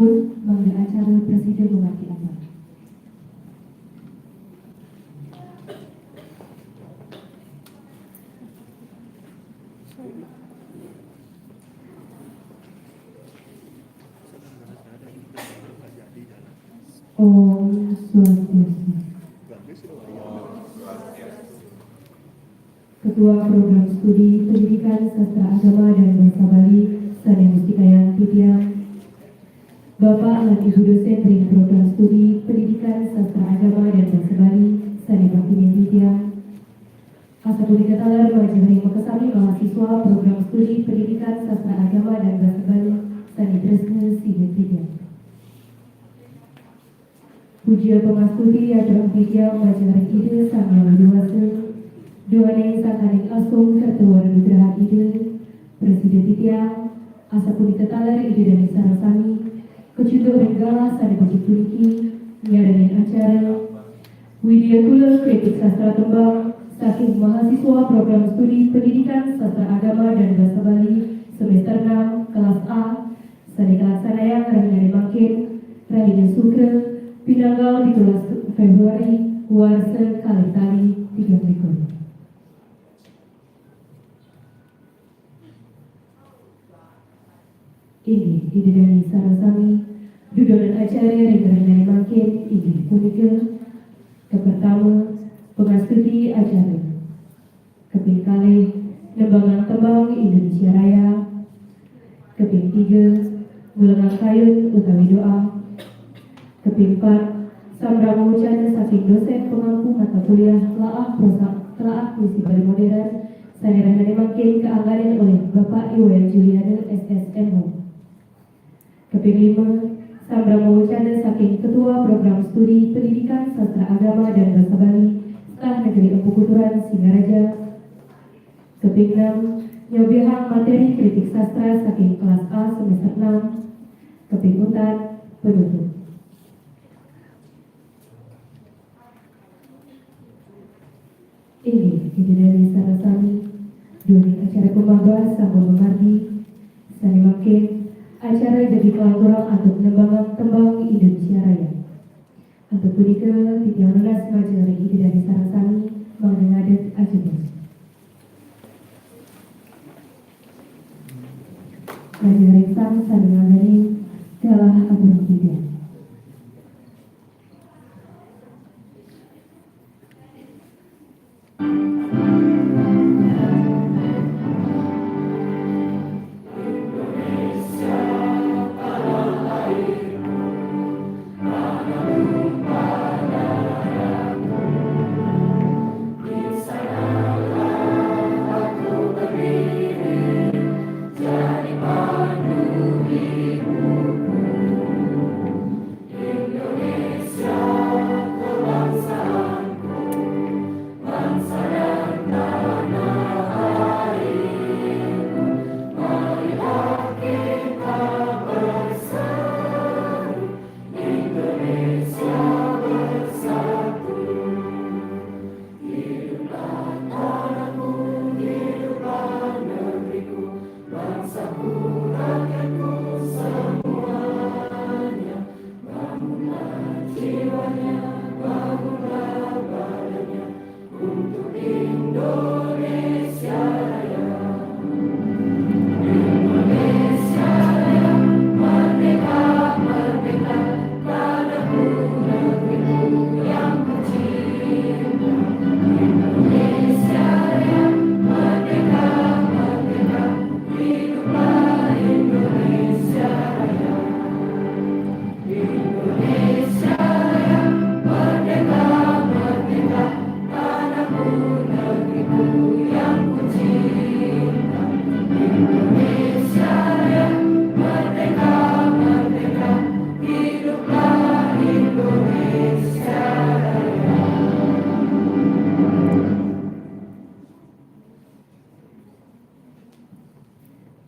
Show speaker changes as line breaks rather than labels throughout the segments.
pun mengenai acara Presiden memakai acara. Om Swastiastu. Ketua Program Studi Pendidikan Sastra Agama dan Bahasa Bali, Sane Mustikayan Titiang, Bapak dan Ibu dosen dari Program Studi Pendidikan Sastra Agama dan Bahasa Bali, Sane Baktinya Titiang, Asapuni Katalar Majahari Makasami mahasiswa Program Studi Pendidikan Sastra Agama dan Bahasa Bali, Sane Tresna Sigen Titiang. Pujian Pemastudi Acara Titiang Majahari Ide Samyang Luasa, Duane Sakaning Asung Kertuar Nugraha Ide, Presiden Titiang, Asapuni Katalar Ide dan Sarasami, Kecudo Renggala Sane Bajik Turki, Nyadanin Acara, Widya Kula Kritik Sastra Tembang, Saking mahasiswa Program Studi Pendidikan Sastra Agama dan Bahasa Bali, Semester 6, Kelas A, Sane Kalaksanayang Rahina Makin, Rahina Sukra, Pinanggal 17 Februari, Warsa Kalitali 3 Berikut. Ini ide dari Sarasami, dudulan acara Rahina Makin, Ide Punika, Kepertama, Pengastudi acara Keping kali Nembangan Tembang Indonesia Raya, Keping 3 Ngulengan Kayun Utawi Doa, Keping 4 Samrang Wucana Saking dosen pengampu mata kuliah Telaah Puisi Bali Modern Sanera Hane Makin keanggaran oleh Bapak Iwan Juliana SSMO. Keping 5 Samrang Wucana Saking Ketua Program Studi Pendidikan Sastra Agama dan Bahasa Bali Negeri Empu Kuturan Singaraja. Keping 6 Nyobihang materi kritik sastra saking kelas A semester 6. Keping 4 penutup. Ini ide dari Sarasami, duni acara pemabas sambung mengerti, Sane Makin, acara jadi kelanggurang untuk penembangan tembang Indonesia Raya. Untuk punika Titiang Lunas Majahari ide dari Sarasami mengadat ajudan. Majahari Sang Saningangani telah agung tidak.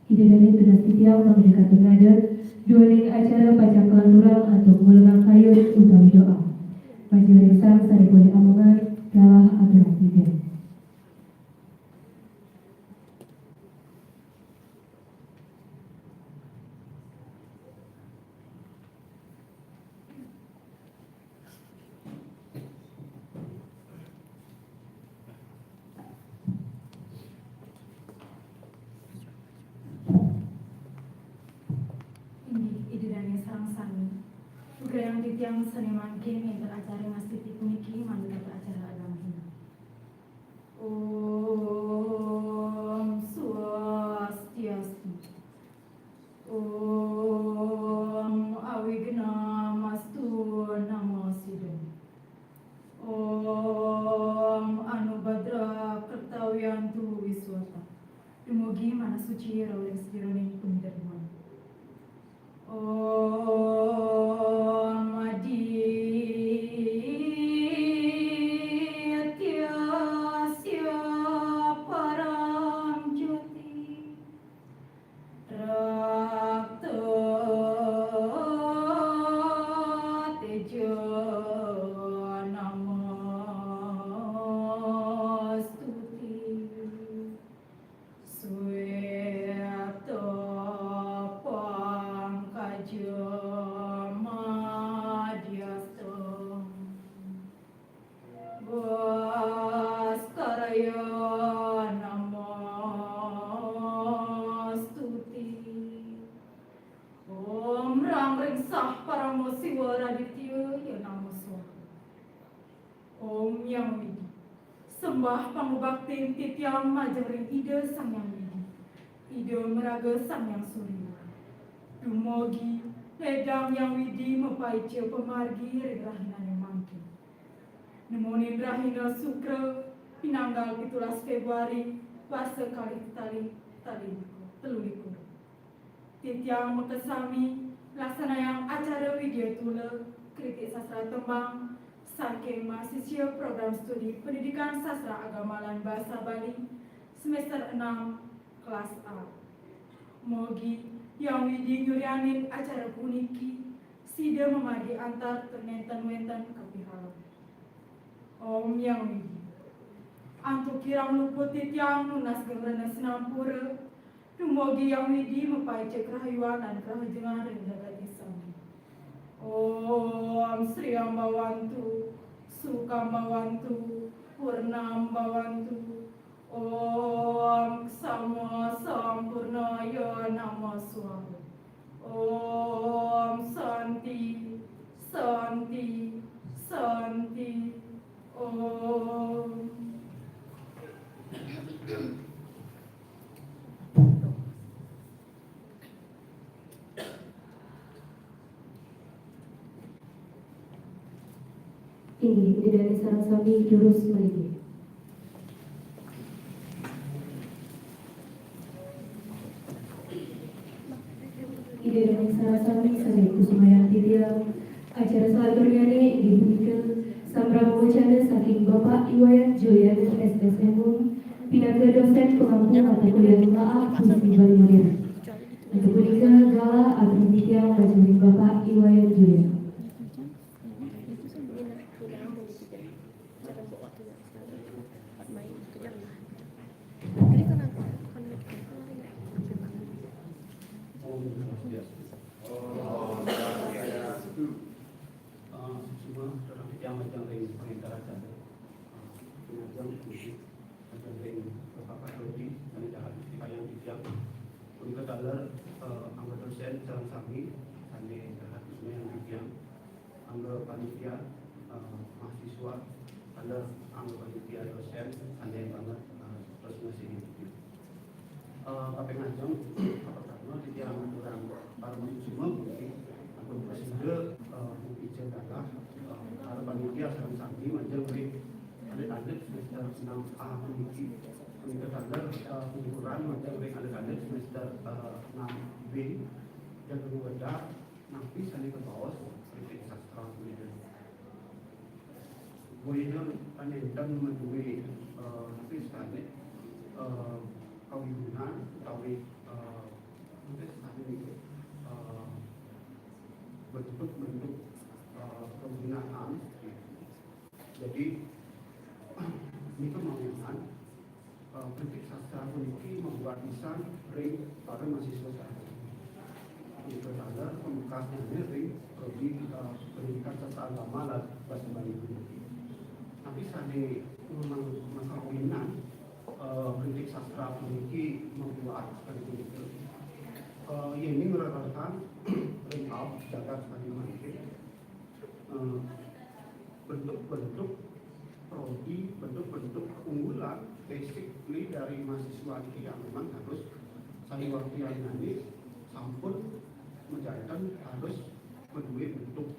Ide dari Tunas Titiang mendekati ngadat, duaning acara pacang kelanduran untuk ngulengang kayun utawi doa. Majahari Sang Saripuni Amongan telah aturang tiga.
sareng sami. Ugrayang titiang seniman game yang teracara ngastiti puniki manut acara agama Hindu. Om Swastiastu. Om Awignamastu Namo Siddhaya. Om Anubhadra Kartawiyantu Wiswata. Dumugi mana suci rawling sedironing punderman. Om Aditya Sya Param Jyoti Rakta Teja Namastuti Sweta Pangkaja Madhyastam Bhaskaraya Namastuti Om Rang Ringsah Paramo Siwa Raditya Ya Namo Swaha Om Yang Widi Sembah pangubakti titiang majaring ide sang yang widi ide meraga sang yang surya dumogi ledang yang widi mepaice pemargi regrahina yang mangkin nemonin rahina sukra pinanggal 17 Februari basa kali tali teluliku titiang mekesami laksana yang acara widya tula kritik sastra tembang saking mahasiswa program studi pendidikan sastra agama lan bahasa Bali semester 6 kelas A. Mogi yang widi nyurianin acara puniki sida memadi antar ternenten-wenten kepihalan. Om yang widi antuk kirang luput titiang nunas gengrana senampura dumogi yang widi mepaice kerahayuan dan kerahajengan renjaga disami. Om Sri Ambawantu, Sukambawantu, Purnambawantu, Om Sama Sampurnaya Nama Swaha. Om Santi, Santi, Santi, Om.
Ini dari sarang sami jurus meliti. Ide dari sarang sami sami kusumayan titiang acara salurnyane dibunyikan sambrang wacana saking Bapak Iwayan Joyan SSMU pinaga dosen pengampu mata kuliah Maaf Puisi Bali Modern. Untuk menikah gala atau titiang majelis Bapak Iwayan Joyan.
anggota dosen sareng sami sandi terhadapnya yang dibiang anggota panitia mahasiswa ada anggota panitia dosen sandi yang banget terus masih ini kaping ajeng pertama di tiang kurang para mahasiswa mungkin atau preside mungkin adalah para panitia sareng sami majeng adik-adik semester 6A mungkin kita sadar pengukuran macam adik-adik semester 6B yang kedua nanti sani ke bawah kritik sastra kemudian kemudian panjang menduwe nanti sani kawinan tawi nanti sani bentuk penggunaan jadi ini kemauan kritik sastra puniki membuat lisan ring pada mahasiswa saya. Itu adalah pembekasnya ring prodi pendidikan sastra agama dan bahasa Bali puniki. Tapi saya mengkawinan kritik sastra puniki membuat seperti itu. Ini merupakan ring out jaga bentuk-bentuk prodi, bentuk-bentuk unggulan basically dari mahasiswa ini yang memang harus saliwaktian ini sampun menjadikan harus berdua bentuk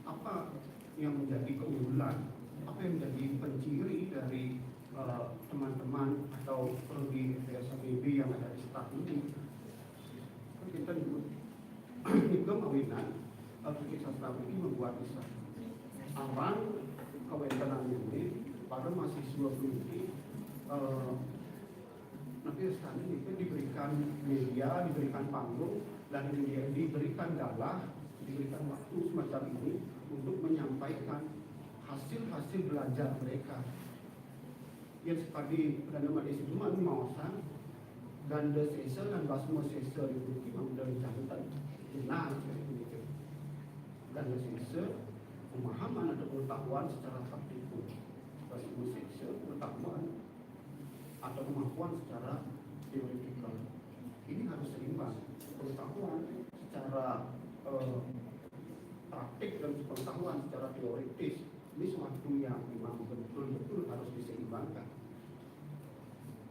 apa yang menjadi keunggulan, apa yang menjadi penciri dari teman-teman atau prodi FSMB yang ada di staf ini. Kita juga mawinan kisah staf ini membuat kisah aman kewenangan ini para mahasiswa ini nanti sekarang itu diberikan media, diberikan panggung, dan diberikan galah, diberikan waktu semacam ini untuk menyampaikan hasil-hasil belajar mereka. Yang seperti Perdana Menteri itu mawasan dan sesel dan basmo sesel itu dari jantan benar seperti itu. Dan sesel pemahaman atau pengetahuan secara praktikul, basmo sesel pengetahuan atau kemampuan secara teoretikal. Ini harus seimbang. Pengetahuan secara praktik dan pengetahuan secara teoritis ini suatu yang memang betul-betul harus diseimbangkan.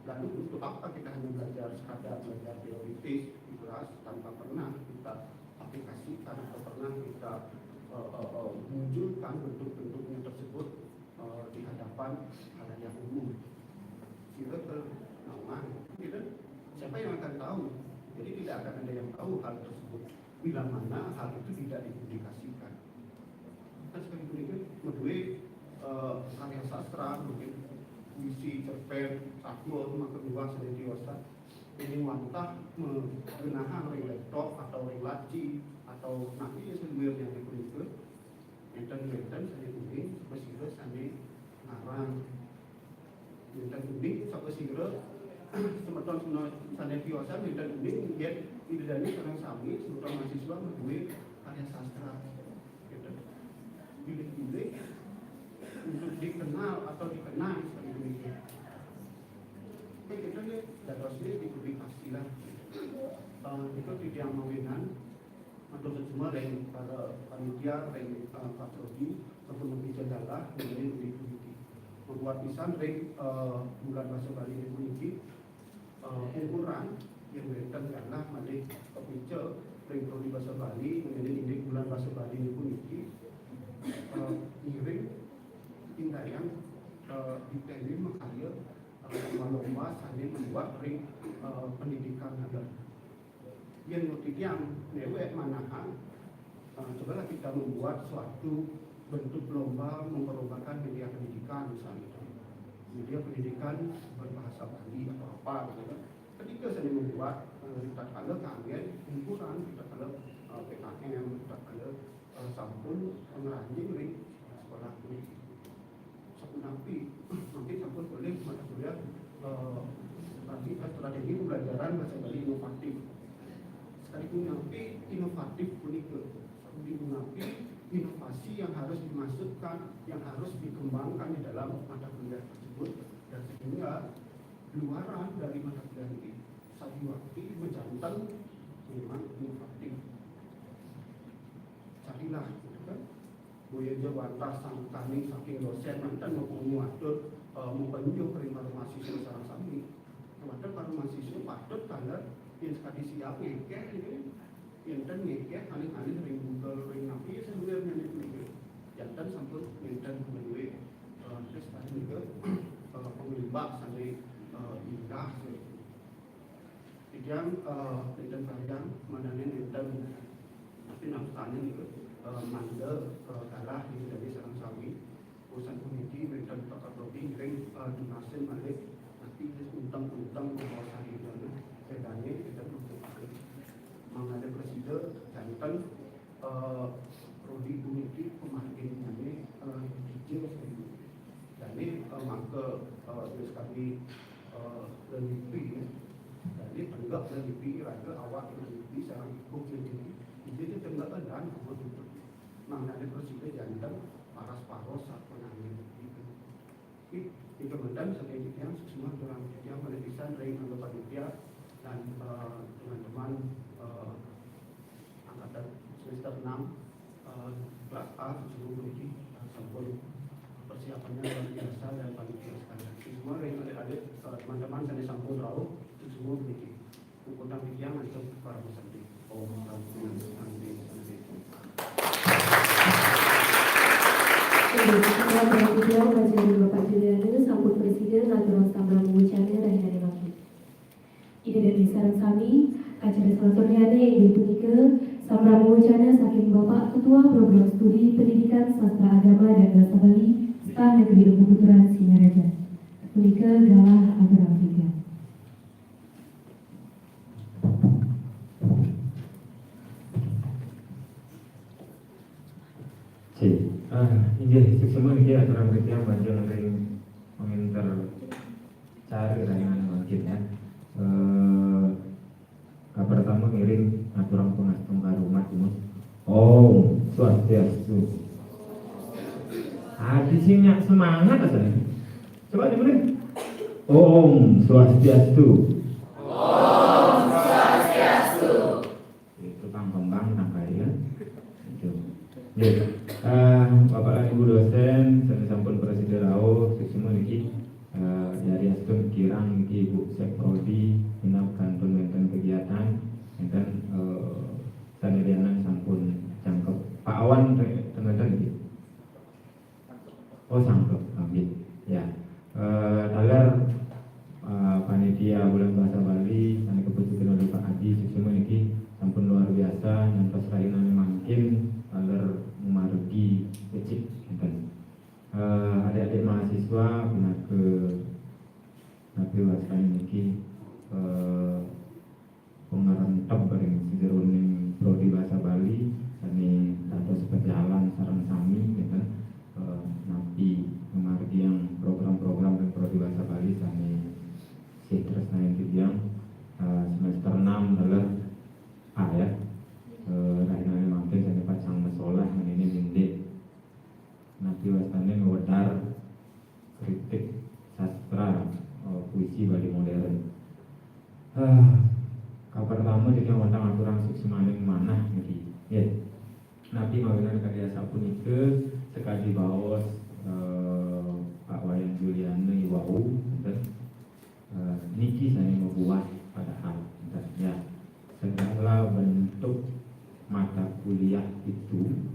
Lalu untuk apa kita hanya belajar sekadar belajar teoritis di kelas tanpa pernah kita aplikasikan atau pernah kita munculkan bentuk-bentuknya tersebut di hadapan halayak umum. Sehingga siapa yang akan tahu? Jadi tidak akan ada yang tahu hal tersebut bila mana hal itu tidak dipublikasikan. Kan seperti itu kedua karya sastra mungkin puisi, cerpen, satwa, maka kedua saya dewasa ini wantah menggunakan laptop atau laci atau nanti sebenarnya yang itu enten saya kuning bersihkan sampai ngarang dan kuning sampai sihir semeton sana dewasa dan kuning kemudian idenya seorang sami seorang mahasiswa berdua karya sastra pilih-pilih untuk dikenal atau dikenal seperti itu. Kita lihat datanya dipublikasi lah. Itu tidak mawinan atau semua dari para panitia, dari Pak Prodi, atau membicaralah mengenai politik. Membuat pisan dari bulan bahasa Bali ini ukuran yang berikan karena mari kepicu dari Prodi bahasa Bali mengenai indeks bulan bahasa Bali ini ngiring tinggal yang dipilih makarya lomba sambil membuat ring pendidikan ada yang yang lewat manahan cobalah kita membuat suatu bentuk lomba memperlombakan media pendidikan misalnya media pendidikan berbahasa Bali atau apa gitu. Ketika saya membuat kita kalau kangen himpunan kita kalau PKM kita kalau sampul pengrajin di sekolah ini sampul nanti sampul boleh mata kuliah strategi pembelajaran bahasa Bali inovatif sekaligus nanti inovatif unik nanti inovasi yang harus dimasukkan yang harus dikembangkan di dalam mata kuliah tersebut dan sehingga luaran dari mata kuliah ini satu waktu mencantum memang inovatif. Carilah gitu kan boleh jawatan sangkani saking dosen mantan maupun muatur mempenjuk para mahasiswa secara sami kemudian para mahasiswa patut kalau yang sekali siap ngekeh gitu yang dan ngekeh alih-alih ring Google ring nabi sebenarnya itu jantan sampai jantan kemudian terus tadi juga pengelibak sampai indah yang dan panjang mandanin dan tapi nampaknya itu mandel darah ini dari sarang sawi urusan komiti mereka tak lebih ring dunasen balik nanti untang kawasan itu bedanya kita untuk mengenai presiden jantan prodi komiti pemakai ini dijil dan ini maka sekali lebih jadi tenggak lebih raga awak lebih sarang bukti jadi tenggak dan betul mengenai presiden jantan paras-paros atau nangin itu kemudian selanjutnya semua dalam yang penelitian dari anggota panitia dan teman-teman angkatan semester 6 kelas A sebelum memiliki sampul persiapannya luar biasa dan panitia sekalian. Semua adik-adik teman-teman saya sampul tahu semua memiliki ukuran pikiran untuk para peserta.
Setelah berikutnya kajian Bapak Juliana sambut Presiden Laturang Sambram Wucana Rahina Maki. Ini dari sarang kami acara selanjutnya yang diikuti Sambram Wucana saking Bapak Ketua Program Studi Pendidikan Sastra Agama dan Bahasa Bali Staf Negeri Keputusan Singaraja. Unika Galah Agar Afrika.
Ini semua ini aturan kerja banjir ring menginter cari rangan mungkin ya. Pertama ngiring aturan pengastung karumat ini. Oh, swastiastu. Hati sihnya semangat asalnya. Coba dimulai. Om swastiastu. Om swastiastu. Itu kembang ya. Itu. Ya. Bapak Ibu dosen, saya sampun Presiden Rao, semua niki dari astum kirang niki Ibu Sekprodi, minap kantun menten kegiatan, menten sanedianan sampun cangkep. Pak Awan teman-teman niki. Oh sangkep, amin. Ya, agar panitia bulan bahasa Bali, dan keputusan oleh Pak Adi, semua niki sampun luar biasa, dan pas rainan makin agar memargi kecil adik-adik mahasiswa pernah ke wasan ini pengarantap bareng sejeroning prodi bahasa Bali ini atau seperjalan sarang sami ya kan napi memargi yang program-program dan prodi bahasa Bali sami terus naik yang semester 6 adalah ya rakyat mampir saya pasang masalah ini mindik nanti wastannya ngewedar kritik sastra puisi Bali modern. Kabar pertama dia wantang aturan suksemaning mana nih ya nabi mawinan karya sapun itu sekali bawas Pak Wayan Juliana Iwau dan niki saya membuat padahal dan ya segala bentuk mata kuliah itu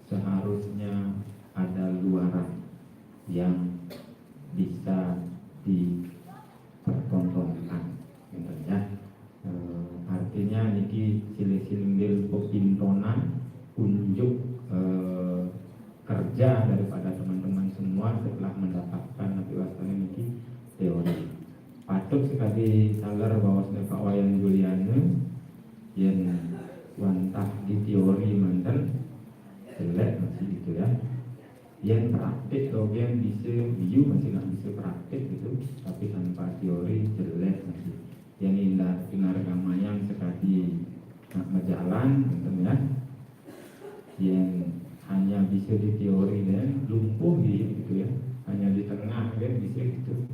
seharusnya ada luaran yang bisa dipertontonkan, ya. Artinya niki silih-silih pepintonan unjuk kerja daripada teman-teman semua setelah mendapatkan nanti wastani niki teori. Patut sekali sadar bahwa Pak Wayan Juliana yang wantah di teori mantan jelek masih gitu ya. Yang praktik yang bisa view masih nggak bisa praktik gitu, tapi tanpa teori jelek masih. Yang indah sinar gamayang sekali nak berjalan gitu ya. Yang hanya bisa di teori dan lumpuh gitu ya, hanya di tengah kan bisa gitu.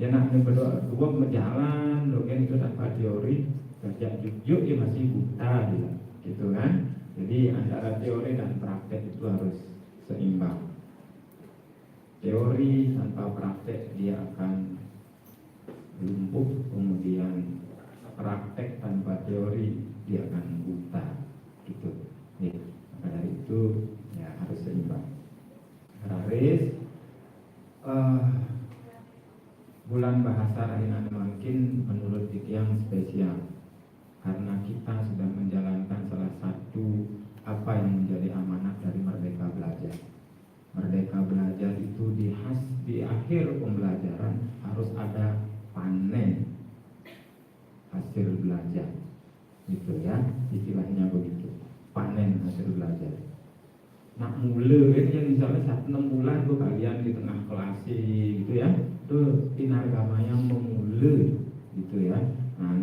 Yang nak berdoa dua berjalan, kan itu tanpa teori, kerja jujur ya masih buta gitu kan. Jadi antara teori dan praktek itu harus seimbang. Teori tanpa praktek dia akan lumpuh, kemudian praktek tanpa teori dia akan buta gitu. Nih, maka dari itu ya harus seimbang. Raris bulan bahasa Rahina Mangkin menurut yang spesial karena kita sudah menjalankan salah satu apa yang menjadi amanat dari Merdeka Belajar. Merdeka Belajar itu di akhir pembelajaran harus ada panen hasil belajar, gitu ya, istilahnya begitu, panen hasil belajar. Nah mulai itu yang misalnya 6 bulan tuh kalian di tengah kelas gitu ya, tuh inargama yang memulai gitu ya, nah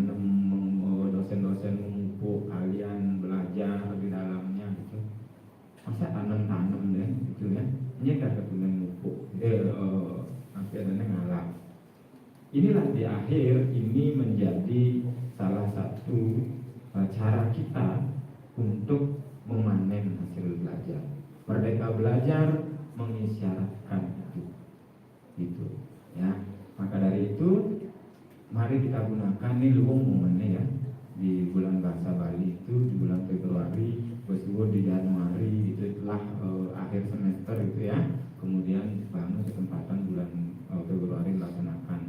dosen-dosen memupuk kalian belajar di dalamnya gitu. Masa tanam deh gitu ya, ini kan kebetulan memupuk akhirnya ngalah. Inilah di akhir ini menjadi salah satu cara kita untuk memanen hasil belajar. Belajar mengisyaratkan itu ya. Maka dari itu mari kita gunakan nih luwung momennya ya, di bulan bahasa Bali itu di bulan Februari, Besuwo di Januari, itu itulah akhir semester itu ya. Kemudian bangun kesempatan bulan Februari melaksanakan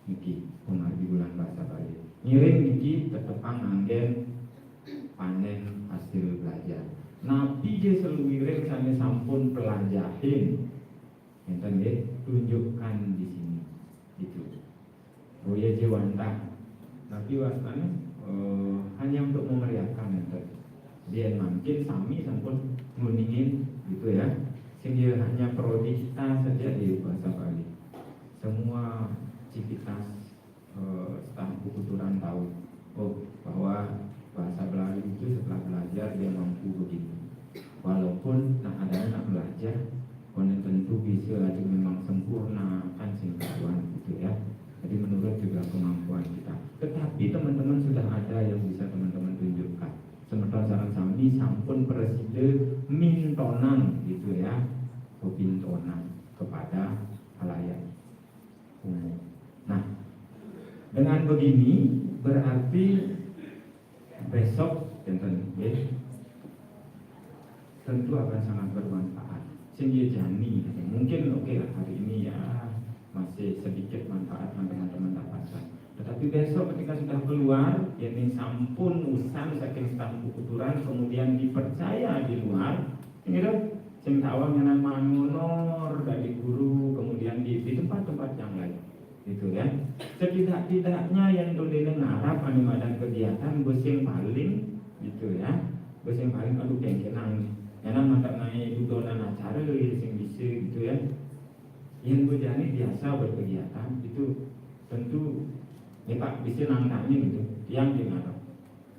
niki umar di bulan bahasa Bali. Ngiring niki tetepang anggen panen hasil belajar. Napi je seluwiring sane sampun pelajahin. Enten nggih tunjukkan di sini. Itu. Oh ya Jewanta. Napi wasana hanya untuk memeriahkan enten. Dia mungkin sami sampun nguningin gitu ya. Sehingga hanya prodi kita saja di bahasa Bali. Semua civitas staf ketuturan tahu bahwa bahasa Bali itu setelah belajar dia mampu begini. Walaupun ada anak belajar, konon tentu bisa lagi memang sempurna kan singkatuan gitu ya. Jadi menurut juga kemampuan kita. Tetapi teman-teman sudah ada yang bisa teman-teman tunjukkan. Sementara saran sami sampun presiden mintonan gitu ya, kepintonan kepada halayak umum. Nah, dengan begini berarti besok tentu akan sangat bermanfaat. Sehingga jani mungkin oke lah hari ini ya masih sedikit manfaat yang teman-teman dapatkan. Tetapi besok ketika sudah keluar, ini sampun usan saking staf kuturan kemudian dipercaya di luar, gitu. Sing tawang yang mangunor dari guru kemudian di tempat-tempat yang lain. Gitu ya. Setidak-tidaknya yang dulu ngarap animadan kegiatan bosing paling gitu ya. Bosing paling aduh kenang karena mata naik dudonan acara sing bisa gitu ya. Yang bojani biasa berkegiatan itu tentu ya Pak bisa nangkanya gitu yang dingarap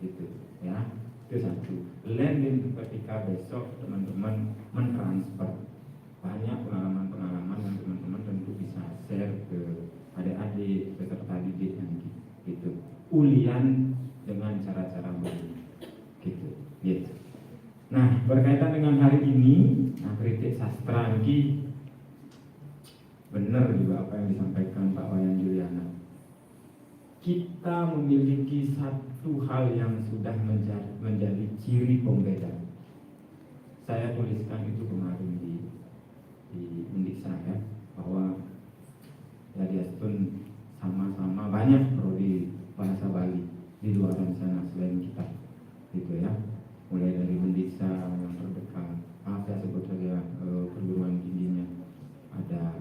gitu ya. Itu satu. Lain ketika besok teman-teman mentransfer banyak pengalaman-pengalaman yang teman-teman tentu bisa share ke adik-adik peserta didik nanti gitu. Ulian dengan cara-cara baru gitu. Yes. Nah, berkaitan dengan hari ini, kritik sastra ini benar juga apa yang disampaikan Pak Wayan Juliana. Kita memiliki satu hal yang sudah menjadi ciri pembeda. Saya tuliskan itu kemarin di undik saya bahwa ya Diastun sama-sama banyak prodi bahasa Bali di luar sana selain kita, gitu ya. Mulai dari Mendesa yang terdekat, saya sebut saja perguruan tingginya ada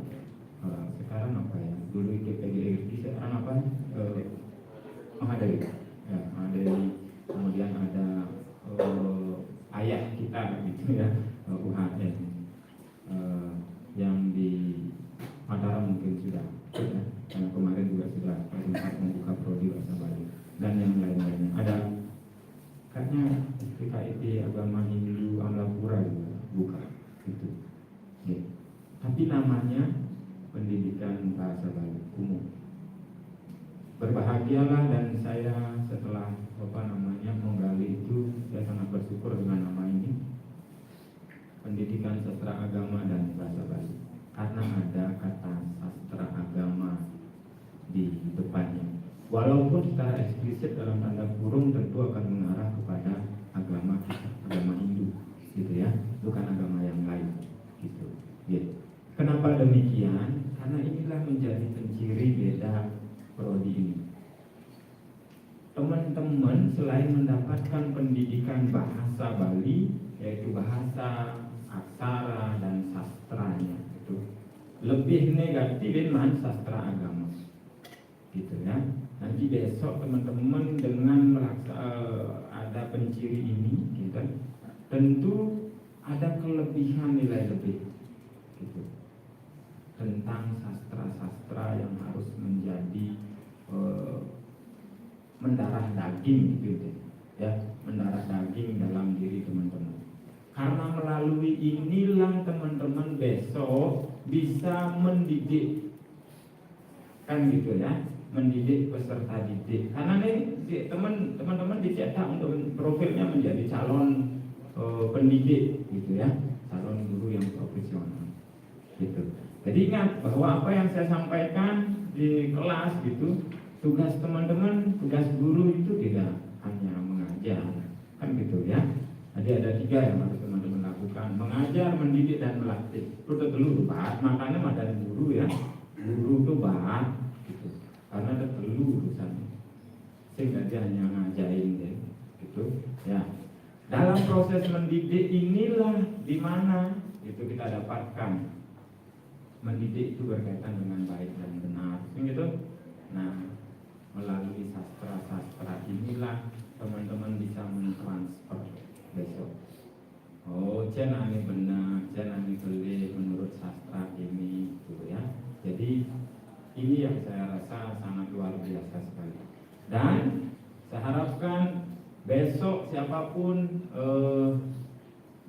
sekarang apa ya? Dulu IPGRI sekarang apa? Ada ya, ada kemudian ada ayah kita gitu ya, UHN yang di Mataram mungkin sudah ya, karena kemarin juga sudah sempat membuka prodi bahasa Bali dan yang lain-lainnya. Ada kayaknya PKIP agama Hindu Amlapura juga buka itu ya. Tapi namanya pendidikan bahasa Bali umum. Berbahagialah dan saya setelah menggali itu saya sangat bersyukur dengan nama ini, pendidikan sastra agama dan bahasa Bali, karena ada kata sastra agama di depannya. Walaupun secara eksplisit dalam tanda kurung tentu akan mengarah kepada agama kita, agama Hindu, gitu ya, bukan agama yang lain, gitu. Ya. Kenapa demikian? Karena inilah menjadi penciri beda prodi ini. Teman-teman selain mendapatkan pendidikan bahasa Bali, yaitu bahasa, aksara dan sastranya, itu lebih negatif dengan sastra agama, gitu ya. Nanti besok teman-teman dengan ada penciri ini, gitu, tentu ada kelebihan nilai lebih, gitu, tentang sastra-sastra yang harus menjadi mendarah daging, gitu ya, mendarah daging dalam diri teman-teman. Karena melalui inilah teman-teman besok bisa mendidik, kan gitu ya. Mendidik peserta didik. Karena nih teman-teman dicetak untuk profilnya menjadi calon pendidik gitu ya, calon guru yang gitu. Jadi ingat bahwa apa yang saya sampaikan di kelas gitu, tugas teman-teman, tugas guru itu tidak hanya mengajar, kan gitu ya. Jadi ada 3 yang harus teman-teman lakukan: mengajar, mendidik, dan melatih. Itu telu bahas, makanya ada guru ya. Guru itu bahas gitu, karena ada telu urusannya. Sehingga dia hanya ngajarin deh, gitu ya. Dalam proses mendidik inilah di mana itu kita dapatkan mendidik itu berkaitan dengan baik dan benar, gitu. Nah, melalui sastra-sastra inilah teman-teman bisa mentransfer besok. Oh, channel ini benar, channel ini boleh menurut sastra ini, gitu ya. Jadi ini yang saya rasa sangat luar biasa sekali. Dan saya harapkan besok siapapun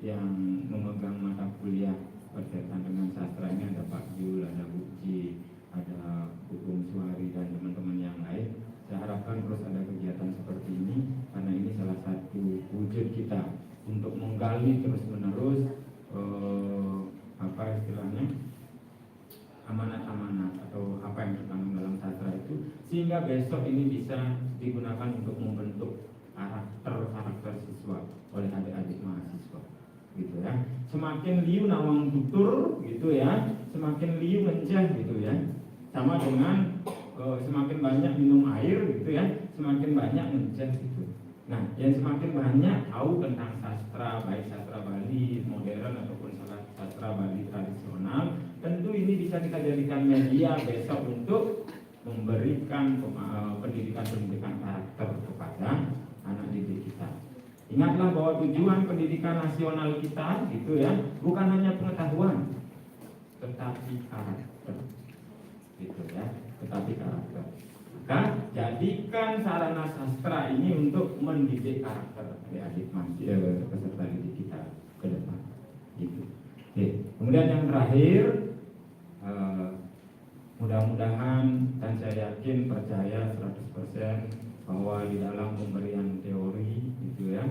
yang memegang mata kuliah berkaitan dengan sastra ini, ada Pak Jul, ada Buci, ada Hukum Suari, dan teman-teman yang lain. Saya harapkan terus ada kegiatan seperti ini, karena ini salah satu wujud kita untuk menggali terus-menerus apa istilahnya, amanat-amanat atau apa yang terkandung dalam sastra itu, sehingga besok ini bisa digunakan untuk membentuk karakter siswa oleh adik-adik mahasiswa, gitu ya. Semakin liu nawang tutur, gitu ya, semakin liu menceh, gitu ya. Sama dengan semakin banyak minum air, gitu ya, semakin banyak menceh, gitu. Nah, yang semakin banyak tahu tentang sastra, baik sastra Bali modern ataupun sastra Bali tradisional, tentu ini bisa kita jadikan media besok untuk memberikan pendidikan karakter kepada anak didik kita. Ingatlah bahwa tujuan pendidikan nasional kita, gitu ya, bukan hanya pengetahuan, tetapi karakter, gitu ya, tetapi karakter. Maka jadikan sarana sastra ini untuk mendidik karakter adik-adik peserta didik kita ke depan, gitu. Oke. Kemudian yang terakhir, mudah-mudahan dan saya yakin, percaya 100% bahwa di dalam pemberian teori, gitu ya,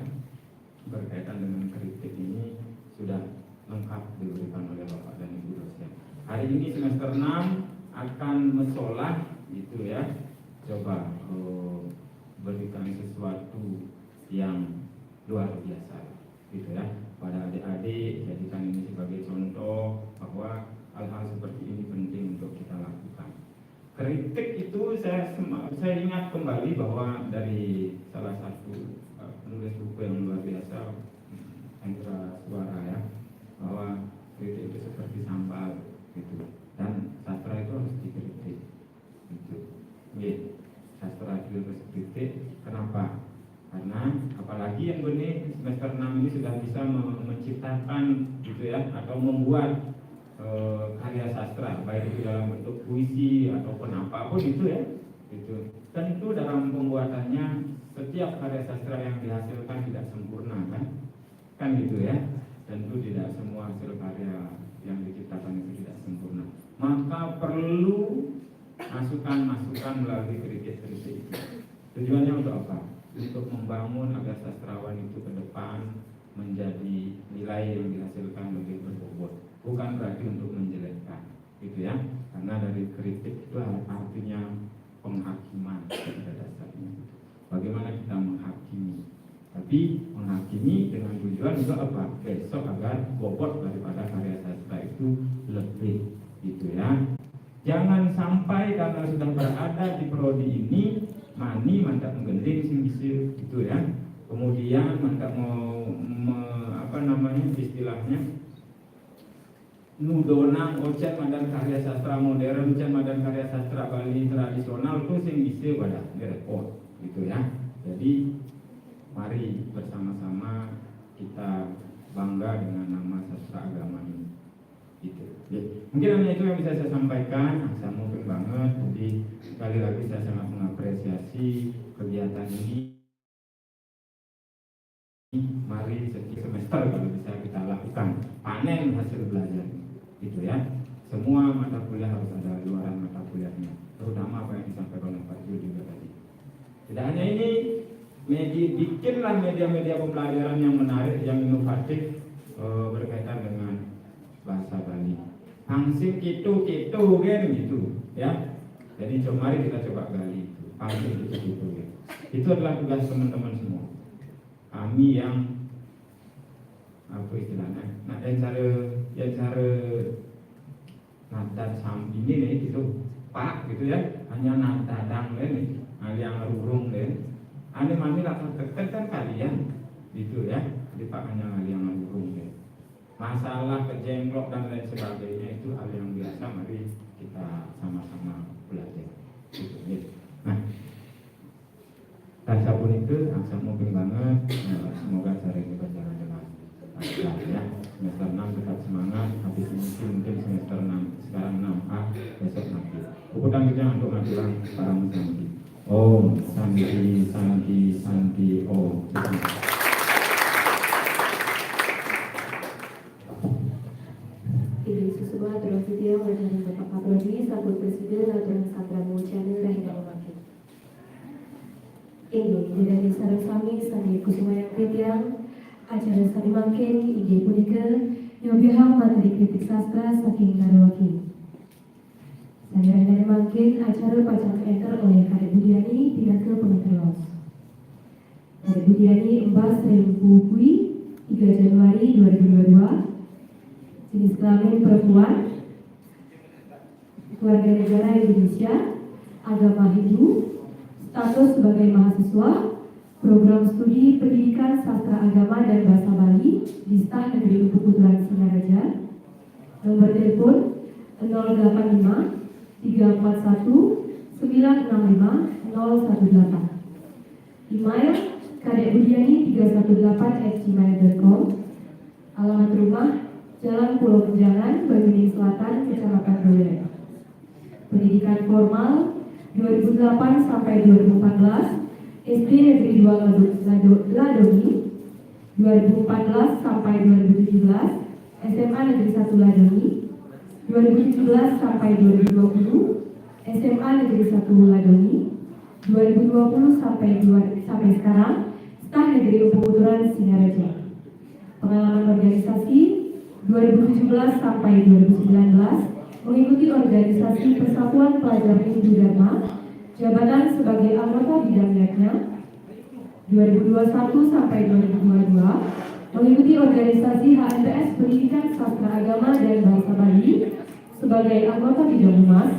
berkaitan dengan kritik ini sudah lengkap diberikan oleh Bapak dan Ibu dosen. Hari ini semester 6 akan mensolah, gitu ya. Coba berikan sesuatu yang luar biasa, gitu ya, pada adik-adik. Jadikan ini sebagai contoh bahwa hal-hal seperti ini penting untuk kita lakukan. Kritik itu saya ingat kembali bahwa dari salah satu penulis buku yang luar biasa, Hendra Suara ya, bahwa kritik itu seperti sambal, gitu, dan sastra itu harus dikritik, gitu. Sastra itu harus dikritik. Kenapa? Karena apalagi yang benih semester 6 ini sudah bisa menciptakan, gitu ya, atau membuat karya sastra, baik itu dalam bentuk puisi ataupun apapun itu ya, gitu. Tentu dalam pembuatannya setiap karya sastra yang dihasilkan tidak sempurna, kan gitu ya. Tentu tidak semua hasil karya yang diciptakan itu tidak sempurna. Maka perlu masukan-masukan melalui kritik-kritik itu. Tujuannya untuk apa? Untuk membangun agar sastrawan itu ke depan menjadi nilai yang dihasilkan lebih berbobot. Bukan berarti untuk menjelekkan, gitu ya. Karena dari kritik itu artinya penghakiman pada dasarnya. Bagaimana kita menghakimi? Tapi menghakimi dengan tujuan juga apa? Besok agar bobot daripada karya sastra itu lebih, gitu ya. Jangan sampai karena sudah berada di prodi ini mani mantak menggending sing bisir, gitu ya. Kemudian mantak mau apa namanya istilahnya, nudonang ocet madan karya sastra modern, ocet madan karya sastra Bali tradisional itu sing bisa pada repot, gitu ya. Jadi mari bersama-sama kita bangga dengan nama sastra agama ini, gitu. Ya, mungkin hanya itu yang bisa saya sampaikan. Saya mungkin banget. Jadi sekali lagi saya sangat mengapresiasi kegiatan ini. Mari setiap semester kalau bisa kita lakukan panen hasil belajar, gitu ya. Semua mata kuliah harus ada luaran mata kuliahnya, terutama apa yang disampaikan oleh Pak Jul juga tadi. Tidak hanya ini, bikinlah media-media pembelajaran yang menarik, yang inovatif berkaitan dengan bahasa Bali. Pangsim kitu kan gitu ya. Jadi mari kita coba gali itu. Pangsim kitu ya. Itu adalah tugas teman-teman semua. Kami yang apa istilahnya? Nah, yang cara nada sam ini nih gitu. Pak gitu ya. Hanya nada dang nih. Yang rurung deh. Ane mami lakukan tekan kalian gitu ya. Di Pak hanya yang rurung deh. Masalah kejenglok dan lain sebagainya itu hal yang biasa, mari kita sama-sama belajar gitu, ya. Nah, rasa pun itu angsa mungkin banget. Semoga cara ini berjalan dengan lancar ya. Semester 6 tetap semangat, habis ini mungkin semester 6 sekarang 6A, besok nanti buku tanggung untuk majulah para musanti. Om Santi Santi Santi Om.
Ini sebuah video mengenai Bapak Kapolri selaku Presiden Aturan Sandra Mucana Rahina Memakin. Ini dari Sarasami Sandi Kusuma yang Tiang acara Sandi Makin ide punika yang bihang materi kritik sastra saking Narawaki. Saya Rahina Memakin acara pacang enter oleh Kadek Budiani tidak ke Pengeteros. Kadek Budiani embas Rempu Kui 3 Januari 2022. Jenis kelamin perempuan, keluarga negara Indonesia, agama Hindu, status sebagai mahasiswa, program studi pendidikan sastra agama dan bahasa Bali di Staf Negeri Keputusan Singaraja, nomor telepon 085 341 965 018, email kadekbudiani318@gmail.com, alamat rumah Jalan Pulau Menjangan, Banyuning Selatan, Kecamatan Baweleh. Pendidikan formal 2008 sampai 2014 SD Negeri 2 Ladongi, 2014 sampai 2017 SMA Negeri 1 Ladongi, 2017 sampai 2020 SMA Negeri 1 Ladongi, 2020 sampai sekarang Staf Negeri Keputusan Singaraja. Pengalaman organisasi 2017 sampai 2019 mengikuti organisasi Persatuan Pelajar Hindu Dharma, jabatan sebagai anggota bidang yaknya. 2021 sampai 2022 mengikuti organisasi HMPS Pendidikan Sastra Agama dan Bahasa Bali sebagai anggota bidang humas.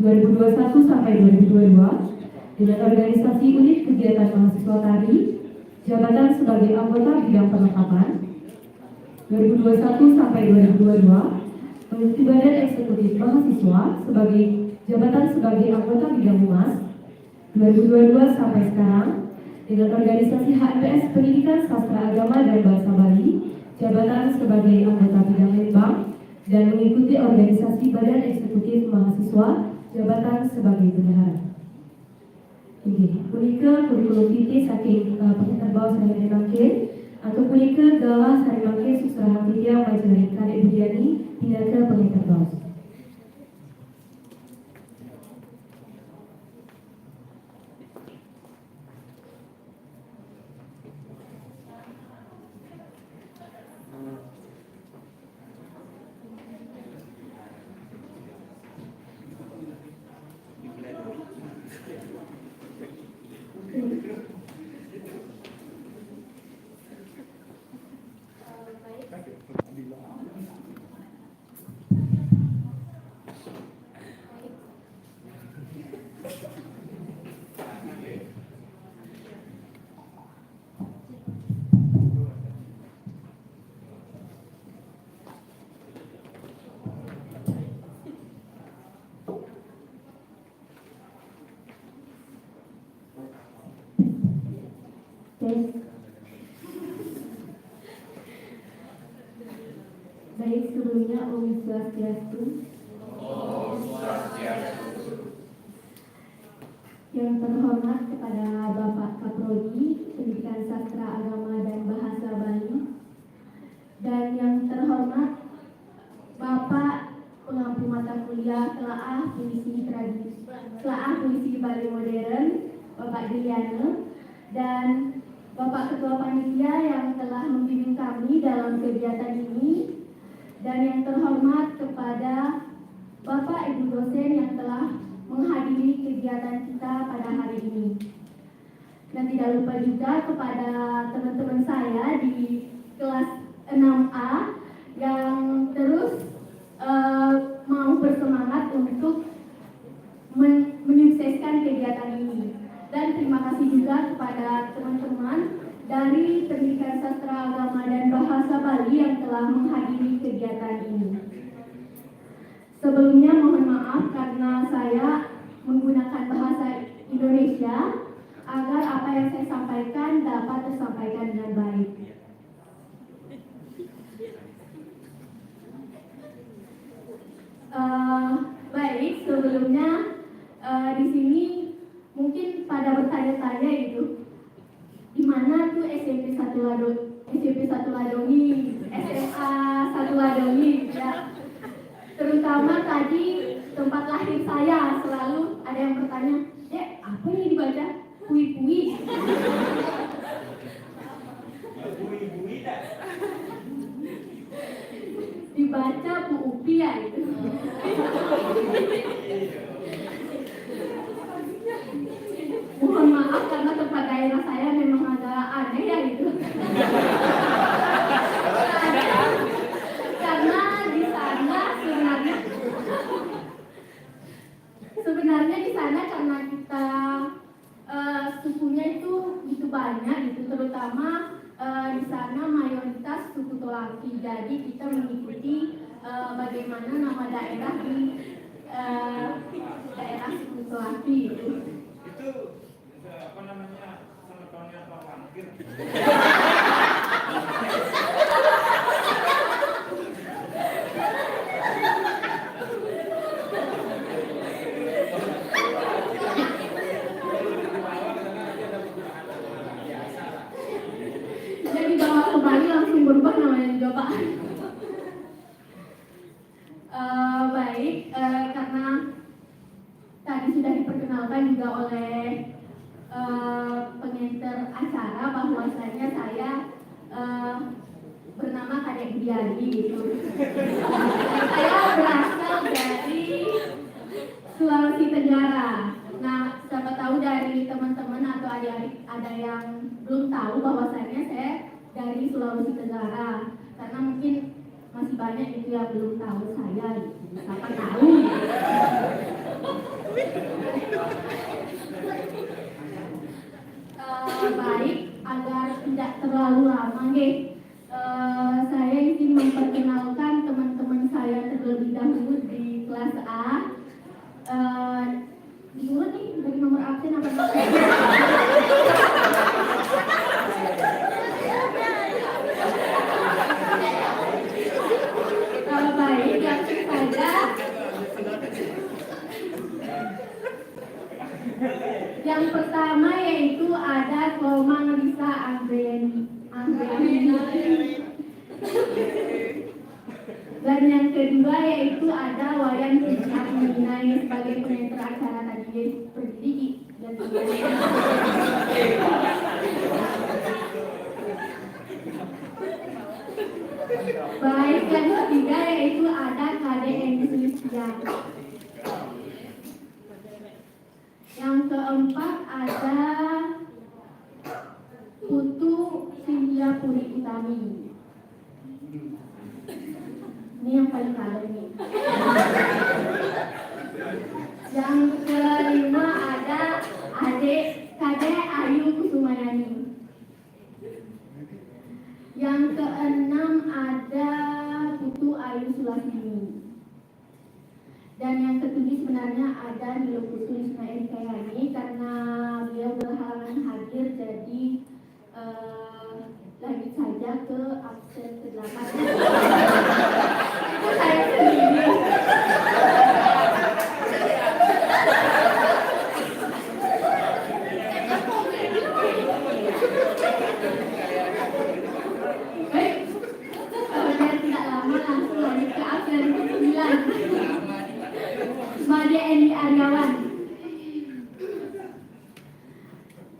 2021 sampai 2022 dengan organisasi unit kegiatan mahasiswa tari, jabatan sebagai anggota bidang perlengkapan. 2021 sampai 2022 mengikuti badan eksekutif mahasiswa sebagai jabatan sebagai anggota bidang humas. 2022 sampai sekarang dengan organisasi HMPS Pendidikan Sastra Agama dan Bahasa Bali, jabatan sebagai anggota bidang Lembang, dan mengikuti organisasi badan eksekutif mahasiswa, jabatan sebagai bendahara. Ini punika kurikulum vitae saking Pengantar Bawah Sari Mangkin atau punika galah Sari Mangkin Susraha Vidya Majalari Kadek Budiani tidak ke Pengantar Bawah. Baik, sebelumnya Om Swastiastu. Yang terhormat kepada Bapak Kaprodi Pendidikan Sastra Agama dan Bahasa Bali, dan yang terhormat Bapak Pengampu Mata Kuliah Telaah Puisi Bali Modern, Bapak Diliana, dan Bapak Ketua Panitia yang telah membimbing kami dalam kegiatan ini,
dan yang terhormat kepada Bapak Ibu dosen yang telah menghadiri kegiatan kita pada hari ini. Dan tidak lupa juga kepada teman-teman saya di kelas 6A yang terus mau bersemangat untuk menyukseskan kegiatan ini. Dan terima kasih juga kepada teman-teman dari Pendidikan Sastra Agama dan Bahasa Bali yang telah menghadiri kegiatan ini. Sebelumnya mohon maaf karena saya menggunakan bahasa Indonesia agar apa yang saya sampaikan dapat tersampaikan dengan baik. Baik, sebelumnya di sini mungkin pada bertanya-tanya itu di mana tuh SMP 1 Ladongi, SMA 1 Ladongi, ya. Terutama tadi tempat lahir saya selalu ada yang bertanya, apa yang dibaca? Pui-pui. Dibaca Bu Upi ya itu. Mohon maaf karena tempat daerah saya memang agak aneh ya itu. Karena di sana sebenarnya di sana karena kita sukunya itu begitu banyak gitu, terutama di sana mayoritas suku Tolaki. Jadi kita mengikuti bagaimana nama daerah di daerah suku Tolaki itu.
Itu apa namanya, sama tahunnya Pak Wangkir.
Jadi bawa ke Bali langsung berubah namanya juga Pak. Baik, karena tadi sudah diperkenalkan juga oleh pengenter acara bahwasanya saya bernama Kadek Budiadi gitu. Saya berasal dari Sulawesi Tenggara. Nah, siapa tahu dari teman-teman atau adik-adik ada yang belum tahu bahwasanya saya dari Sulawesi Tenggara. Karena mungkin masih banyak itu yang belum tahu saya gitu. Siapa tahu gitu. Baik, agar tidak terlalu lama saya ingin memperkenalkan teman-teman saya terlebih dahulu di kelas A. Diurut nih dari nomor absen apa baik, langsung saja. Yang pertama yaitu ada Komang Lisa Anggreni. Dan yang kedua yaitu ada Wayan Kusnatminai sebagai pengenter acara tadi berdiri dan baik, yang ketiga yaitu ada Kadek Endisulistia. Yang keempat ada Putu Sindia Puri Utami. Ini yang paling kalah nih. Yang kelima ada Kadek Ayu Kusumayani. Yang keenam ada Putu Ayu Sulasini. Dan yang ketujuh sebenarnya ada Nilo Putu Ismail Kayani, karena beliau berhalangan hadir jadi lanjut saja ke absen ke-8. Itu saya sendiri. Baik, dan tidak lama langsung lanjut ke absen ke-9. Made Endi Aryawan.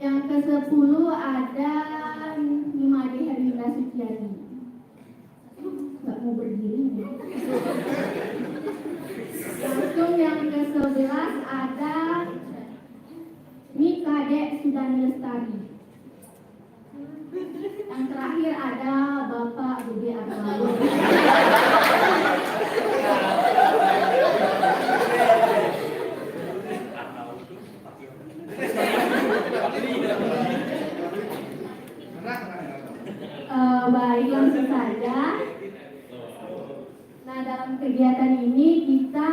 Yang ke-10 ada Nimade Herlinda Suciani. Nggak mau berdiri. dirinya. Langsung yang ke-11 ada Mika Dek Sudani Lestari. Yang terakhir ada Bapak Budi Armando. Baik, langsung saja. Nah, dalam kegiatan ini kita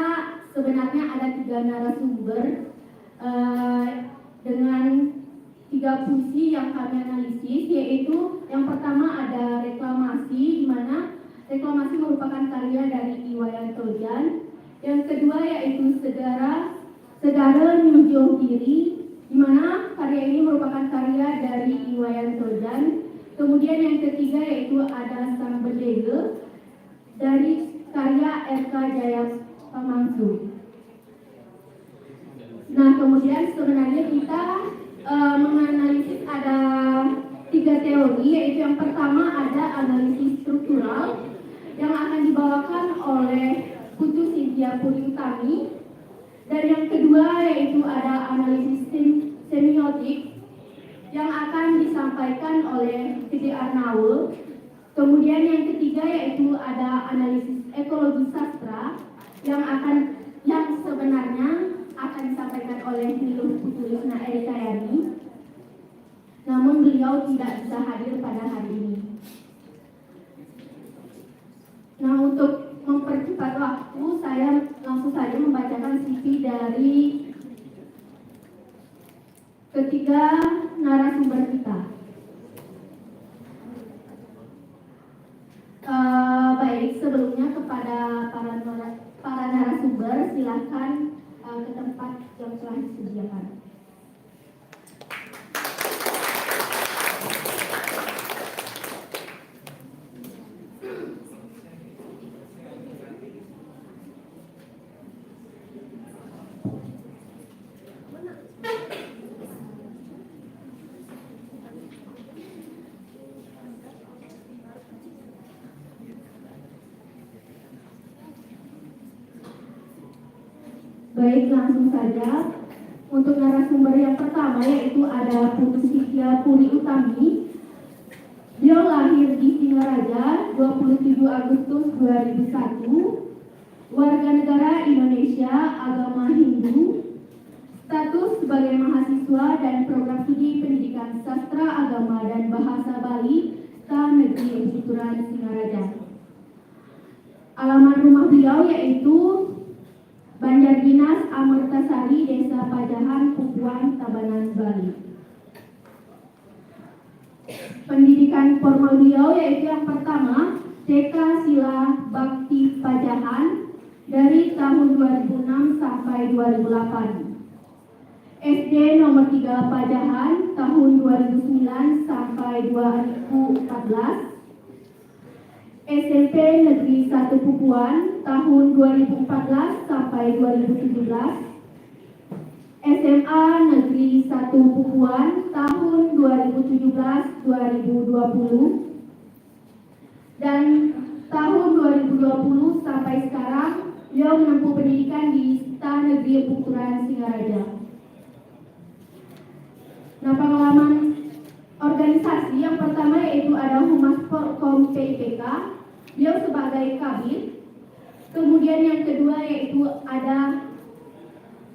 sebenarnya ada 3 narasumber dengan 3 puisi yang kami analisis, yaitu yang pertama ada reklamasi, di mana reklamasi merupakan karya dari Iwayan Tojan. Yang kedua yaitu Segara Nyujoh Diri, di mana karya ini merupakan karya dari Iwayan Tojan. Kemudian yang ketiga yaitu ada Sang Bedege dari karya R.K. Jaya Pamangsu. Nah, kemudian sebenarnya kita menganalisis ada 3 teori, yaitu yang pertama ada analisis struktural yang akan dibawakan oleh Putu Cynthia Puri Utami, dan yang kedua yaitu ada analisis semiotik yang akan disampaikan oleh Gede Arnaul. Kemudian yang ketiga yaitu ada analisis ekologi sastra yang sebenarnya akan disampaikan oleh Niluh Putulisna Erikayani. Namun beliau tidak bisa hadir pada hari ini. Nah, untuk mempercepat waktu, saya langsung saja membacakan CV dari ketiga narasumber kita. Baik, sebelumnya kepada para narasumber, silakan ke tempat yang telah disediakan. Baik, langsung saja. Untuk narasumber yang pertama yaitu ada Putu Cynthia Puri Utami. Beliau lahir di Singaraja 27 Agustus 2001. Warga negara Indonesia, agama Hindu. Status sebagai mahasiswa dan program studi pendidikan sastra agama dan bahasa Bali Negeri Instituran Singaraja. Alamat rumah beliau yaitu Banjardinas Amertasari, Desa Pajahan, Pupuan, Tabanan, Bali. Pendidikan formal beliau yaitu yang pertama TK Sila Bakti Pajahan dari tahun 2006 sampai 2008. SD nomor 3 Pajahan tahun 2009 sampai 2014. SMP Negeri 1 Pupuan tahun 2014 sampai 2017. SMA Negeri 1 Pupuan tahun 2017-2020. Dan tahun 2020 sampai sekarang beliau menempuh pendidikan di STA Negeri Pukuran Singaraja. Nah, pengalaman organisasi yang pertama yaitu ada Humas Porkom PIPK, beliau sebagai kabid. Kemudian yang kedua yaitu ada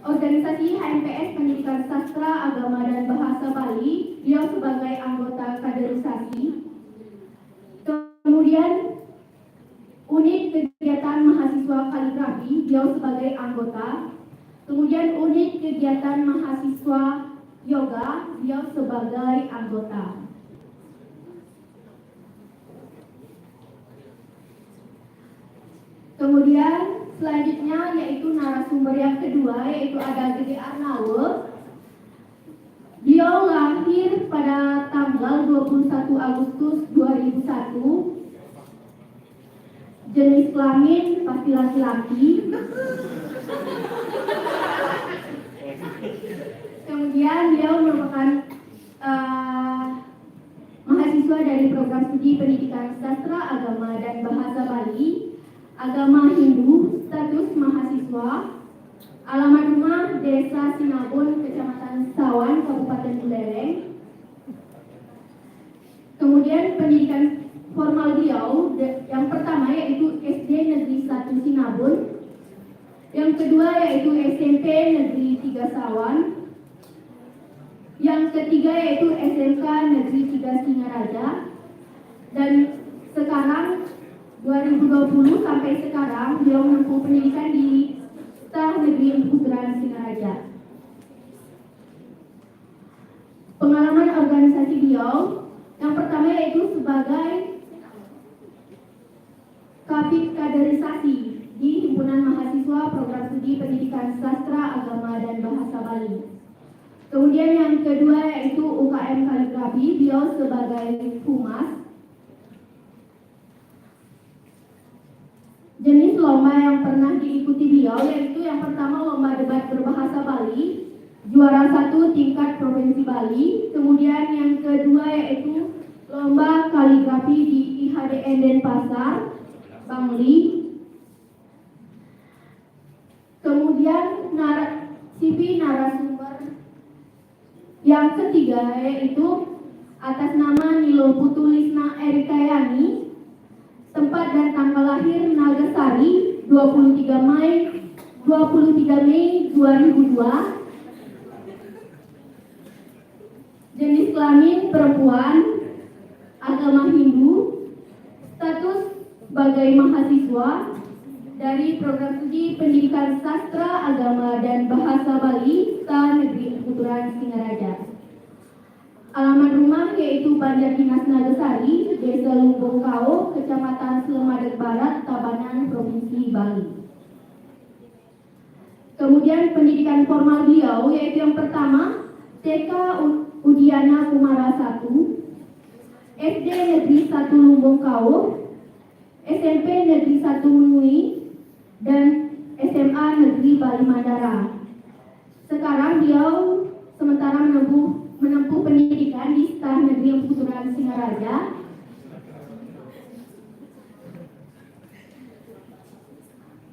organisasi HMPS Pendidikan Sastra Agama dan Bahasa Bali, beliau sebagai anggota kaderisasi. Kemudian unit kegiatan mahasiswa kaligrafi, beliau sebagai anggota. Kemudian unit kegiatan mahasiswa yoga, beliau sebagai anggota. Kemudian selanjutnya yaitu narasumber yang kedua yaitu ada Gede Arnaul. Beliau lahir pada tanggal 21 Agustus 2001. Jenis kelamin pasti laki-laki. Kemudian beliau merupakan mahasiswa dari program studi pendidikan sastra agama dan bahasa Bali agama Hindu, status mahasiswa, alamat rumah Desa Sinabun, Kecamatan Sawan, Kabupaten Buleleng. Kemudian pendidikan formal beliau, yang pertama yaitu SD Negeri 1 Sinabun, yang kedua yaitu SMP Negeri 3 Sawan, yang ketiga yaitu SMK Negeri 3 Singaraja, dan sekarang 2020 sampai sekarang beliau menempuh pendidikan di Sekolah Negeri Putra Singaraja. Pengalaman organisasi beliau, yang pertama yaitu sebagai Kabid Kaderisasi di Himpunan Mahasiswa Program Studi Pendidikan Sastra, Agama, dan Bahasa Bali. Kemudian yang kedua yaitu UKM Kaligrafi, beliau sebagai Humas. Jenis lomba yang pernah diikuti beliau yaitu yang pertama lomba debat berbahasa Bali, juara 1 tingkat Provinsi Bali. Kemudian yang kedua yaitu lomba kaligrafi di IHDN Denpasar, Bangli. Kemudian CV narasumber yang ketiga yaitu atas nama Nilo Putulisna Erikayani, tempat dan tanggal lahir Nagasari 23 Mei 2002, jenis kelamin perempuan, agama Hindu, status sebagai mahasiswa dari Program Studi Pendidikan Sastra, Agama, dan Bahasa Bali, Sekolah Negeri Putra Singaraja. Alamat rumah yaitu Banjar Dinas Nagasari, Desa Lumbung Kao, Kecamatan Slemadeg Barat, Tabanan, Provinsi Bali. Kemudian pendidikan formal beliau yaitu yang pertama TK Udiana Kumara 1, SD Negeri 1 Lumbung Kao, SMP Negeri 1 Menui, dan SMA Negeri Bali Mandara. Sekarang beliau sementara menempuh pendidikan di Sekolah Negeri Putra Singaraja.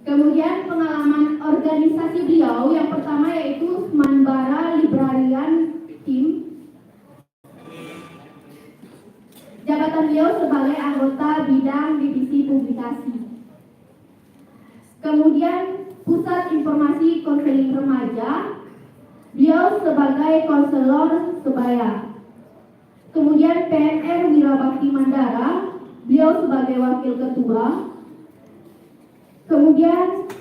Kemudian pengalaman organisasi beliau yang pertama yaitu Manbara Librarian Team. Jabatan beliau sebagai anggota bidang divisi publikasi. Kemudian Pusat Informasi Konseling Remaja, beliau sebagai konselor sebaya. Kemudian PNR Wirabakti Mandara, beliau sebagai wakil ketua. Kemudian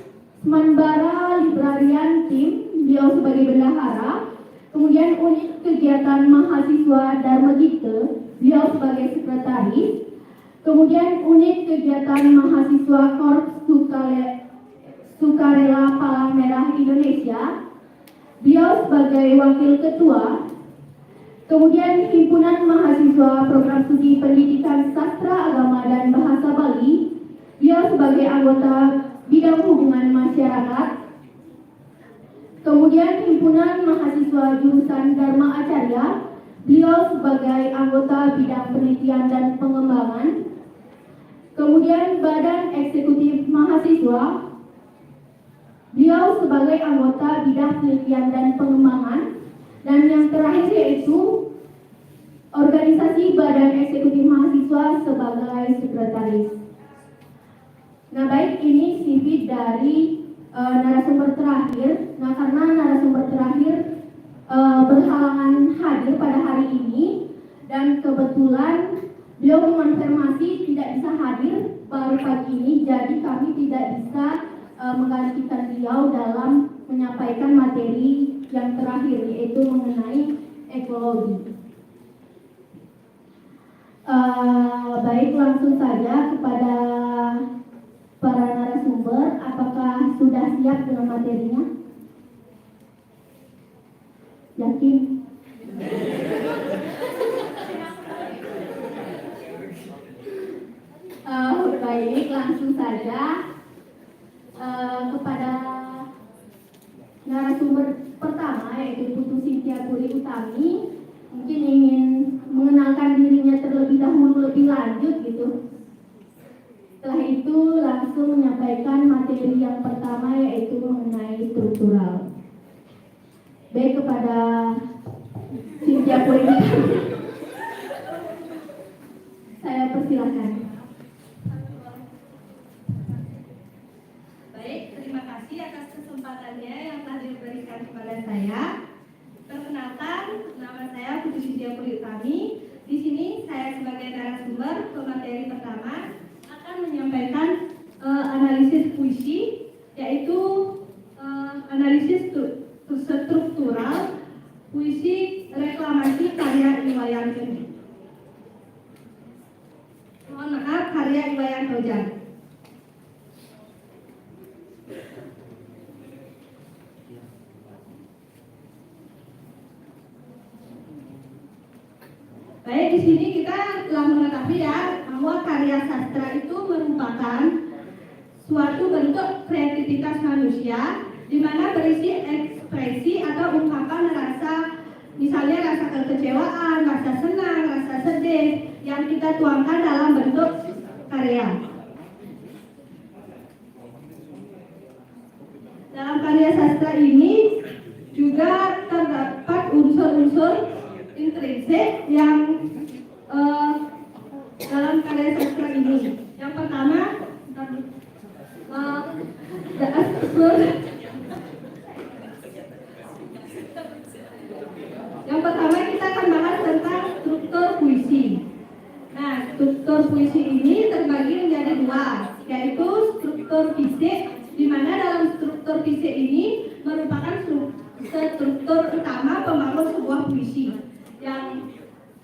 Manbara Librarian Team, beliau sebagai bendahara. Kemudian unit kegiatan mahasiswa Dharma Gita, beliau sebagai sekretaris. Kemudian unit kegiatan mahasiswa Korps Sukarela Palang Merah Indonesia, beliau sebagai wakil ketua. Kemudian Himpunan Mahasiswa Program Studi Pendidikan Sastra, Agama, dan Bahasa Bali, beliau sebagai anggota bidang hubungan masyarakat. Kemudian Himpunan Mahasiswa Jurusan Dharma Acarya, beliau sebagai anggota bidang penelitian dan pengembangan. Kemudian Badan Eksekutif Mahasiswa, beliau sebagai anggota bidang penelitian dan pengembangan. Dan yang terakhir yaitu organisasi Badan Eksekutif Mahasiswa sebagai sekretaris. Nah baik, ini CV dari narasumber terakhir. Nah karena narasumber terakhir berhalangan hadir pada hari ini dan kebetulan beliau mengonfirmasi tidak bisa hadir baru pagi ini, jadi kami tidak bisa menggantikan beliau dalam menyampaikan materi yang terakhir yaitu mengenai ekologi. Baik, langsung saja kepada para narasumber, apakah sudah siap dengan materinya? Yakin? Baik, langsung saja kepada narasumber pertama yaitu Putu Cynthia Puri Utami. Mungkin ingin mengenalkan dirinya terlebih dahulu lebih lanjut gitu. Setelah itu langsung menyampaikan materi yang pertama yaitu mengenai struktural. Baik, kepada Cynthia Purita, saya persilakan.
Baik, terima kasih atas kesempatannya yang telah diberikan kepada saya. Perkenalkan, nama saya Putri Cynthia Purita. Di sini saya sebagai narasumber pemateri pertama akan menyampaikan analisis puisi, yaitu analisis struktural puisi reklamasi karya Iwayan karya Iwayan Tojan. Baik, di sini kita telah mengetahui ya bahwa karya sastra itu merupakan suatu bentuk kreativitas manusia di mana berisi ekspresi atau ungkapan rasa, misalnya rasa kekecewaan, rasa senang, rasa sedih yang kita tuangkan dalam bentuk karya. Dalam karya sastra ini juga terdapat unsur-unsur intrinsik yang dalam karya sastra ini. Yang pertama, kita akan bahas tentang struktur puisi. Nah, struktur puisi ini terbagi menjadi dua, yaitu struktur fisik, di mana dalam struktur fisik ini merupakan struktur utama pembangun sebuah puisi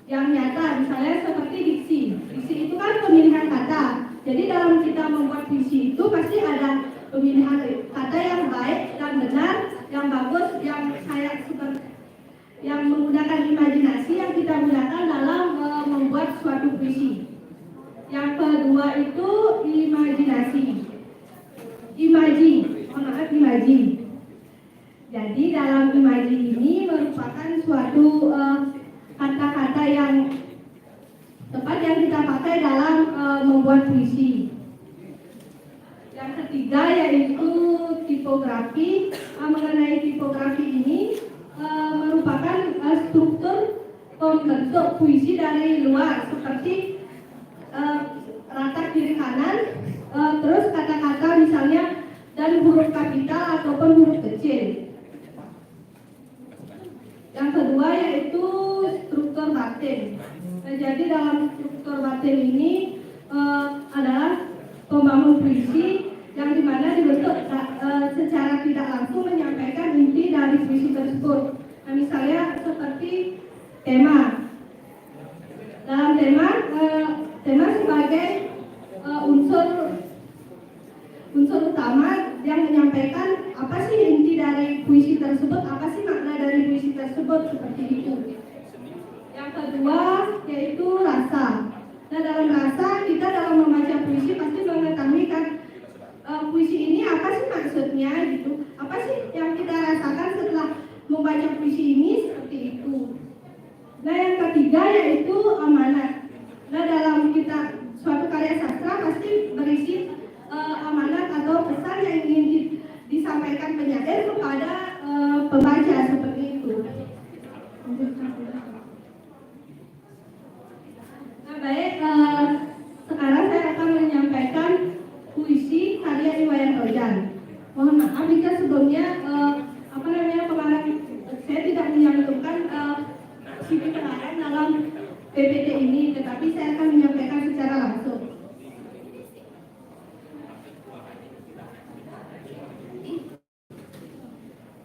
yang nyata, misalnya seperti diksi. Diksi itu kan pemilihan kata. Jadi dalam kita membuat puisi itu pasti ada pemilihan kata yang baik dan benar, yang bagus, yang menggunakan imajinasi yang kita gunakan dalam membuat suatu puisi. Yang kedua itu imajinasi. Imaji. Jadi dalam imaji ini merupakan suatu kata-kata yang tepat yang kita pakai dalam membuat puisi. Yang ketiga yaitu tipografi. Mengenai tipografi ini merupakan struktur pembentuk puisi dari luar seperti rata kiri kanan, terus kata-kata misalnya dan huruf kapital ataupun huruf kecil. Yang kedua yaitu struktur batin. Jadi dalam struktur batin ini adalah pembangun puisi yang dimana dibentuk secara tidak langsung menyampaikan inti dari puisi tersebut. Nah, misalnya seperti tema. Dalam tema sebagai unsur utama yang menyampaikan apa sih inti dari puisi tersebut, apa sih makna dari puisi tersebut, seperti itu. Yang kedua yaitu rasa. Nah, dalam rasa kita dalam membaca puisi pasti mengetahui kan puisi ini apa sih maksudnya gitu. Apa sih yang kita rasakan setelah membaca puisi ini, seperti itu. Nah, yang ketiga yaitu amanat. Nah, dalam kita suatu karya sastra pasti berisi amanat atau pesan yang ingin disampaikan penyair kepada pembaca, seperti itu. Nah, baik, sekarang saya akan menyampaikan puisi karya Iwayan Tojan. Mohon maaf jika sebelumnya kemarin saya tidak menyantumkan CV pengarang dalam PPT ini, tetapi saya akan menyampaikan secara langsung.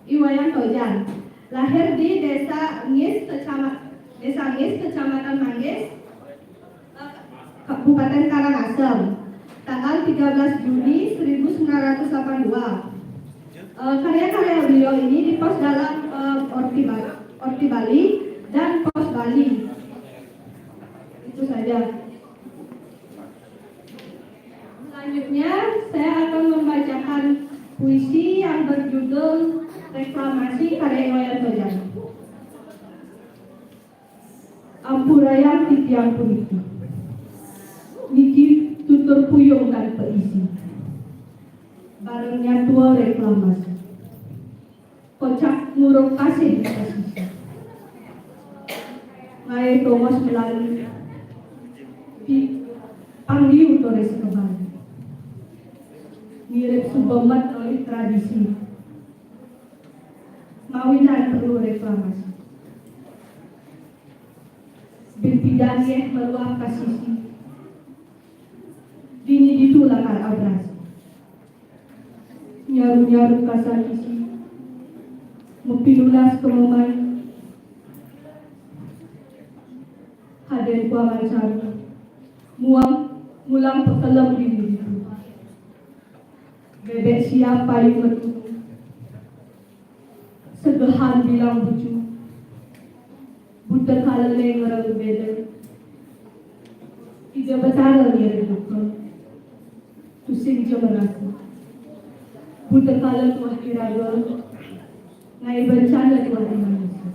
Iwayan Tojan lahir di Desa Ngis, Kecamatan Manggis, Kabupaten Karangasem, tanggal 13 Juni 1982. Karya-karya beliau ini dipost dalam Orti Bali dan Pos Bali. Itu saja. Selanjutnya saya akan membacakan puisi yang berjudul Reklamasi karya Iwayan Tojan. Ampurayang titiang puniki. Niki tutur puyung dan tanpa isi. Barangnya tua reklamasi. Kocak muruk kasih di posisi. Ngai Thomas melalui panggil Torres kembali. Mirip subamat oleh tradisi. Mawinan perlu reklamasi. Bintidanieh meluap kasisi. Dini ditulakar abrasi. Nyaru-nyaru kasar isi. Mempinulas kemoman. Hadir kuaman cari. Mulang pekelam dini itu. Bebek siapa yang bertemu. Segehan bilang bucu. Buta kaleng orang beda. Tiga betara dia redukkan. Tusing je merasa. Buta kaleng tuah iragal. Ngai bencana tuah Indonesia.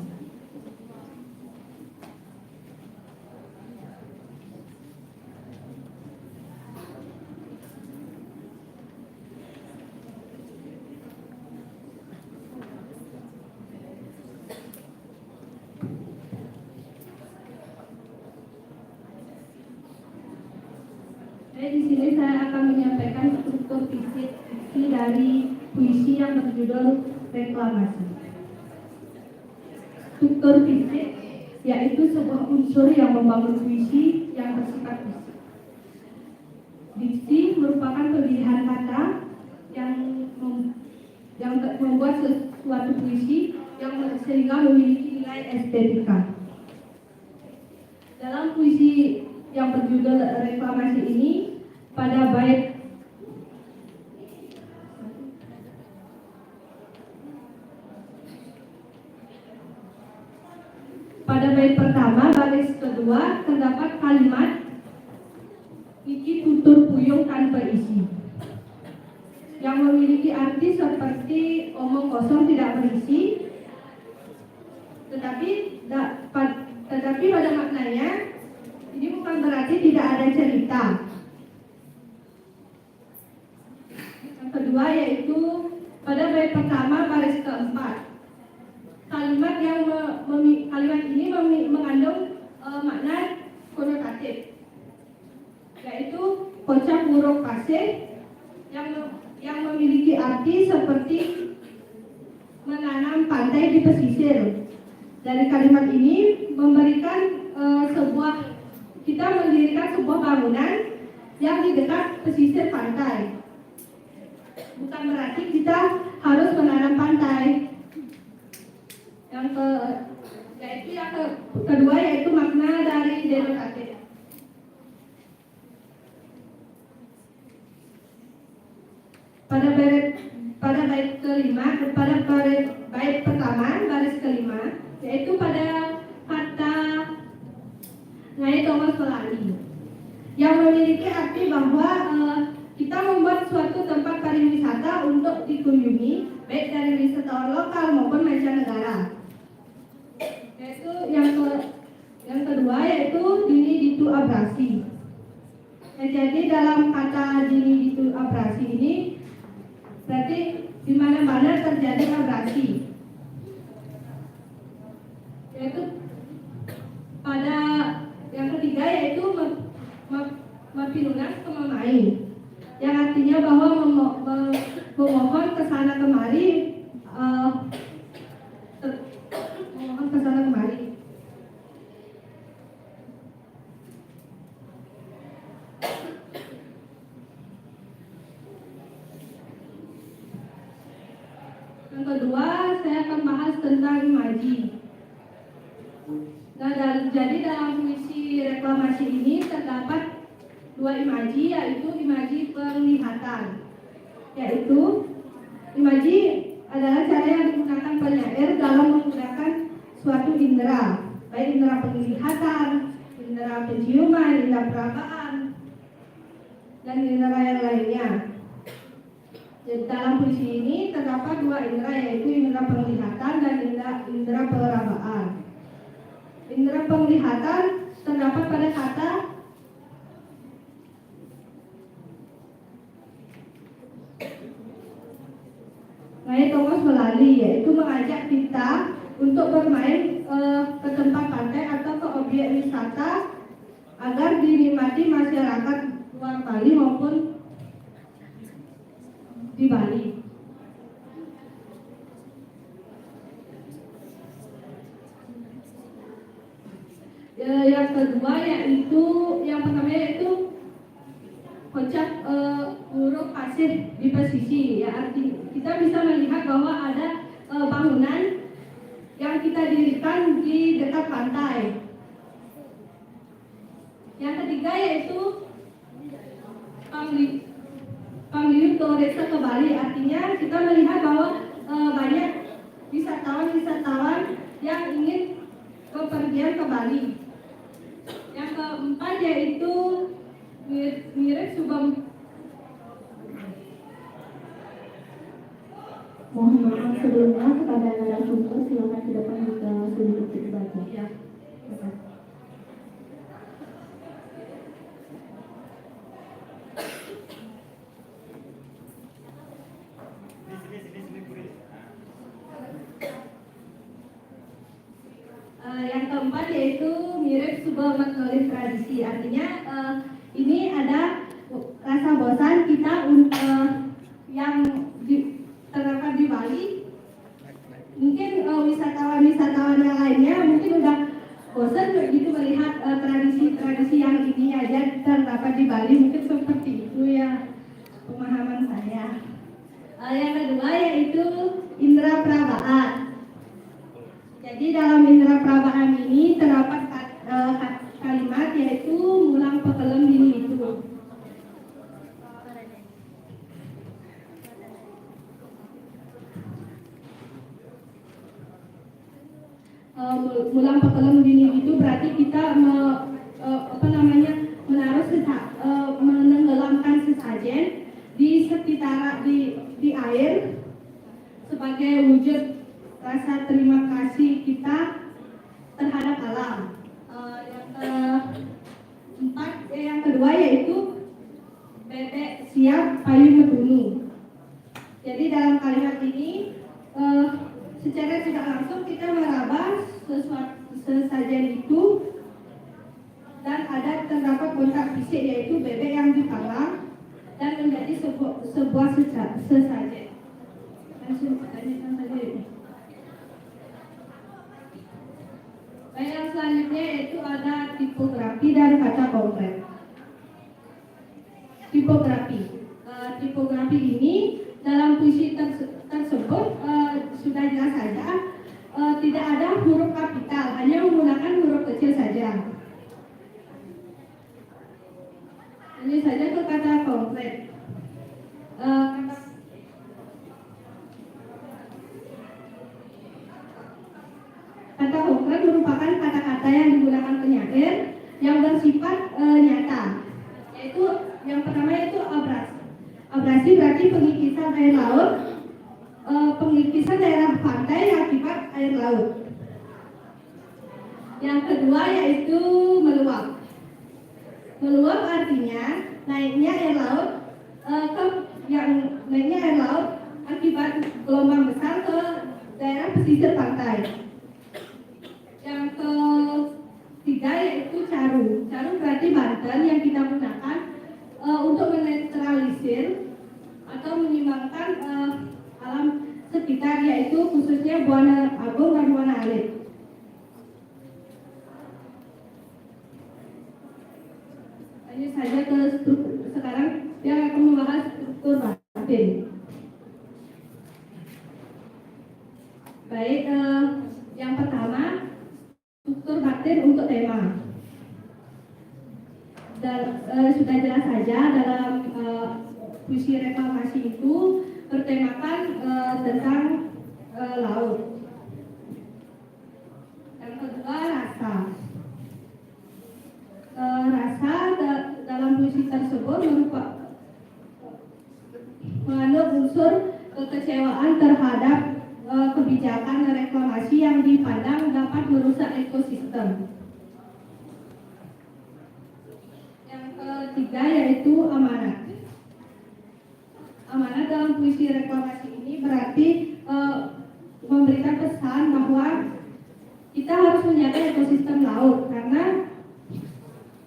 Di sini saya akan menyampaikan struktur fisik dari puisi yang berjudul reklamasi. Struktur fisik yaitu sebuah unsur yang membangun puisi yang bersifat fisik. Diksi merupakan pemilihan kata yang membuat sesuatu puisi yang sehingga memiliki nilai estetika. Dalam puisi yang berjudul reklamasi ini, pada bait pertama baris kedua terdapat kalimat iki tutur puyung tanpa isi yang memiliki arti seperti omong kosong tidak berisi, tetapi pada maknanya ini bukan berarti tidak ada cerita. Kedua yaitu pada bait pertama baris keempat kalimat ini mengandung makna konotatif yaitu kocak muruk pasir yang memiliki arti seperti menanam pantai di pesisir. Dari kalimat ini memberikan kita mendirikan sebuah bangunan yang di dekat pesisir pantai. Bukan berarti kita harus menanam pantai. Yang kedua yaitu makna dari denotatif. Pada bait pertama baris kelima yaitu pada kata Ngai Thomas Pelali yang memiliki arti bahwa kita membuat suatu tempat pariwisata untuk dikunjungi baik dari wisatawan lokal maupun mancanegara. Yaitu yang kedua yaitu dini ditu abrasi. Jadi dalam kata dini ditu abrasi ini berarti di mana-mana terjadi abrasi. Yaitu pada yang ketiga yaitu mapinunas kemamai, yang artinya bahwa memohon kesana kemari, Yang kedua saya akan bahas tentang imaji. Nah, jadi dalam puisi reklamasi ini terdapat dua imaji, yaitu imaji penglihatan. Yaitu imaji adalah cara yang digunakan penyair dalam menggunakan suatu indera, baik indera penglihatan, indera penciuman, indera perabaan, dan indera yang lainnya. Jadi dalam puisi ini terdapat dua indera, yaitu indera penglihatan dan indera perabaan. Indera penglihatan terdapat pada kata Hai Thomas Melali, yaitu mengajak kita untuk bermain ke tempat pantai atau ke objek wisata agar dinikmati masyarakat luar Bali maupun di Bali. Yang kedua yaitu, yang pertama yaitu kocak huruf pasir di pesisir. Ya, arti kita bisa melihat bahwa ada bangunan yang kita dirikan di dekat pantai. Yang ketiga yaitu Pangliut Toresa ke Bali. Artinya kita melihat bahwa banyak wisatawan-wisatawan yang ingin bepergian ke Bali. Yang keempat yaitu mirip Subang.
Mohon maaf sebelumnya kepada narasumber, silakan ke depan jika sudah untuk dibaca.
Ya.
Sini, Puri.
Yang keempat yaitu mirip sebuah metode tradisi. Artinya ini ada rasa bosan kita yang terdapat di Bali. Mungkin wisatawan-wisatawan yang lainnya mungkin udah bosan begitu melihat tradisi-tradisi yang ini aja terdapat di Bali. Mungkin seperti itu ya pemahaman saya. Yang kedua yaitu indera perabaan. Jadi dalam indera perabaan ini terdapat kalimat yaitu mulang pekelem dini itu. Mulang pekelem dini itu berarti kita menenggelamkan sesajen di sekitar di air sebagai wujud rasa terima kasih kita terhadap alam. Yang kedua yaitu bebek siap payu metunu. Jadi dalam kalimat ini secara tidak langsung kita meraba sesajen itu dan ada terdapat kontak fisik yaitu bebek yang dipanggang dan menjadi sebuah sesajen. Langsung tanyakan saja. Baik, yang selanjutnya yaitu ada tipografi dan kata konkret. Tipografi ini dalam puisi tersebut sudah jelas saja tidak ada huruf kapital, hanya menggunakan huruf kecil saja. Ini saja ke kata konkret. Kata konkret merupakan kata-kata yang digunakan penyair yang bersifat nyata. Yaitu yang pertama yaitu abrasi. Abrasi berarti pengikisan air laut, pengikisan daerah pantai akibat air laut. Yang kedua yaitu meluap. Meluap artinya naiknya air laut naiknya air laut akibat gelombang besar ke daerah pesisir pantai. Yang ketiga yaitu caru. Caru berarti banten yang kita gunakan untuk menetralisir atau menyimbangkan alam sekitar, yaitu khususnya Buana Agung dan Buana Alit. Ini saja ke sekarang yang akan membahas struktur batin. Baik, yang pertama struktur batin untuk tema. Sudah jelas saja dalam puisi reklamasi itu bertemakan tentang laut. Yang kedua rasa. Rasa dalam puisi tersebut mengandung unsur kekecewaan terhadap kebijakan reklamasi yang dipandang dapat merusak ekosistem. Yang ketiga yaitu amanat. Amanat dalam puisi reklamasi ini berarti memberikan pesan bahwa kita harus menjaga ekosistem laut karena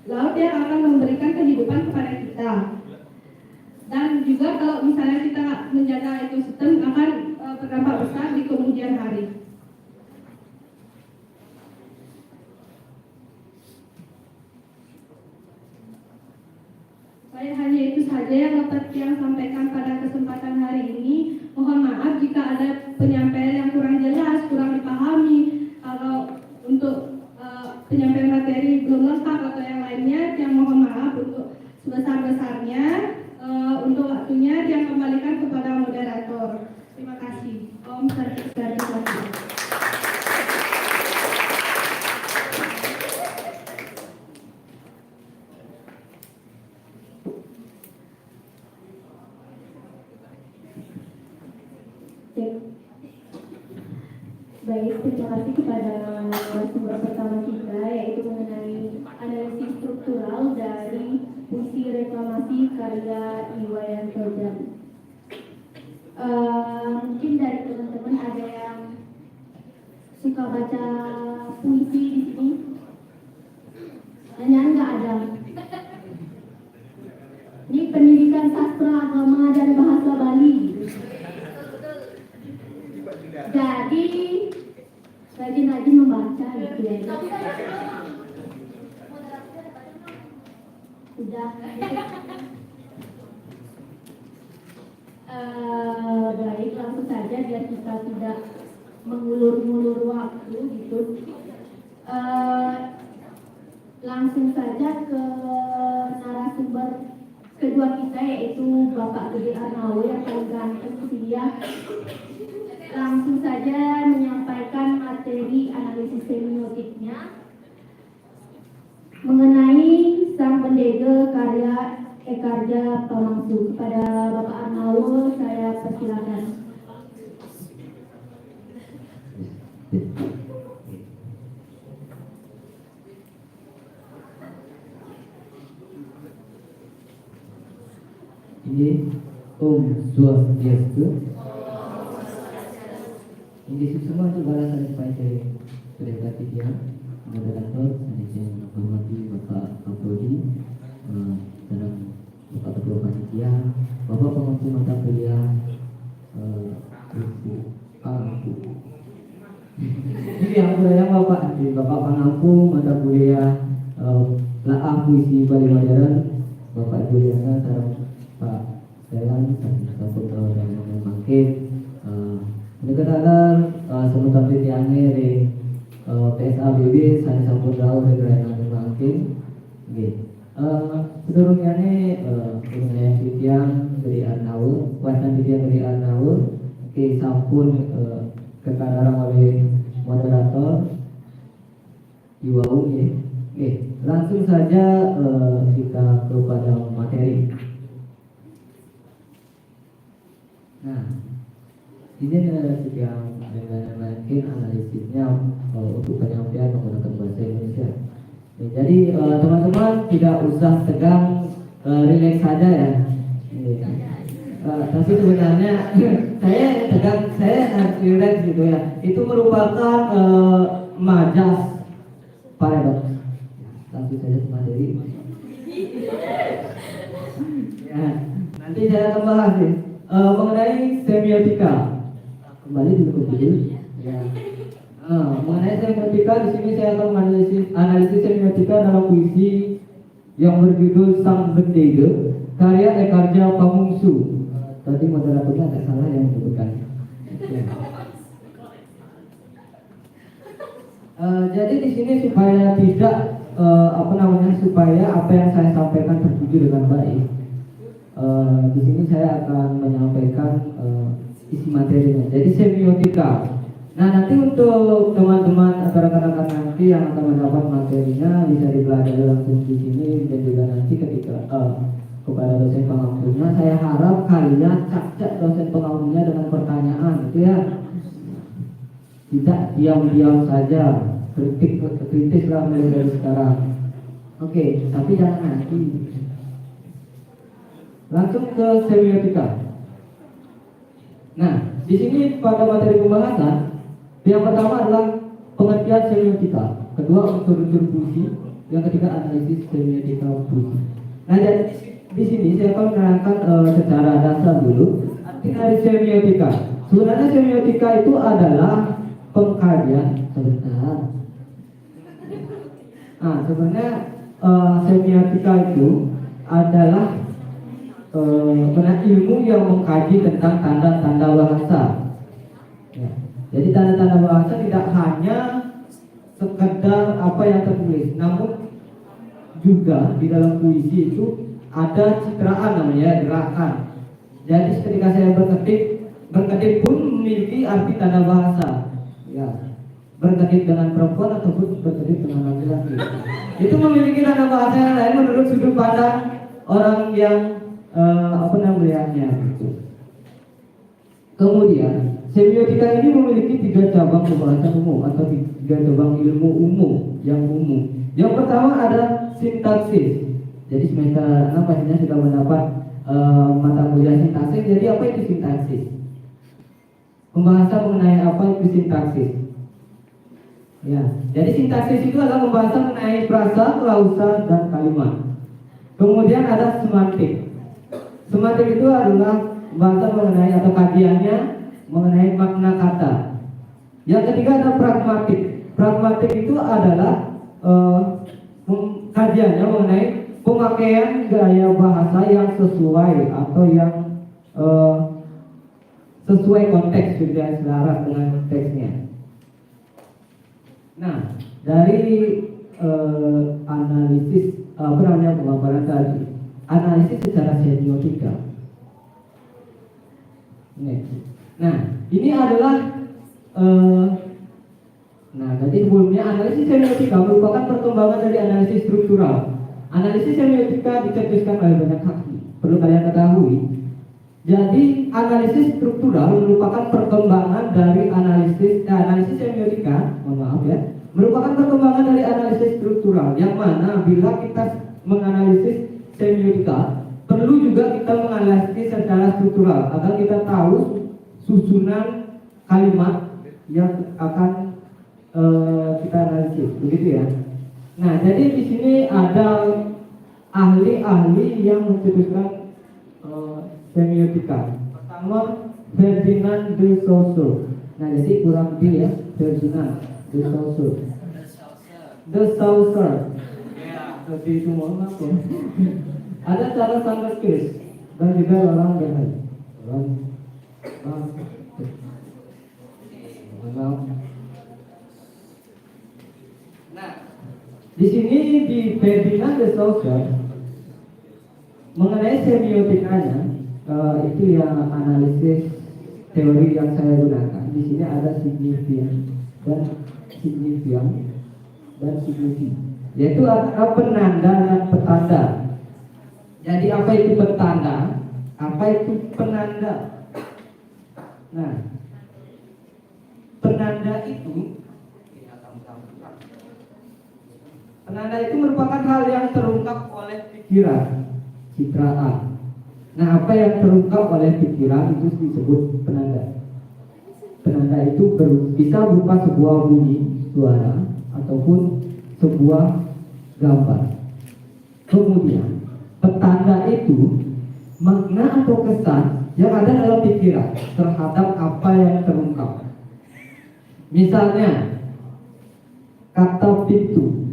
laut yang akan memberikan kehidupan kepada kita. Dan juga kalau misalnya kita menjaga ekosistem akan berdampak besar di kemudian hari. Baik, hanya itu saja yang dapat yang sampaikan pada kesempatan hari ini. Mohon maaf jika ada penyampaian yang kurang jelas, kurang dipahami, kalau untuk penyampaian materi belum lengkap atau yang lainnya, yang mohon maaf untuk sebesar-besarnya. Untuk waktunya dia kembalikan kepada moderator. Terima kasih. Om Swastiastu.
Baik, terima kasih kepada sumber pertama kita, yaitu mengenai analisis struktural dari puisi reklamasi karya Iwayan Sojan. Mungkin dari teman-teman ada yang suka baca puisi di sini? Hanya nggak ada. Ini pendidikan sastra agama dan bahasa Bali. Jadi rajin-rajin membaca gitu ya. Udah. Baik, langsung saja biar kita tidak mengulur-ngulur waktu gitu. Langsung saja ke narasumber kedua kita, yaitu Bapak Gede Arnawo yang paling ganteng di sini ya. Langsung saja menyampaikan materi analisis semiotiknya mengenai Sang Pendege karya Ekarja Pamangsu. Kepada Bapak Arnawo saya persilakan.
Ini Om Swastiastu. Ini semua itu balasan supaya saya berhati dia moderator, saya menghormati Bapak Kapolri, dan Bapak Ketua Panitia, Bapak Pengampu Mata Kuliah, Jadi yang Bapak Pengampu Mata Kuliah Laah Puisi Bali Majaran, Bapak Juliana, Pak Selan, Bapak dan Mangkit. Negara sementara tiangnya di PSABB saya sampun tahu negara yang mungkin. Sedurungnya ini saya tiang dari Arnaul, kuasa tiang dari Arnaul. Sampun kekarang oleh moderator Iwau ya. Langsung saja kita kepada materi. Nah, ini analisis yang mungkin analisisnya untuk penyampaian menggunakan bahasa Indonesia. Jadi teman-teman tidak usah tegang, relax saja ya. Tapi sebenarnya saya tegang, saya relax gitu ya. Itu merupakan majas paradoks. Langsung saja ke materi. Ya, nanti saya tambahkan sih mengenai semiotika. Kembali dulu ke judul. Ya. Mengenai semiotika, di sini saya akan analisis semiotika dalam puisi yang berjudul Sang Pendege karya Ekarja Pamungsu. Tadi moderatornya agak salah yang menyebutkan. Ya. Jadi di sini supaya tidak supaya apa yang saya sampaikan tertuju dengan baik. Di sini saya akan menyampaikan isi materinya. Jadi semiotika. Nah, nanti untuk teman-teman atau rekan-rekan nanti yang akan mendapat materinya bisa dipelajari langsung di sini, dan juga nanti ketika kepada dosen pengampunya, saya harap kalian cak dosen pengampunya dengan pertanyaan, gitu ya. Tidak diam-diam saja, kritislah mulai dari sekarang. Oke, tapi jangan nanti. Langsung ke semiotika. Nah, di sini pada materi pembahasan Yang pertama adalah pengertian semiotika, kedua unsur-unsur puisi, yang ketiga analisis semiotika puisi. Nah, jadi di sini saya akan menerangkan secara dasar dulu arti dari semiotika. Sebenarnya semiotika itu adalah pengkajian sebentar. Nah, sebenarnya semiotika itu adalah ilmu yang mengkaji tentang tanda-tanda bahasa. Ya. Jadi tanda-tanda bahasa tidak hanya sekedar apa yang tertulis, namun juga di dalam puisi itu ada citraan namanya, gerakan. Jadi ketika saya berkedip pun memiliki arti tanda bahasa. Ya, berkedip dengan perempuan ataupun berkedip dengan laki-laki. Itu memiliki tanda bahasa yang lain menurut sudut pandang orang yang melihatnya. Kemudian semiotika ini memiliki 3 cabang pembahasan umum atau 3 cabang ilmu umum yang umum. Yang pertama ada sintaksis. Jadi semester 6 pastinya sudah mendapat mata kuliah sintaksis. Jadi apa itu sintaksis? Pembahasan mengenai apa itu sintaksis. Ya, jadi sintaksis itu adalah pembahasan mengenai frasa, klausa, dan kalimat. Kemudian ada semantik. Semantik itu adalah pembahasan mengenai atau kajiannya mengenai makna kata. Yang ketiga ada pragmatik. Pragmatik itu adalah kajiannya mengenai pemakaian gaya bahasa yang sesuai atau yang sesuai konteks, sudah selaras dengan teksnya. Nah, dari analisis pemaparan tadi, analisis secara semiotika. Nah, ini adalah jadi sebelumnya analisis semiotika merupakan perkembangan dari analisis struktural. Analisis semiotika dicetuskan oleh banyak hakim. Perlu kalian ketahui. Jadi analisis struktural merupakan perkembangan dari analisis semiotika, merupakan perkembangan dari analisis struktural, yang mana bila kita menganalisis semiotika perlu juga kita menganalisis secara struktural agar kita tahu susunan kalimat yang akan kita analisis, begitu ya. Nah, jadi di sini ada ahli-ahli yang mencetuskan semiotika. Pertama, Ferdinand de Saussure. Nah, jadi kurang lebih ya, Ferdinand de Saussure. De Saussure. Ya, lebih semua apa? Ada Charles Sanders Peirce dan juga Roland Barthes. Nah, di sini di Ferdinand de Saussure mengenai semiotikanya, itu yang analisis teori yang saya gunakan. Di sini ada signifian dan signifi, yaitu ada penanda dan petanda. Jadi apa itu petanda? Apa itu penanda? Nah, penanda itu merupakan hal yang terungkap oleh pikiran, citraan. Nah, apa yang terungkap oleh pikiran itu disebut penanda. Penanda itu bisa berupa sebuah bunyi, suara, ataupun sebuah gambar. Kemudian, petanda itu makna atau kesan yang ada dalam pikiran terhadap apa yang terungkap. Misalnya, kata pintu.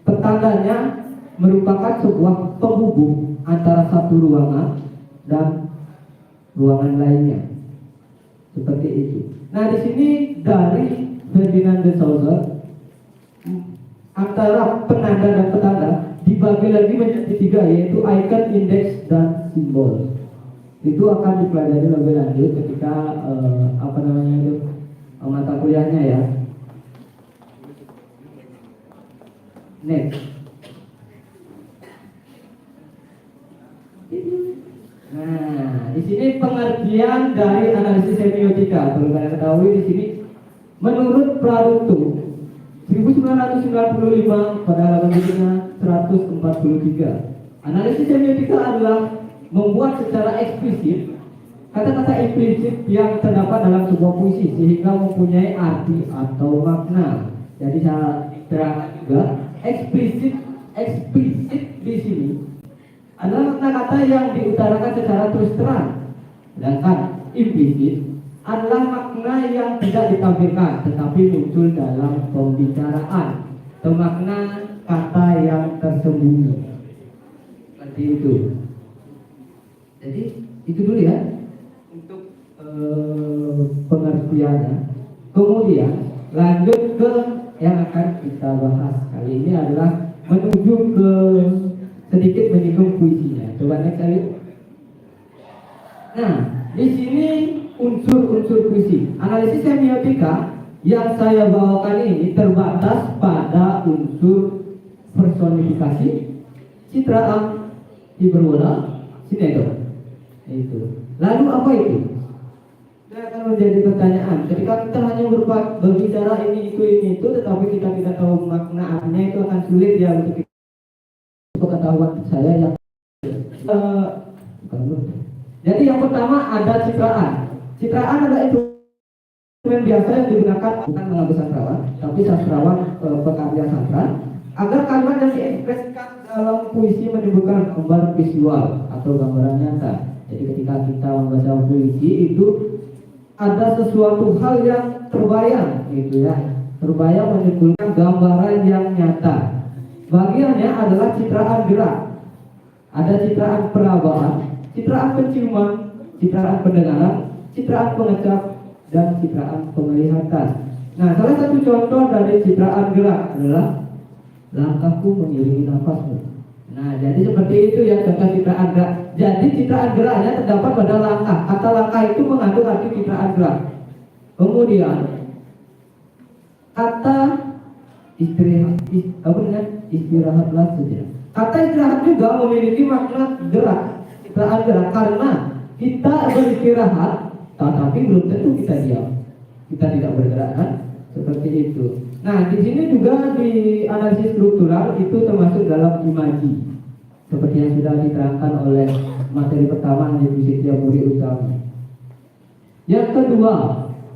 Petandanya merupakan sebuah penghubung antara satu ruangan dan ruangan lainnya. Seperti itu. Nah, di sini dari Ferdinand de Saussure, antara penanda dan petanda dibagi lagi menjadi 3, yaitu icon, indeks, dan simbol. Itu akan dipelajari lebih lanjut ketika mata kuliahnya ya. Next. Nah, di sini pengertian dari analisis semiotika. Perlu kalian ketahui di sini, menurut Plato 1995 pada halaman berikutnya 143. Analisis semiotika adalah membuat secara eksplisit kata-kata implisit yang terdapat dalam sebuah puisi sehingga mempunyai arti atau makna. Jadi saya terangkan juga eksplisit di sini adalah kata-kata yang diutarakan secara terus terang, sedangkan implisit adalah makna yang tidak ditampilkan tetapi muncul dalam pembicaraan atau makna kata yang tersembunyi. Seperti itu. Jadi itu dulu ya untuk pengertiannya. Kemudian lanjut ke yang akan kita bahas kali ini adalah menuju ke sedikit menyinggung puisinya. Coba next ayo. Nah, di sini unsur-unsur puisi. Analisis semiotika yang saya bawakan ini terbatas pada unsur personifikasi, citraan, hiperbola, sinedok. Itu. Lalu apa itu? Itu akan menjadi pertanyaan. Ketika kita hanya berbicara ini itu, tetapi kita tidak tahu makna artinya, itu akan sulit ya untuk pengetahuan saya yang jadi yang pertama ada citraan. Citraan adalah instrumen biasa yang digunakan bukan mengambil sastrawan, tapi sastrawan pekarya sastra agar kalimat yang diekspresikan dalam puisi menimbulkan gambar visual atau gambaran nyata. Jadi ketika kita membaca puisi itu ada sesuatu hal yang terbayang, gitu ya, terbayang menimbulkan gambaran yang nyata. Bagiannya adalah citraan gerak, ada citraan perabaan, citraan penciuman, citraan pendengaran, citraan pengecap, dan citraan penglihatan. Nah, salah satu contoh dari citraan gerak adalah langkahku mengiringi nafasmu. Nah, jadi seperti itu ya contoh citraan gerak. Jadi citraan geraknya terdapat pada langkah. Kata langkah itu mengandung arti citraan gerak. Kemudian kata istirahatlah saja. Kata istirahat juga memiliki makna gerak, citraan gerak, karena kita beristirahat, tetapi belum tentu kita diam, kita tidak bergerak kan? Seperti itu. Nah, di sini juga di analisis struktural itu termasuk dalam imaji, seperti yang sudah diterangkan oleh materi pertama yaitu Siti Muri Utami. Yang kedua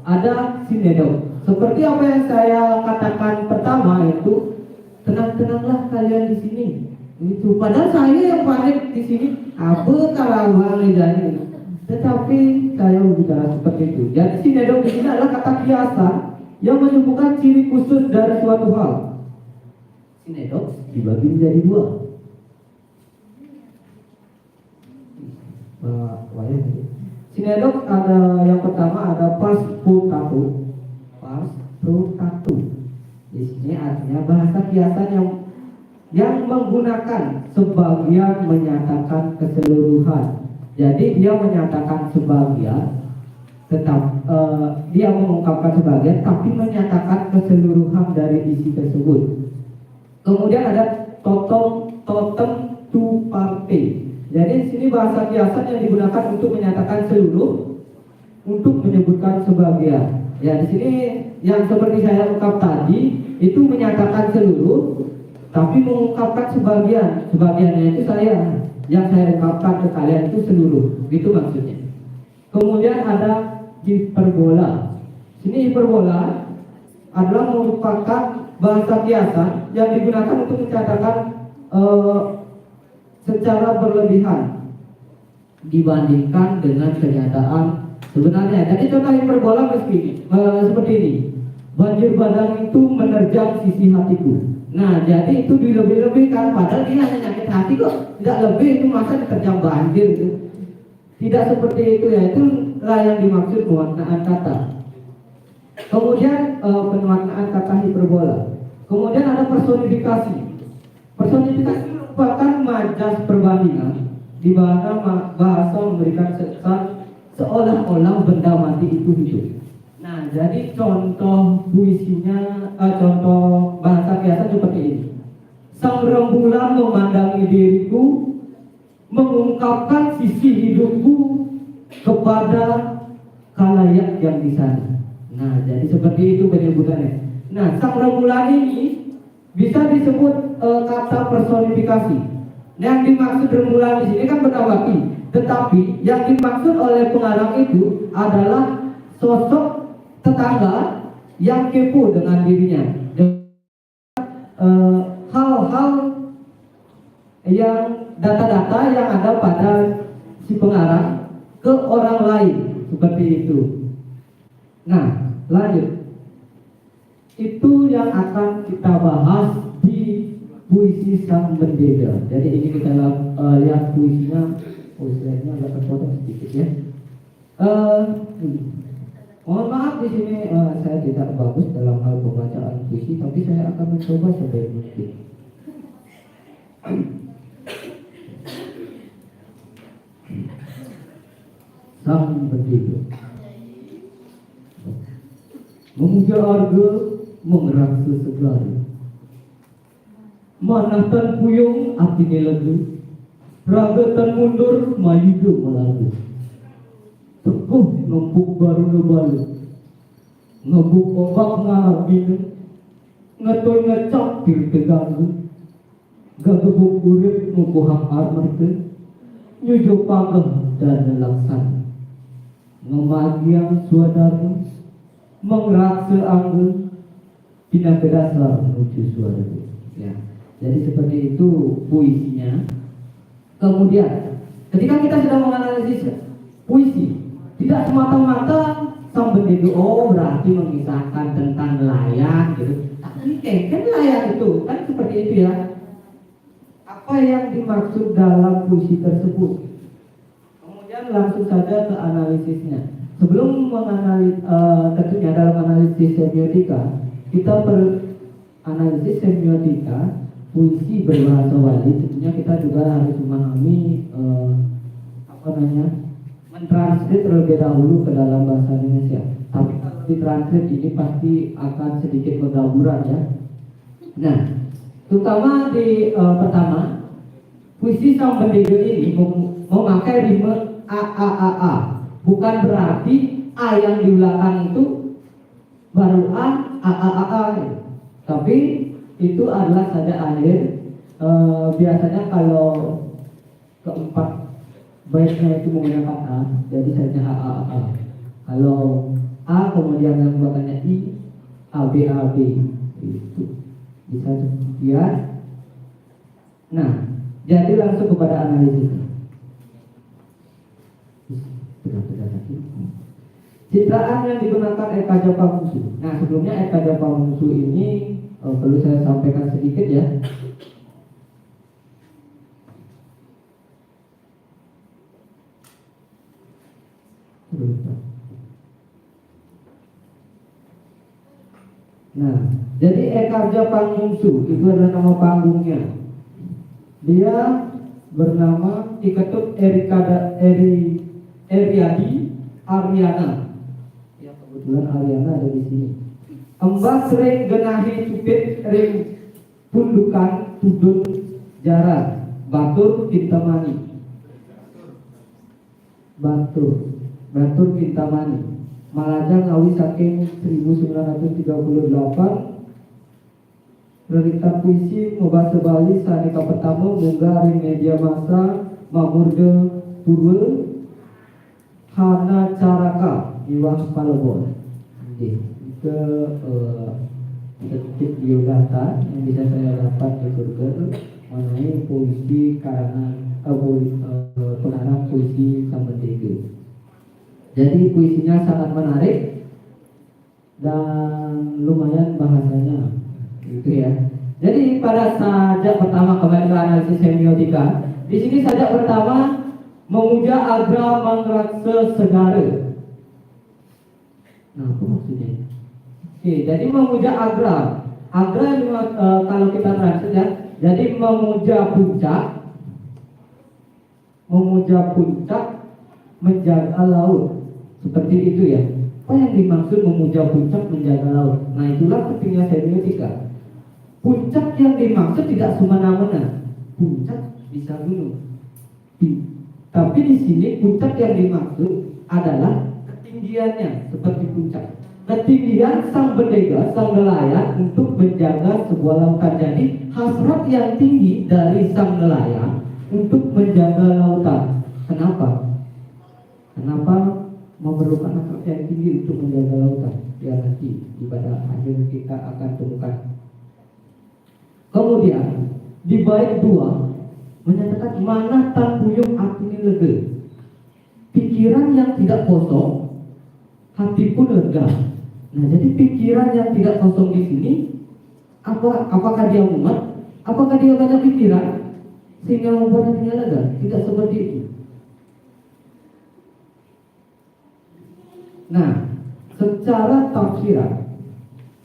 ada sinedok. Seperti apa yang saya katakan pertama itu, tenang-tenanglah kalian di sini. Itu padahal saya yang panik di sini. Apa kalau lidahnya? Tetapi saya berbicara seperti itu. Jadi sinedok di sini adalah kata biasa yang menyebutkan ciri khusus dari suatu hal. Sinedok dibagi menjadi dua. Sinedok ada yang pertama ada pars pro tatu. Di sini artinya bahasa kiasan yang menggunakan sebagian menyatakan keseluruhan. Jadi dia menyatakan sebagian, tetap dia mengungkapkan sebagian, tapi menyatakan keseluruhan dari isi tersebut. Kemudian ada totem tu parte. Jadi di sini bahasa kiasan yang digunakan untuk menyatakan seluruh, untuk menyebutkan sebagian. Ya, di sini yang seperti saya ungkap tadi itu menyatakan seluruh, tapi mengungkapkan sebagian. Sebagiannya itu saya, yang saya ungkapkan ke kalian itu seluruh, itu maksudnya. Kemudian ada hiperbola. Sini hiperbola adalah merupakan bahasa kiasan yang digunakan untuk mencatatkan secara berlebihan dibandingkan dengan kenyataan sebenarnya. Jadi contoh hiperbola seperti ini. Banjir bandang itu menerjang sisi hatiku. Nah, jadi itu dilebih-lebihkan, padahal dia hanya sakit hati kok. Tidak lebih, itu masa diterjang banjir itu. Tidak seperti itu ya, itulah yang dimaksud pewarnaan kata. Kemudian pewarnaan kata hiperbola. Kemudian ada personifikasi. Personifikasi merupakan majas perbandingan di mana bahasa memberikan kesan seolah-olah benda mati itu hidup. Nah, jadi contoh puisinya, contoh bahasa kiasan seperti ini. Sang rembulan memandangi diriku, mengungkapkan sisi hidupku kepada khalayak yang di sana. Nah, jadi seperti itu penyebutannya. Nah, sang rembulan ini bisa disebut kata personifikasi. Yang dimaksud rembulan di sini kan benda mati. Tetapi yang dimaksud oleh pengarang itu adalah sosok tetangga yang kepo dengan dirinya. Hal-hal yang data-data yang ada pada si pengarang ke orang lain seperti itu. Nah, lanjut. Itu yang akan kita bahas di puisi Sang Bendera. Jadi ini kita lihat puisinya. Slide-nya agak terpotong sedikit ya. Mohon maaf di sini saya tidak bagus dalam hal pembacaan puisi, tapi saya akan mencoba sebaik mungkin. Sang Bendera. Memuja arga mengerasa segala. Manatan puyung artinya lagu. Ragatan mundur mayudu melalu. Teguh ngempuk baru ngebalu. Ngebuk ombak ngarabinu. Ngetoy ngecap diri teganggu. Gagebuk urip ngukuhang armerte. Nyujo pagah dan laksana. Ngemagiang suadarmu. Mengraksa anggun. Pindah ke dasar menuju suara. Ya. Jadi seperti itu puisinya. Kemudian, ketika kita sedang menganalisis puisi, tidak semata-mata Sang Bendera berarti mengisahkan tentang nelayan gitu. Tapi kan nelayan itu kan seperti itu ya. Apa yang dimaksud dalam puisi tersebut? Kemudian langsung saja ke analisisnya. Sebelum tentunya dalam analisis semiotika, kita analisis semiotika. Puisi berbahasa Wali, tentunya kita juga harus memahami mentranslate terlebih dahulu ke dalam bahasa Indonesia. Tapi kalau ditranslate ini pasti akan sedikit bergaburan ya. Nah, terutama di pertama, puisi Sang Bendera ini memakai rime a. Bukan berarti a yang di belakang itu baru a. Tapi itu adalah saja akhir. Biasanya kalau keempat baitnya itu menggunakan a, jadi saja a. Kalau a kemudian yang belakangnya i, ab itu bisa demikian. Nah, jadi langsung kepada analisisnya. Citraan yang digunakan Eka Japamungsu. Nah, sebelumnya Eka Japamungsu ini perlu saya sampaikan sedikit ya. Nah, jadi Eka Japamungsu itu adalah nama panggungnya. Dia bernama Iketut Eriadi Ariana. Ya, kebetulan Ariana ada di sini. Embas sering genahi cupit ring pundukan tudun jaran batur kintamani. Batur kintamani. Malajang awi saking 1938. Rerita puisi membahasa Bali sanika pertama munggah ring media massa Mamurde Purwe Hana Caraka Iwah Palebon. Ke detik biodata yang bisa saya dapat di Google mengenai puisi karangan pengarang puisi Sang Bendera. Jadi puisinya sangat menarik dan lumayan bahasanya, gitu ya. Jadi pada sajak pertama kembali ke analisis semiotika. Di sini sajak pertama memuja agra mangraksa segara. Nah, apa maksudnya? Oke, jadi memuja agra. Agra kalau kita translate ya, jadi memuja puncak, menjaga laut. Seperti itu ya. Apa yang dimaksud memuja puncak menjaga laut? Nah, itulah pentingnya semiotika. Puncak yang dimaksud tidak semena-mena. Puncak bisa gunung. Tapi di sini puncak yang dimaksud adalah ketinggiannya, seperti puncak. Ketinggian Sang Bendera, sang nelayan untuk menjaga sebuah lautan. Jadi hasrat yang tinggi dari sang nelayan untuk menjaga lautan. Kenapa? Kenapa memerlukan akhlak yang tinggi untuk menjaga lautan? Ya nanti pada akhir kita akan temukan. Kemudian di bait 2 menyatakan manah tan puyung atine lega. Pikiran yang tidak kosong, hati pun lega. Nah, jadi pikiran yang tidak kosong di sini apakah dia mumet? Apakah dia banyak pikiran sehingga membuat hatinya lega? Tidak seperti itu. Nah, secara tafsiran,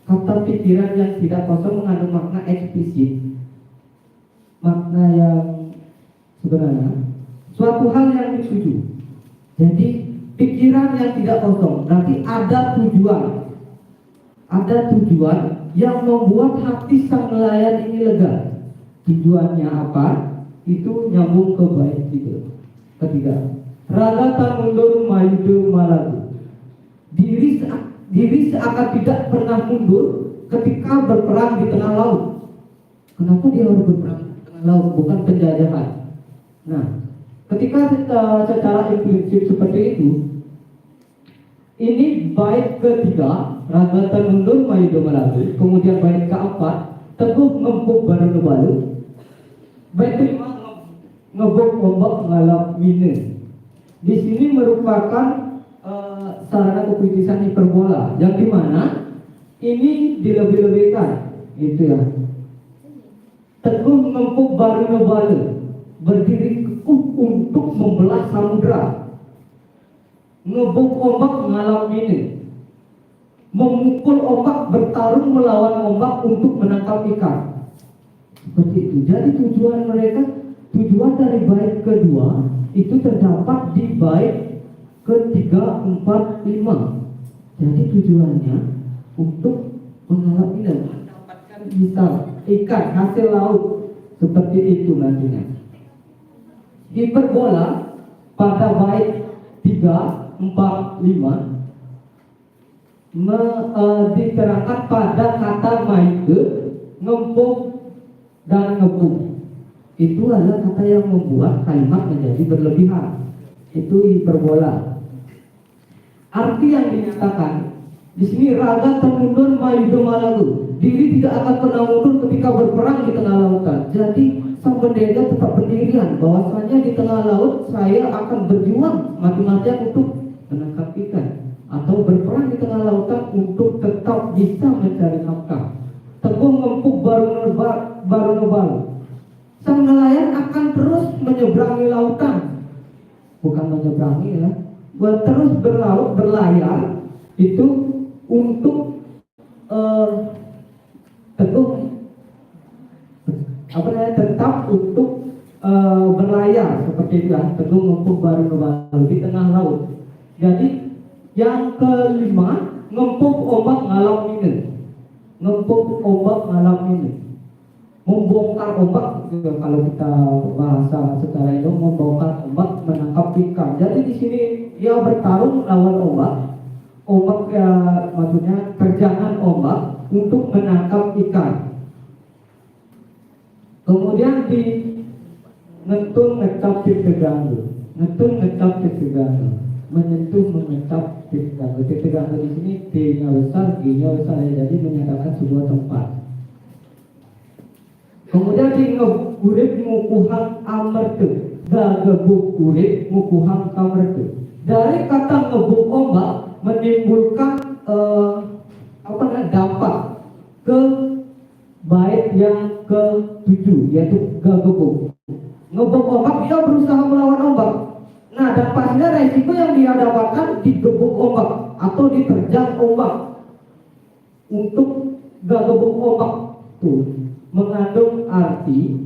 kata pikiran yang tidak kosong mengandung makna eksplisit, makna yang sebenarnya suatu hal yang dituju. Jadi pikiran yang tidak kosong berarti ada tujuan yang membuat hati sang nelayan ini lega. Tujuannya apa? Itu nyambung ke bait ketiga. Raga tan mundur maidu malagu. Diri seakan tidak pernah mundur ketika berperang di tengah laut. Kenapa dia harus berperang di tengah laut? Bukan penjajahan. Nah, ketika secara implisit seperti itu, ini bait ketiga, raga tan mundur maidu malagu. Kemudian bait keempat, teguh ngempuk baru nebalu. Bait kelima, ngebuk ombak ngalap mine. Di sini merupakan sarana keputusan hiperbola yang dimana ini dilebih-lebihkan, gitu ya. Teguh ngempuk baru nebalu, berdiri kukuh untuk membelah samudra. Ngebuk ombak ngalap mine, memukul ombak, bertarung melawan ombak untuk menangkap ikan. Seperti itu. Jadi tujuan dari bait kedua itu terdapat di bait ketiga, 4, 5. Jadi tujuannya untuk mendapatkan ikan hasil laut seperti itu nantinya. Hiperbola pada bait 3, 4, 5 diterangkan pada kata maide, ngempuk dan ngebuk. Itu adalah kata yang membuat kalimat menjadi berlebihan. Itu hiperbola. Arti yang dinyatakan di sini raga termundur maido malagu. Diri tidak akan pernah mundur ketika berperang di tengah lautan. Jadi sang pendeta tetap pendirian bahwasanya di tengah laut saya akan berjuang mati-matian untuk menangkap ikan atau berperang di tengah lautan untuk tetap bisa mencari nafkah. Teguh ngempuk baru nebal. Sang nelayan akan terus menyeberangi lautan. Bukan menyeberangi ya, terus berlayar itu untuk tetap untuk berlayar seperti itu ya. Teguh ngempuk baru nebal di tengah laut. Jadi yang kelima, ngempuk ombak ngalap mine. Ngempuk ombak ngalap mine, membongkar ombak, kalau kita bahasa secara itu membongkar ombak menangkap ikan. Jadi di sini dia bertarung lawan ombak ya, maksudnya terjangan ombak untuk menangkap ikan. Kemudian di ngetun ngecap teganggu, menyentuh mengecap teganggu di sini T-nya besar, G-nya besar ya, jadi menyatakan sebuah tempat. Kemudian di ngebuk ngukuhang amerte, gagebuk urip ngukuhang kamerte. Dari kata ngebuk ombak menimbulkan dampak ke bait yang ke-7 yaitu gagebuk. Ngebuk ombak dia berusaha melawan ombak. Nah, dampaknya resiko yang dia dapatkan digebuk ombak atau diterjang ombak. Untuk gagebuk ombak tuh mengandung arti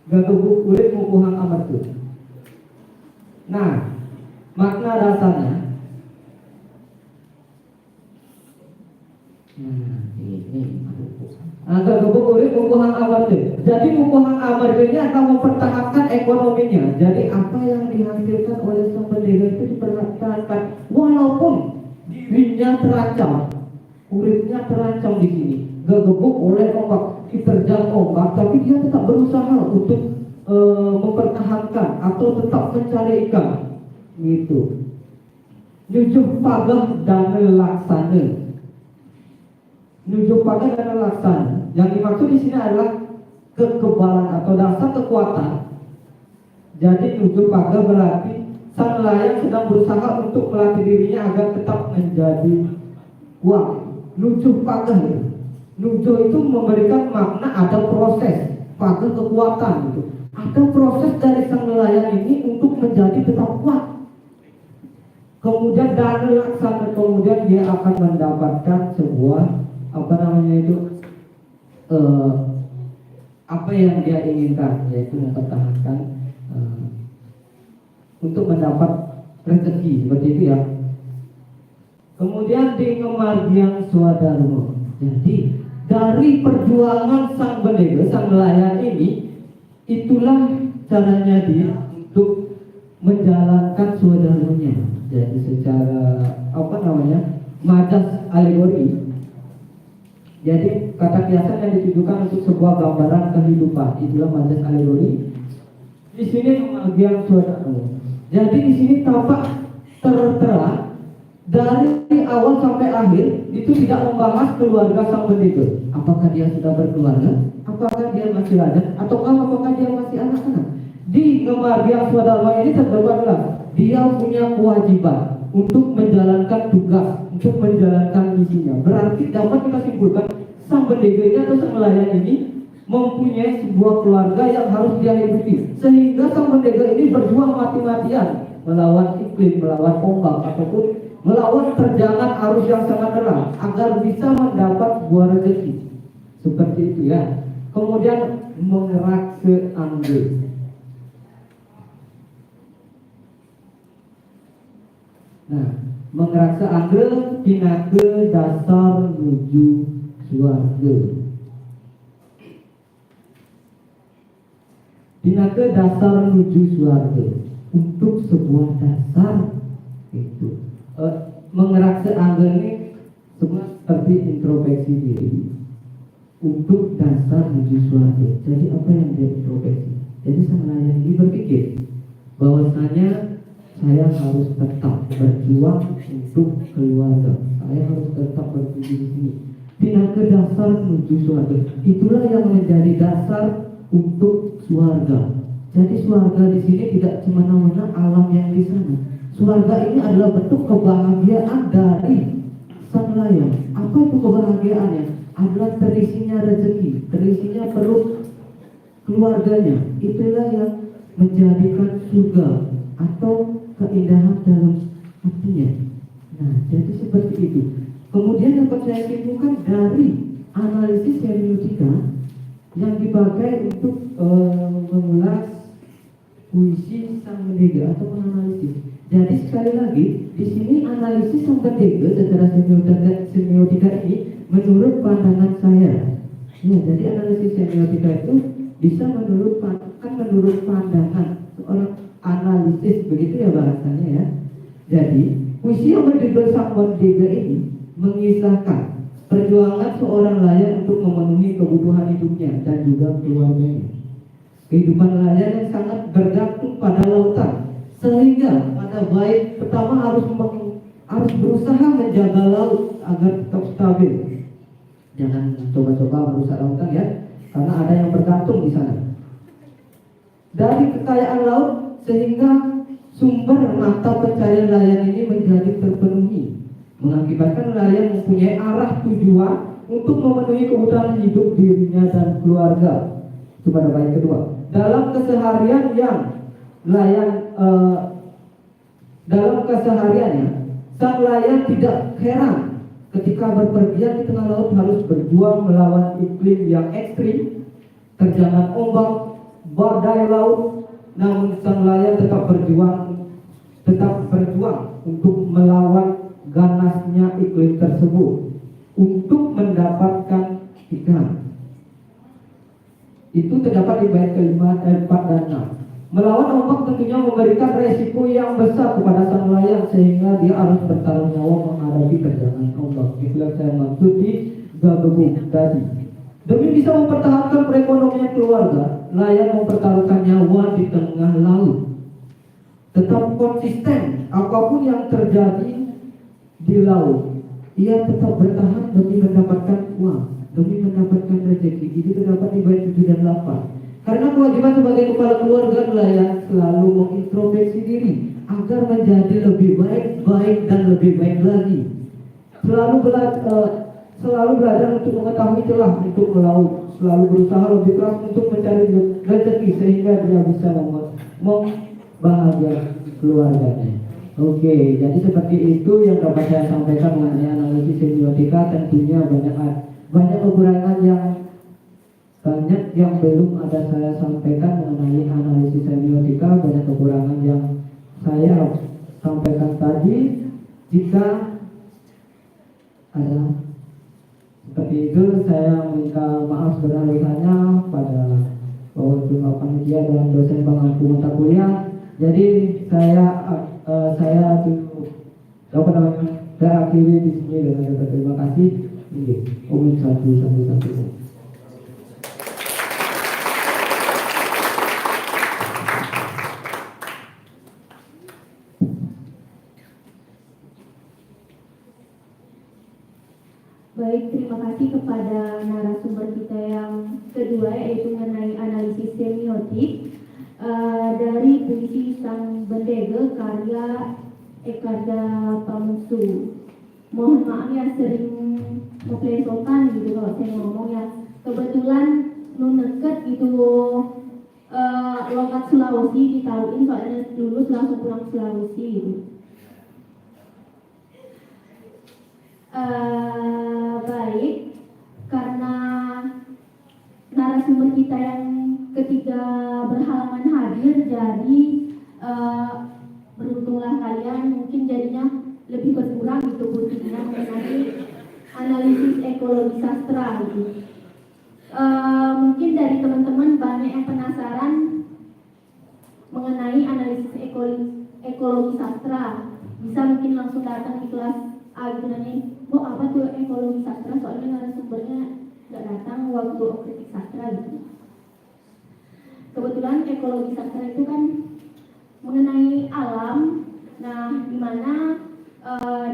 gagebuk kulit mukuhang amartu. Nah, makna dasarnya gagebuk kulit mukuhang amartu. Jadi mukuhang amartu ini akan mempertahankan ekonominya. Jadi apa yang dihasilkan oleh sang pendeta itu dipertahankan walaupun dirinya terancam. uripnya terancam di sini, gegebuk oleh ombak, diterjang ombak, tapi dia tetap berusaha untuk mempertahankan atau tetap mencari ikan, gitu. Nujuh pagah dan laksana. Nujuh pagah dan laksana. Yang dimaksud di sini adalah kekebalan atau dasar kekuatan. Jadi nujuh pagah berarti sang nelayan sedang berusaha untuk melatih dirinya agar tetap menjadi kuat. Nujuh pagah. Nujuh itu memberikan makna ada proses, pagah kekuatan gitu. Ada proses dari sang nelayan ini untuk menjadi tetap kuat. Kemudian dana laksana, kemudian dia akan mendapatkan sebuah apa yang dia inginkan, yaitu mempertahankan untuk mendapat rezeki, seperti itu ya. Kemudian di Ngemargiang Swadharma. Jadi dari perjuangan sang bendega, sang nelayan ini, itulah caranya dia untuk menjalankan swadharmanya. Jadi secara majas alegori. Jadi kata kiasan yang ditujukan untuk sebuah gambaran kehidupan, itulah majas alegori. Di sini Ngemargiang Swadharma. Jadi di sini tampak tertera dari awal sampai akhir itu tidak membahas keluarga sang bendega. Apakah dia sudah berkeluarga? Apakah dia masih ada? Apakah dia masih anak-anak? Di Ngemargiang Swadharma ini terdapat dia punya kewajiban untuk menjalankan tugas, untuk menjalankan misinya. Berarti dapat kita simpulkan sang bendega ini atau sang nelayan ini mempunyai sebuah keluarga yang harus dia hidupi. Sehingga sang bendega ini berjuang mati-matian melawan iklim, melawan ombak ataupun melawan terjangan arus yang sangat deras agar bisa mendapat buah rezeki. Seperti itu ya. Kemudian mengerak ke angge. Nah, mengerak ke angge pinake dasar menuju swarga. Pinake dasar menuju swarga untuk sebuah dasar itu. Mengerak ke angge ini semua seperti introspeksi diri untuk dasar menuju swarga. Jadi apa yang dia introspeksi? Jadi sang nelayan ini berpikir bahwasanya saya harus tetap berjuang untuk keluarga. Saya harus tetap berjuang di sini. Pindah ke dasar menuju swarga. Itulah yang menjadi dasar untuk swarga. Jadi swarga di sini tidak semena-mena alam yang di sana. Swarga ini adalah bentuk kebahagiaan dari sang nelayan. Apa itu kebahagiaannya? Adalah terisinya rezeki, terisinya perut keluarganya. Itulah yang menjadikan surga atau keindahan dalam hatinya. Nah, jadi seperti itu. Kemudian dapat saya simpulkan dari analisis semiotika yang dipakai untuk mengulas puisi sang bendega atau menganalisis. Jadi sekali lagi di sini analisis sang bendega secara semiotika ini menurut pandangan saya. Ya, jadi analisis semiotika itu bisa menurut pandangan seorang analisis, begitu ya bahasanya ya. Jadi puisi yang berjudul Sang Bendega ini mengisahkan perjuangan seorang nelayan untuk memenuhi kebutuhan hidupnya dan juga keluarganya. Kehidupan nelayan yang sangat bergantung pada lautan, sehingga pada bait pertama harus berusaha menjaga laut agar tetap stabil. Jangan coba-coba merusak lautan ya, karena ada yang bergantung di sana. Dari kekayaan laut sehingga sumber mata pencarian nelayan ini menjadi terpenuhi, mengakibatkan nelayan mempunyai arah tujuan untuk memenuhi kebutuhan hidup dirinya dan keluarga. Itu pada bait kedua. Dalam keseharian yang dalam kesehariannya, sang nelayan tidak heran ketika berpergian di tengah laut harus berjuang melawan iklim yang ekstrim, terjangan ombak, badai laut. Namun sang nelayan tetap berjuang untuk melawan ganasnya iklim tersebut untuk mendapatkan ikan. Itu terdapat di bait kelima, 4 dan 6. Melawan ombak tentunya memberikan resiko yang besar kepada sang nelayan sehingga dia harus bertaruh nyawa menghadapi terjangan ombak. Itulah saya maksud di Gabebuk tadi. Demi bisa mempertahankan perekonomian keluarga, nelayan mempertaruhkan nyawa di tengah laut. Tetap konsisten apapun yang terjadi di laut, ia tetap bertahan demi mendapatkan uang, demi mendapatkan rezeki. Itu terdapat di bait 7 dan 8. Karena kewajiban sebagai kepala keluarga nelayan selalu mengintrospeksi diri agar menjadi lebih baik dan lebih baik lagi. Selalu belajar untuk mengetahui celah untuk melaut, selalu berusaha lebih keras untuk mencari rezeki sehingga dia bisa membahagiakan keluarganya. Oke, jadi seperti itu yang dapat saya sampaikan mengenai analisis semiotika. Tentunya banyak kekurangan yang belum ada saya sampaikan mengenai analisis semiotika. Banyak kekurangan yang saya sampaikan tadi. Jika ada seperti itu, saya minta maaf sebesar-besarnya pada Bapak Panitia dan dosen pengampu mata kuliah. Jadi saya akhiri di sini dengan kata terima kasih. Umum 111.
Baik, terima kasih kepada narasumber kita yang kedua, yaitu mengenai analisis semiotik dari puisi Sang Bendege karya Ekarda Pamusu. Mohon maaf ya sering memplesotan gitu kalau saya ngomong ya. Kebetulan nuneket itu logat Sulawesi ditahuin soalnya lulus langsung pulang Sulawesi gitu. Baik, karena narasumber kita yang ketiga berhalangan hadir, jadi beruntunglah kalian, mungkin jadinya lebih berkurang gitu kursinya mengenai analisis ekologi sastra gitu. Mungkin dari teman-teman banyak yang penasaran mengenai analisis ekologi sastra, bisa mungkin langsung datang di kelas A gitu nanti, Bu apa tuh ekologi sastra, soalnya narasumbernya nggak datang waktu kritik sastra gitu. Kebetulan ekologi sastra itu kan mengenai alam. Nah, dimana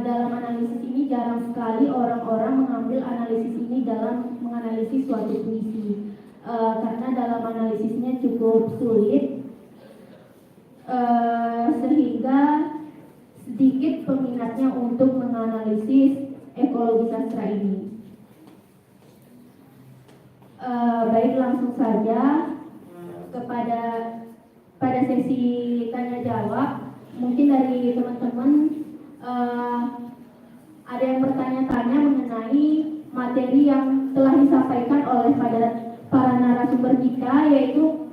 dalam analisis ini jarang sekali orang-orang mengambil analisis ini dalam menganalisis suatu puisi, karena dalam analisisnya cukup sulit, sehingga sedikit peminatnya untuk menganalisis ekologi sastra ini. Baik, langsung saja pada sesi tanya jawab. Mungkin dari teman-teman ada yang bertanya-tanya mengenai materi yang telah disampaikan oleh para narasumber kita, yaitu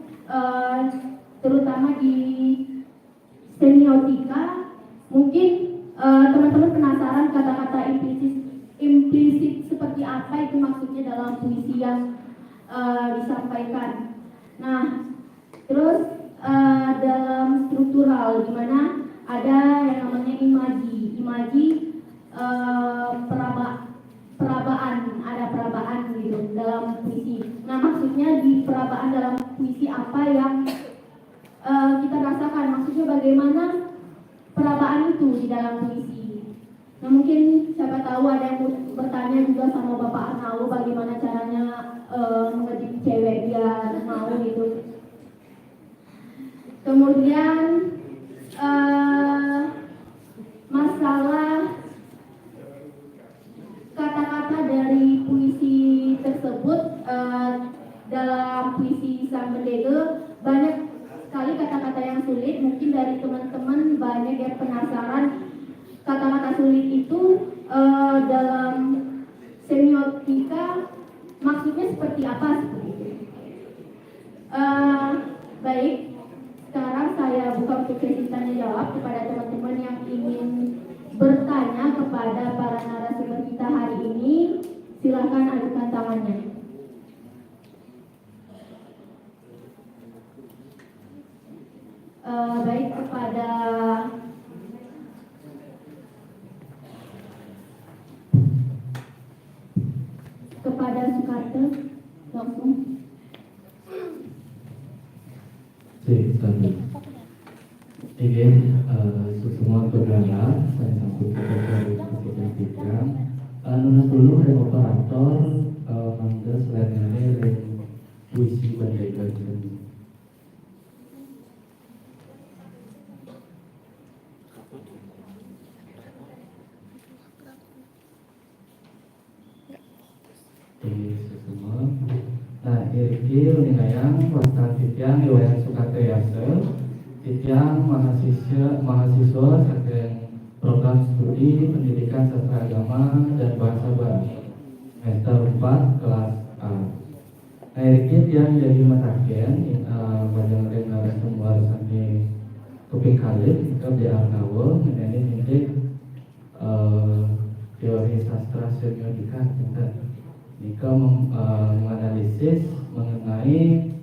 terutama di semiotika. Mungkin teman-teman penasaran kata-kata implisit seperti apa itu maksudnya dalam puisi yang disampaikan. Nah, terus dalam struktural, di mana ada yang namanya imaji, perabaan, ada perabaan gitu dalam puisi. Nah, maksudnya di perabaan dalam puisi apa yang kita rasakan, maksudnya bagaimana perabaan itu di dalam puisi. Nah, mungkin siapa tahu ada yang bertanya juga sama Bapak Arnau bagaimana caranya mengedik cewek biar mau gitu. Kemudian masalah kata-kata dari puisi tersebut, dalam puisi Sang Bendege banyak sekali kata-kata yang sulit. Mungkin dari teman-teman banyak yang penasaran kata-kata sulit itu dalam semiotika maksudnya seperti apa, seperti itu. Baik, sekarang saya buka untuk sesi tanya jawab kepada teman-teman yang ingin bertanya kepada para narasumber kita hari ini. Silakan ajukan tangannya. baik kepada Soekarno langsung.
Ingin semua saudara saya sampaikan dari Presiden Bidang nulis dulu rem operator mangga selanjutnya rem puisi bandega seni. Semua. Nah, ini uningayang wastan titiang iwayang Soekarno Yase titiang mahasiswa saking program studi pendidikan sastra agama dan bahasa Bali semester 4 kelas A. Nah, ini yang jadi mataken pada renara semua sampai kuping kalit ke biar nawo ini teori sastra semiotika kita. Nika menganalisis mengenai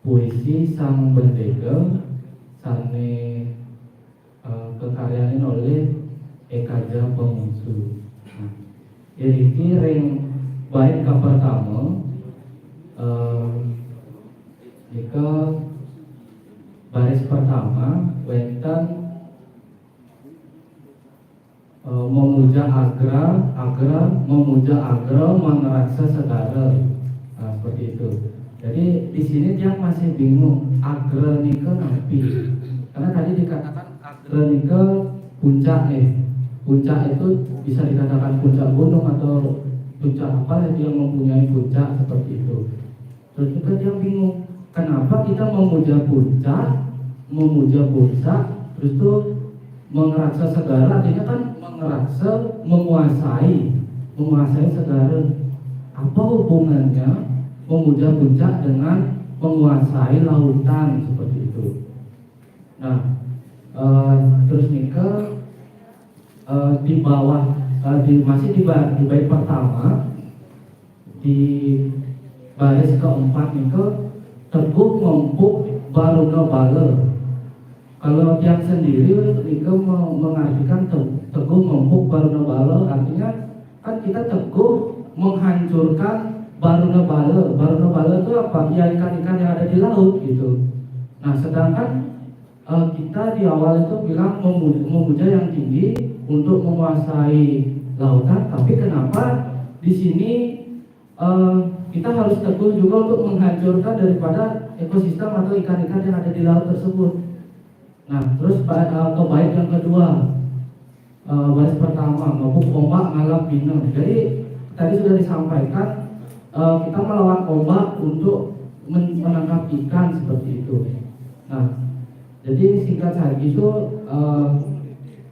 puisi Sang Bendega sane kekaryaan oleh Ekaja Pemungsu. Nah, ini ring bait ka pertama nika baris pertama wenten memuja agra mengeraksa segala. Nah, seperti itu. Jadi di sini dia masih bingung agra nika napi. Karena tadi dikatakan agra nika puncak nih. Puncak itu bisa dikatakan puncak gunung atau puncak apa yang mempunyai puncak seperti itu. Terus juga dia bingung kenapa kita memuja puncak, terus itu mengeraksa segala, artinya kan mengeraksa menguasai segala. Apa hubungannya memuja puncak dengan menguasai lautan seperti itu? Nah, terus nika di bawah masih di bait pertama di baris keempat nika teguh ngempuk baruna bala. Kalau yang sendiri itu mengartikan teguh ngempuk baruna bala, artinya kan kita teguh menghancurkan baruna bala. Baruna bala itu apa? Ya ikan-ikan yang ada di laut gitu. Nah, sedangkan kita di awal itu bilang memuja yang tinggi untuk menguasai lautan, tapi kenapa di sini kita harus teguh juga untuk menghancurkan daripada ekosistem atau ikan-ikan yang ada di laut tersebut. Nah, terus ke bait yang kedua, baris pertama, mabuk ombak ngalap bina. Jadi tadi sudah disampaikan kita melawan ombak untuk menangkap ikan seperti itu. Nah, jadi singkat saja itu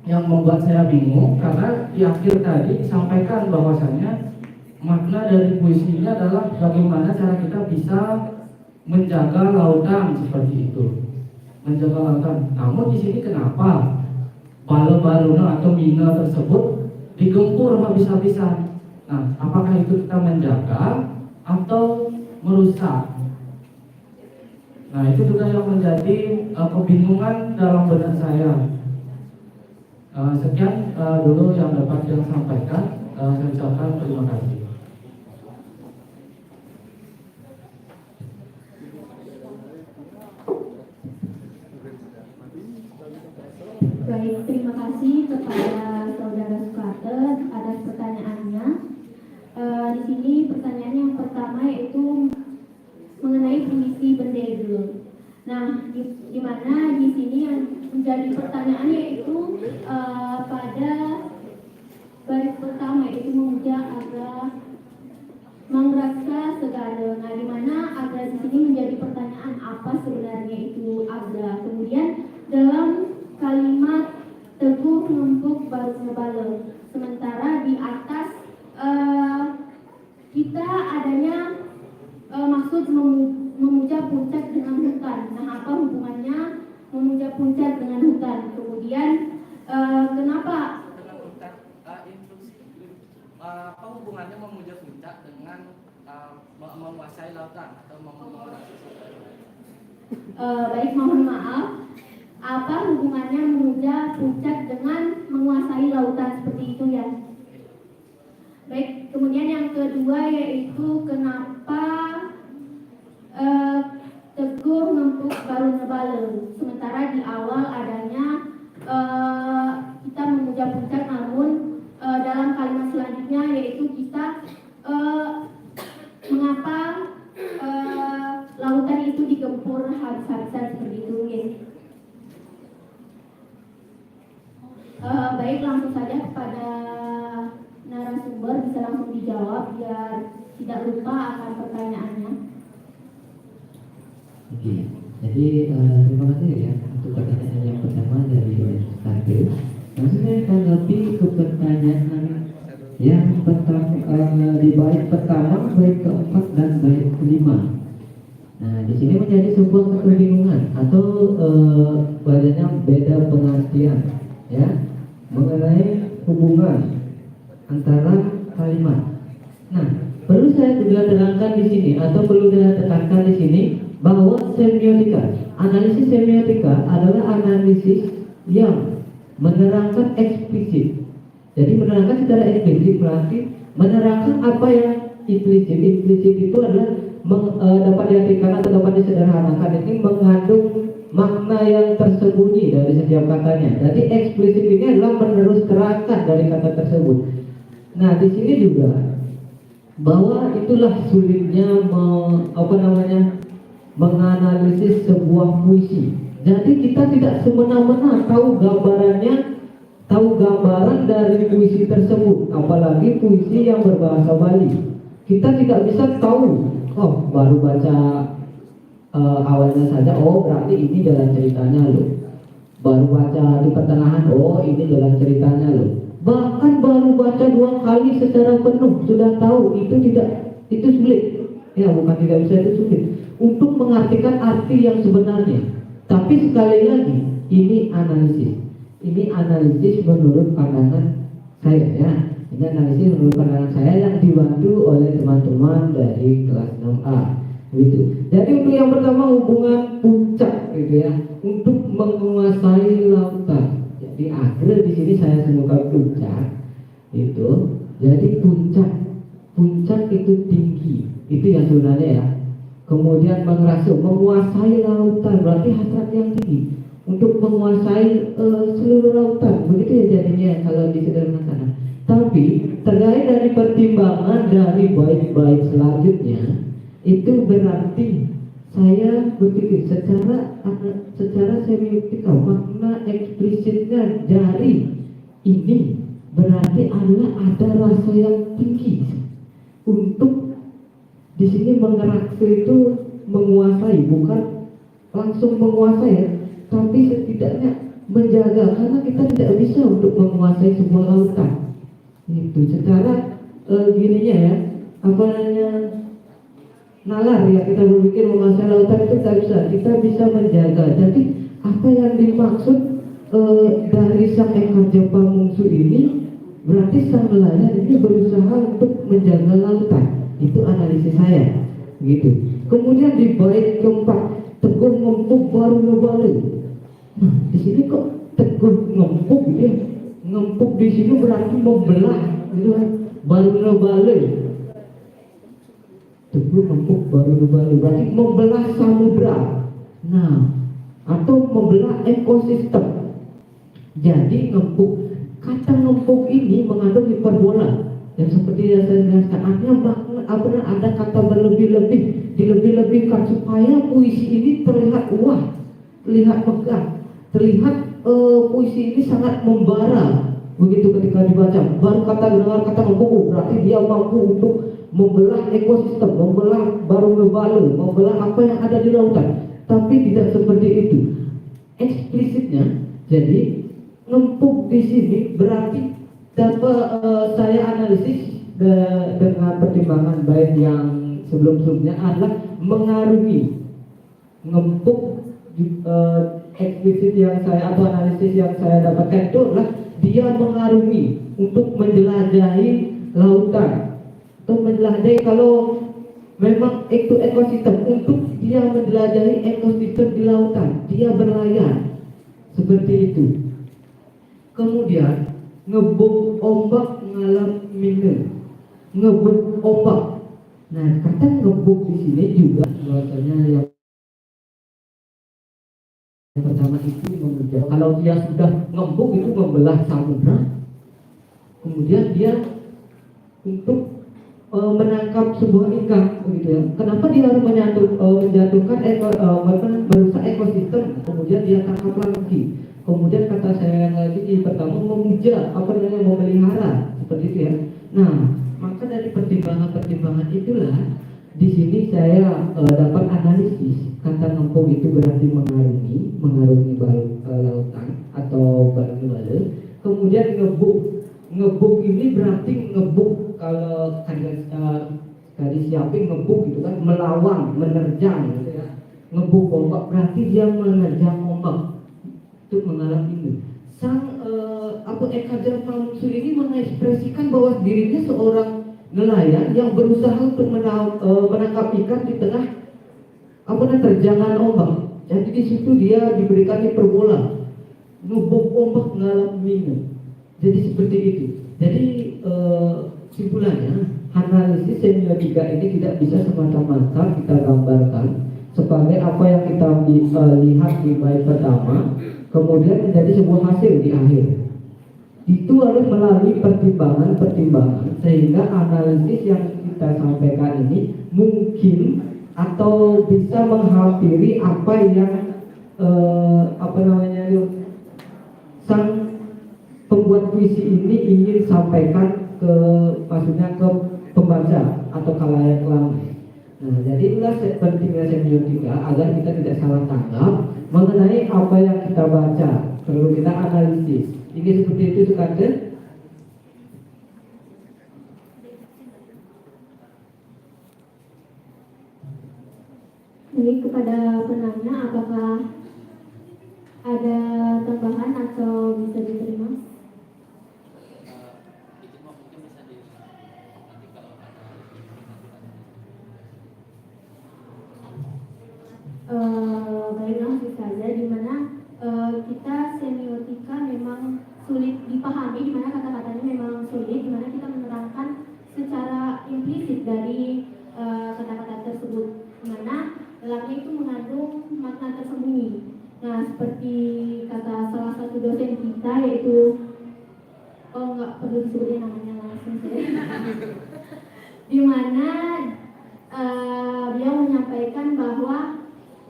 yang membuat saya bingung karena di akhir tadi disampaikan bahwasanya makna dari puisi ini adalah bagaimana cara kita bisa menjaga lautan seperti itu. Menjaga lautan. Namun di sini kenapa bala-baluna atau mina tersebut digempur habis-habisan? Nah, apakah itu kita menjaga atau merusak? Nah, itu juga yang menjadi kebingungan dalam benak saya. Sekian dulu yang dapat saya sampaikan. Saya ucapkan terima kasih.
Baik, terima kasih kepada Saudara Soekarno atas pertanyaannya. Di sini pertanyaan yang pertama yaitu mengenai puisi Bendega. Nah, di mana di sini yang menjadi pertanyaan yaitu pada baris pertama yaitu memuja agra mangraksa segala. Nah, di mana agra di sini menjadi pertanyaan apa sebenarnya itu agra. Kemudian dalam kalimat teguh ngempuk baru ngebala. Sementara di atas kita adanya maksud memuja puncak dengan hutan. Nah, apa hubungannya memuja puncak dengan hutan? Kemudian kenapa?
Apa hubungannya memuja puncak dengan menguasai lautan atau menguasai?
Baik, mohon maaf. Apa hubungannya memuja puncak dengan menguasai lautan seperti itu ya? Baik, kemudian yang kedua yaitu kenapa Teguh ngempuk baru ngebale, sementara di awal adanya kita memuja puncak, namun dalam kalimat selanjutnya yaitu kita mengapa lautan itu digempur habis-habisan seperti itu ya. Baik, langsung saja kepada narasumber, bisa langsung dijawab biar tidak lupa akan pertanyaannya.
Oke, jadi terima kasih ya untuk pertanyaan yang pertama dari Starfield. Langsung saya tanggapi ke pertanyaan yang pertama di bait pertama, bait keempat dan bait kelima. Nah, di sini menjadi sebuah kebingungan atau badannya beda pengertian ya mengenai hubungan antara kalimat. Nah, perlu saya juga terangkan di sini atau perlu saya tekankan di sini bahwa semiotika, analisis semiotika adalah analisis yang menerangkan eksplisit. Jadi menerangkan secara eksplisit berarti menerangkan apa yang implisit. Implisit itu adalah dapat diartikan atau dapat disederhanakan, ini mengandung makna yang tersembunyi dari setiap katanya. Jadi eksplisit ini adalah menerus terangkan dari kata tersebut. Nah, di sini juga bahwa itulah sulitnya menganalisis sebuah puisi. Jadi kita tidak semena-mena tahu gambaran dari puisi tersebut, apalagi puisi yang berbahasa Bali. Kita tidak bisa tahu, oh baru baca awalnya saja, oh berarti ini jalan ceritanya loh. Baru baca di pertengahan, oh ini jalan ceritanya loh. Bahkan baru baca 2 kali secara penuh sudah tahu, itu sulit. Ya, bukan tidak bisa, itu sulit untuk mengartikan arti yang sebenarnya. Tapi sekali lagi, ini analisis. Ini analisis menurut pandangan saya ya. Ini analisis menurut pandangan saya yang dibantu oleh teman-teman dari kelas 6A. Gitu. Jadi untuk yang pertama hubungan puncak gitu ya, untuk menguasai lautan. Jadi akhir di sini saya temukan puncak itu. Jadi puncak itu tinggi, itu yang sebenarnya ya. Kemudian menguasai lautan berarti hasrat yang tinggi untuk menguasai seluruh lautan, begitu ya jadinya kalau disederhanakan. Tapi terkait dari pertimbangan dari bait-bait selanjutnya, itu berarti saya berpikir secara semiotika makna eksplisitnya dari ini berarti adalah ada rasa yang tinggi untuk di sini mengerakse itu menguasai, bukan langsung menguasai ya, tapi setidaknya menjaga, karena kita tidak bisa untuk menguasai sebuah lautan. Itu secara gininya ya, apa namanya, nalar ya, kita berpikir menguasai lautan itu tidak bisa, kita bisa menjaga. Jadi apa yang dimaksud dari sang ekor Jepang Mungsu ini berarti sang nelayan ini berusaha untuk menjaga lautan. Itu analisis saya gitu. Kemudian di bait keempat, Teguh ngempuk baru ngebale. Nah, di sini kok Teguh ngempuk gitu ya. Ngempuk di sini berarti membelah gitu kan. Baru ngebale. Teguh ngempuk baru ngebale berarti membelah samudra. Nah, atau membelah ekosistem. Jadi ngempuk, kata ngempuk ini mengandung hiperbola. Dan seperti yang saya jelaskan, artinya ada kata berlebih-lebih, dilebih-lebihkan supaya puisi ini terlihat wah, terlihat megah, terlihat puisi ini sangat membara. Begitu ketika dibaca, baru dengar kata ngempuk, berarti dia mampu untuk membelah ekosistem, membelah baru ngebale, membelah apa yang ada di lautan. Tapi tidak seperti itu eksplisitnya. Jadi ngempuk di sini berarti saya analisis dengan pertimbangan bait yang sebelum-sebelumnya adalah mengarungi. Ngempuk eksplisit yang saya atau analisis yang saya dapatkan itu adalah dia mengarungi untuk menjelajahi lautan atau menjelajahi, kalau memang itu ekosistem, untuk dia menjelajahi ekosistem di lautan, dia berlayar. seperti itu. Kemudian ngebuk ombak ngalam minggu, ngebuk ombak. Nah, kata ngebuk di sini juga bahasanya yang pertama itu mengejar. Kalau dia sudah ngebuk itu membelah samudra, kemudian dia untuk menangkap sebuah ikan, begitu ya. Kenapa dia harus menjatuhkan merusak ekosistem, kemudian dia tangkap lagi. Kemudian kata saya yang lagi di pertama memuja, memelihara, seperti itu ya. Nah, maka dari pertimbangan itulah di sini saya dapat analisis kata ngempung itu berarti mengarungi lautan atau balu. Kemudian ngebuk ini berarti ngebuk, kalau tadi siapin ngebuk gitu kan, melawan, menerjang gitu ya. Ngebuk ombak berarti dia menerjang ombak untuk mengalami ini. Sang Eka Mansur ini mengekspresikan bahwa dirinya seorang nelayan yang berusaha untuk menangkap ikan di tengah terjangan ombak. Jadi di situ dia diberikan hiperbola, ngebuk ombak mengalami ini. Jadi seperti itu. Jadi simpulannya, analisis semiotika ini tidak bisa semata-mata kita gambarkan sebagai apa yang kita lihat di bait pertama, kemudian menjadi sebuah hasil di akhir. Itu harus melalui pertimbangan sehingga analisis yang kita sampaikan ini mungkin atau bisa menghampiri apa yang sang pembuat puisi ini ingin sampaikan maksudnya ke pembaca atau khalayak ramai. Nah, jadi itulah pentingnya semiotika agar kita tidak salah tangkap mengenai apa yang kita baca, perlu kita analisis. Ini seperti itu Sukante.
Jadi kepada penanya, apakah ada tambahan atau bisa diterima? Baik, langsung saja, dimana kita semiotika memang sulit dipahami, dimana kata-katanya memang sulit, dimana kita menerangkan secara implisit dari kata-kata tersebut, dimana dalamnya itu mengandung makna tersembunyi. Nah, seperti kata salah satu dosen kita, yaitu nggak perlu disebutnya namanya langsung saja, dimana beliau menyampaikan bahwa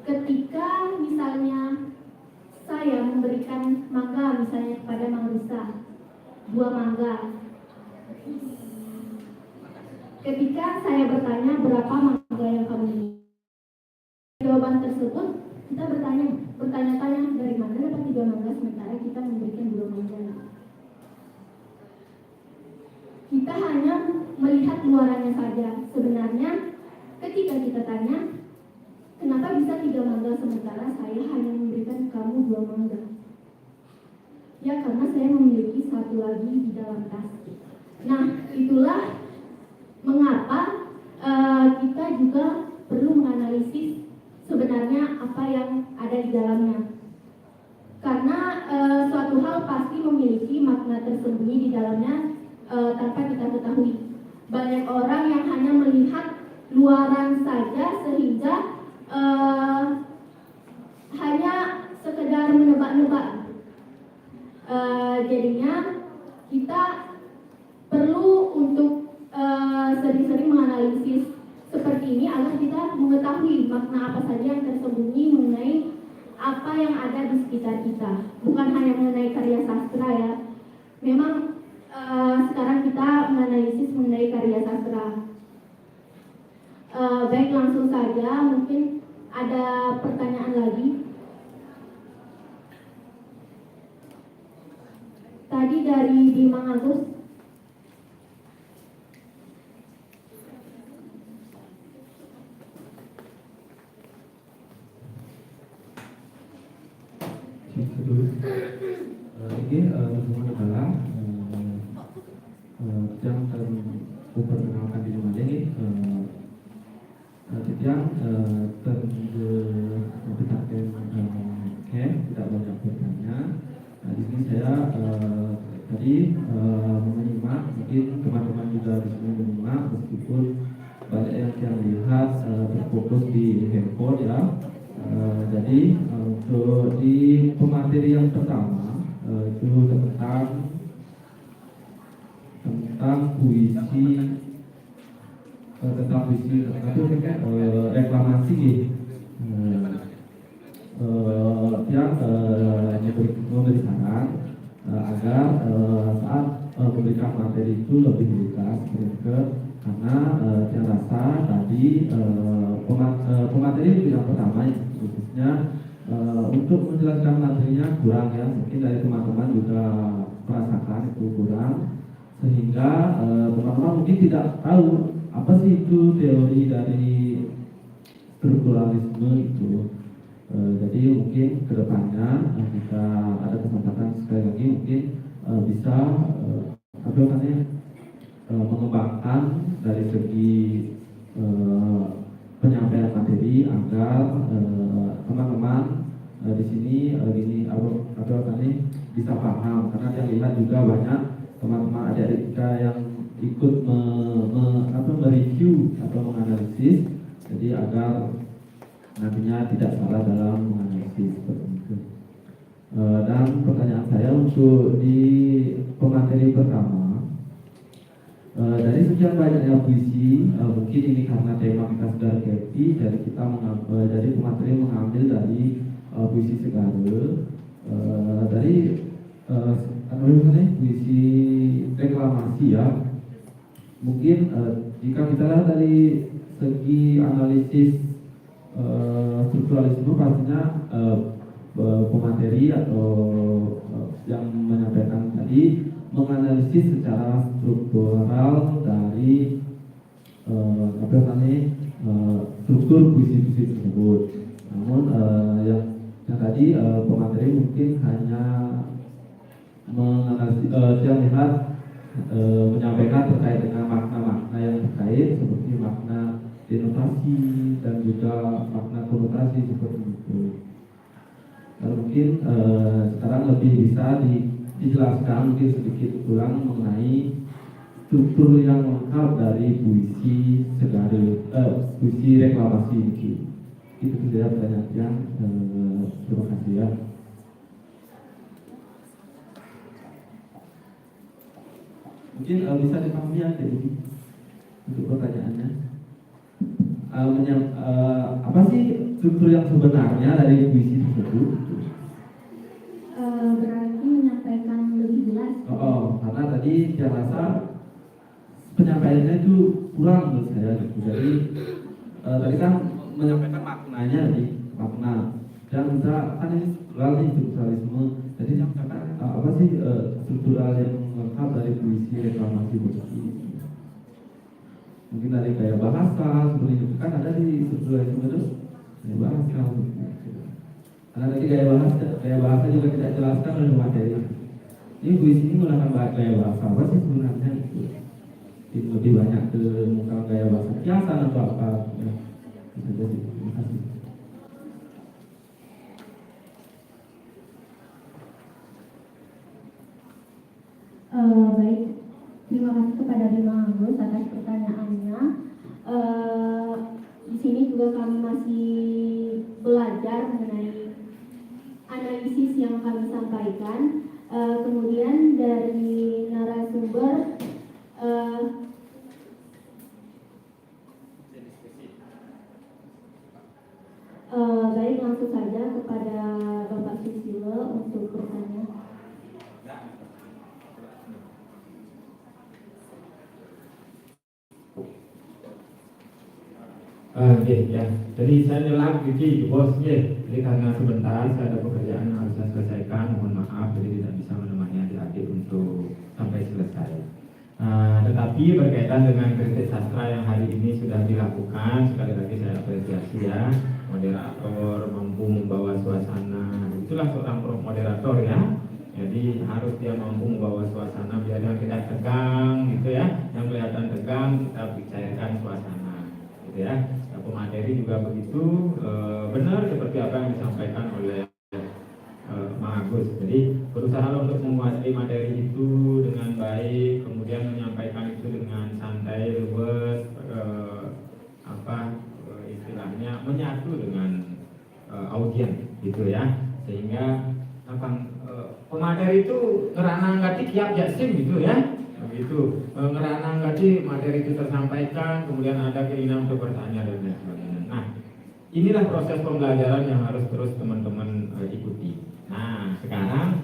ketika misalnya saya memberikan mangga misalnya kepada Mang Rusa, buah mangga, ketika saya bertanya berapa mangga yang kamu miliki, jawaban tersebut kita bertanya-tanya dari mana dapat 3 mangga sementara kita memberikan 2 mangga. Kita hanya melihat luarannya saja. Sebenarnya ketika kita tanya kenapa bisa 3 mangga sementara saya hanya memberikan kamu 2 mangga? Ya karena saya memiliki 1 lagi di dalam tas. Nah, itulah mengapa kita juga perlu menganalisis sebenarnya apa yang ada di dalamnya. Karena suatu hal pasti memiliki makna tersembunyi di dalamnya tanpa kita ketahui. Banyak orang yang hanya melihat luaran saja sehingga hanya sekedar menebak-nebak. Jadinya kita perlu untuk sering-sering menganalisis seperti ini agar kita mengetahui makna apa saja yang tersembunyi mengenai apa yang ada di sekitar kita. Bukan hanya mengenai karya sastra ya. Memang sekarang kita menganalisis mengenai karya sastra. Baik, langsung saja, mungkin ada pertanyaan lagi. Tadi dari Bima Agus.
Ini teman adalah yang memperkenalkan diri mana ini yang terditakkan tidak banyak bertanya fokus di handphone ya. Jadi untuk di pemateri yang pertama itu tentang puisi reklamasi yang memberi saran agar saat memberikan materi itu lebih lugas karena saya rasa tadi pemateri itu yang pertama khususnya untuk menjelaskan materinya kurang ya, mungkin dari teman-teman juga merasakan itu kurang, sehingga teman-teman mungkin tidak tahu apa sih itu teori dari strukturalisme itu. Jadi mungkin kedepannya jika ada kesempatan sekali lagi mungkin bisa mengembangkan dari segi penyampaian materi agar teman-teman di sini bisa paham, karena saya lihat juga banyak teman-teman adik-adik kita yang ikut mereview atau menganalisis, jadi agar nantinya tidak salah dalam menganalisis seperti itu. Dan pertanyaan saya untuk di pemateri pertama, dari sekian banyaknya puisi, mungkin ini karena tema kita sudah happy, jadi kita jadi pemateri mengambil dari puisi Segara, dari puisi reklamasi ya. Mungkin jika kita lihat dari segi analisis strukturalisme, pastinya pemateri atau yang menyampaikan tadi menganalisis secara struktural dari struktur puisi-puisi tersebut. Namun yang tadi pemateri mungkin hanya menganalisis, dia lihat menyampaikan terkait dengan makna-makna yang terkait seperti makna denotasi dan juga makna konotasi seperti itu. Lalu mungkin sekarang lebih bisa dijelaskan mungkin sedikit kurang mengenai struktur yang lengkap dari puisi Segara, puisi reklamasi ini. Itu saja pertanyaan. Terima kasih ya. Mungkin bisa dipahami ya jadi untuk pertanyaannya. Apa sih struktur yang sebenarnya dari puisi tersebut?
Berarti menyampaikan lebih jelas.
Karena tadi saya rasa penyampaiannya itu kurang menurut saya gitu. Jadi tadi kan menyampaikan maknanya nih, makna. Dan bisa kan ini strukturalisme. Jadi menyampaikan apa sih struktural yang lengkap dari puisi reklamasi puisi. Mungkin dari gaya bahasa seperti itu kan ada di strukturalisme itu gaya bahasa. Karena tadi gaya bahasa juga tidak jelaskan oleh materi. Ini puisi ini menggunakan gaya bahasa apa sih sebenarnya itu? Ini lebih banyak ke muka gaya bahasa kiasan atau apa? Ya, itu saja sih. Terima kasih.
Baik, terima kasih kepada Bima Agus atas pertanyaannya. Di sini juga kami masih belajar mengenai analisis yang kami sampaikan. Kemudian dari narasumber baik, langsung saja kepada Bapak Susilo untuk bertanya.
Ya. Jadi saya nyelak Vicky, bos ya. Jadi karena sebentar saya ada pekerjaan yang harus saya selesaikan, mohon maaf, jadi tidak bisa menemani adik-adik untuk sampai selesai. Tetapi berkaitan dengan kritik sastra yang hari ini sudah dilakukan, sekali lagi saya apresiasi ya. Moderator mampu membawa suasana, itulah seorang moderator ya. Jadi harus dia mampu membawa suasana biar yang tidak tegang gitu ya. Yang kelihatan tegang kita bicarakan suasana gitu ya. Pemateri juga begitu, benar seperti apa yang disampaikan oleh Mang Agus. Jadi berusaha untuk menguasai materi itu dengan baik, kemudian menyampaikan itu dengan santai, luwes, istilahnya misalnya menyatu dengan audien gitu ya, sehingga pemateri itu ngeranang gati kiap jaksim gitu ya, begitu ngeranang gati materi itu tersampaikan, kemudian ada keinginan untuk bertanya dan lain sebagainya. Nah, inilah proses pembelajaran yang harus terus teman-teman ikuti. Nah, sekarang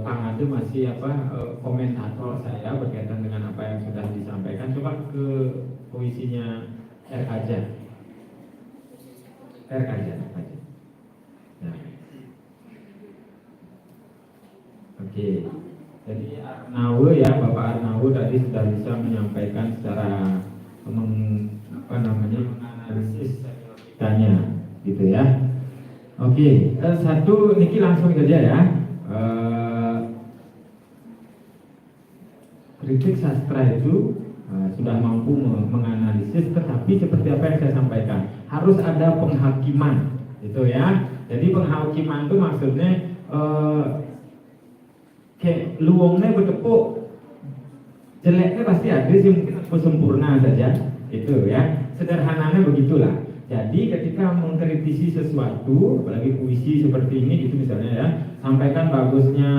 Pak Ngadu masih komentator saya berkaitan dengan apa yang sudah disampaikan. Coba ke puisinya RKJ. Nah. Oke. Jadi Arnawe ya, Bapak Arnawe tadi sudah bisa menyampaikan secara menganalisis tanya gitu ya. Oke, satu Niki langsung saja ya. Kritik sastra itu sudah mampu menganalisis, tetapi seperti apa yang saya sampaikan, harus ada penghakiman gitu ya. Jadi penghakiman itu maksudnya kayak luongnya bertepuk, jeleknya pasti ada sih, mungkin aku sempurna saja gitu ya. Sederhananya begitulah. Jadi ketika mengkritisi sesuatu, apalagi puisi seperti ini gitu misalnya ya, sampaikan bagusnya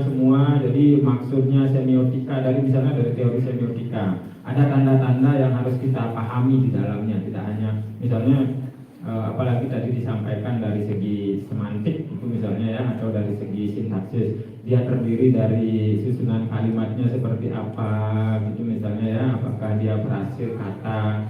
semua, jadi maksudnya semiotika misalnya dari teori semiotika. Ada tanda-tanda yang harus kita pahami di dalamnya, tidak hanya misalnya apalagi tadi disampaikan dari segi semantik itu misalnya ya, atau dari segi sintaksis, dia terdiri dari susunan kalimatnya seperti apa gitu misalnya ya, apakah dia berhasil kata,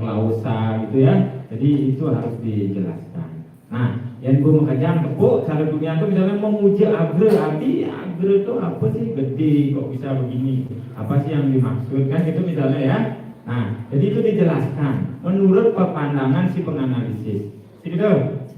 klausa gitu ya. Jadi itu harus dijelaskan. Nah, yang gue mengajang tepuk cara dunia itu misalnya memuji agre, arti agre itu apa sih, gede kok bisa begini, apa sih yang dimaksudkan gitu misalnya ya. Nah, jadi itu dijelaskan menurut pandangan si penganalisis gitu.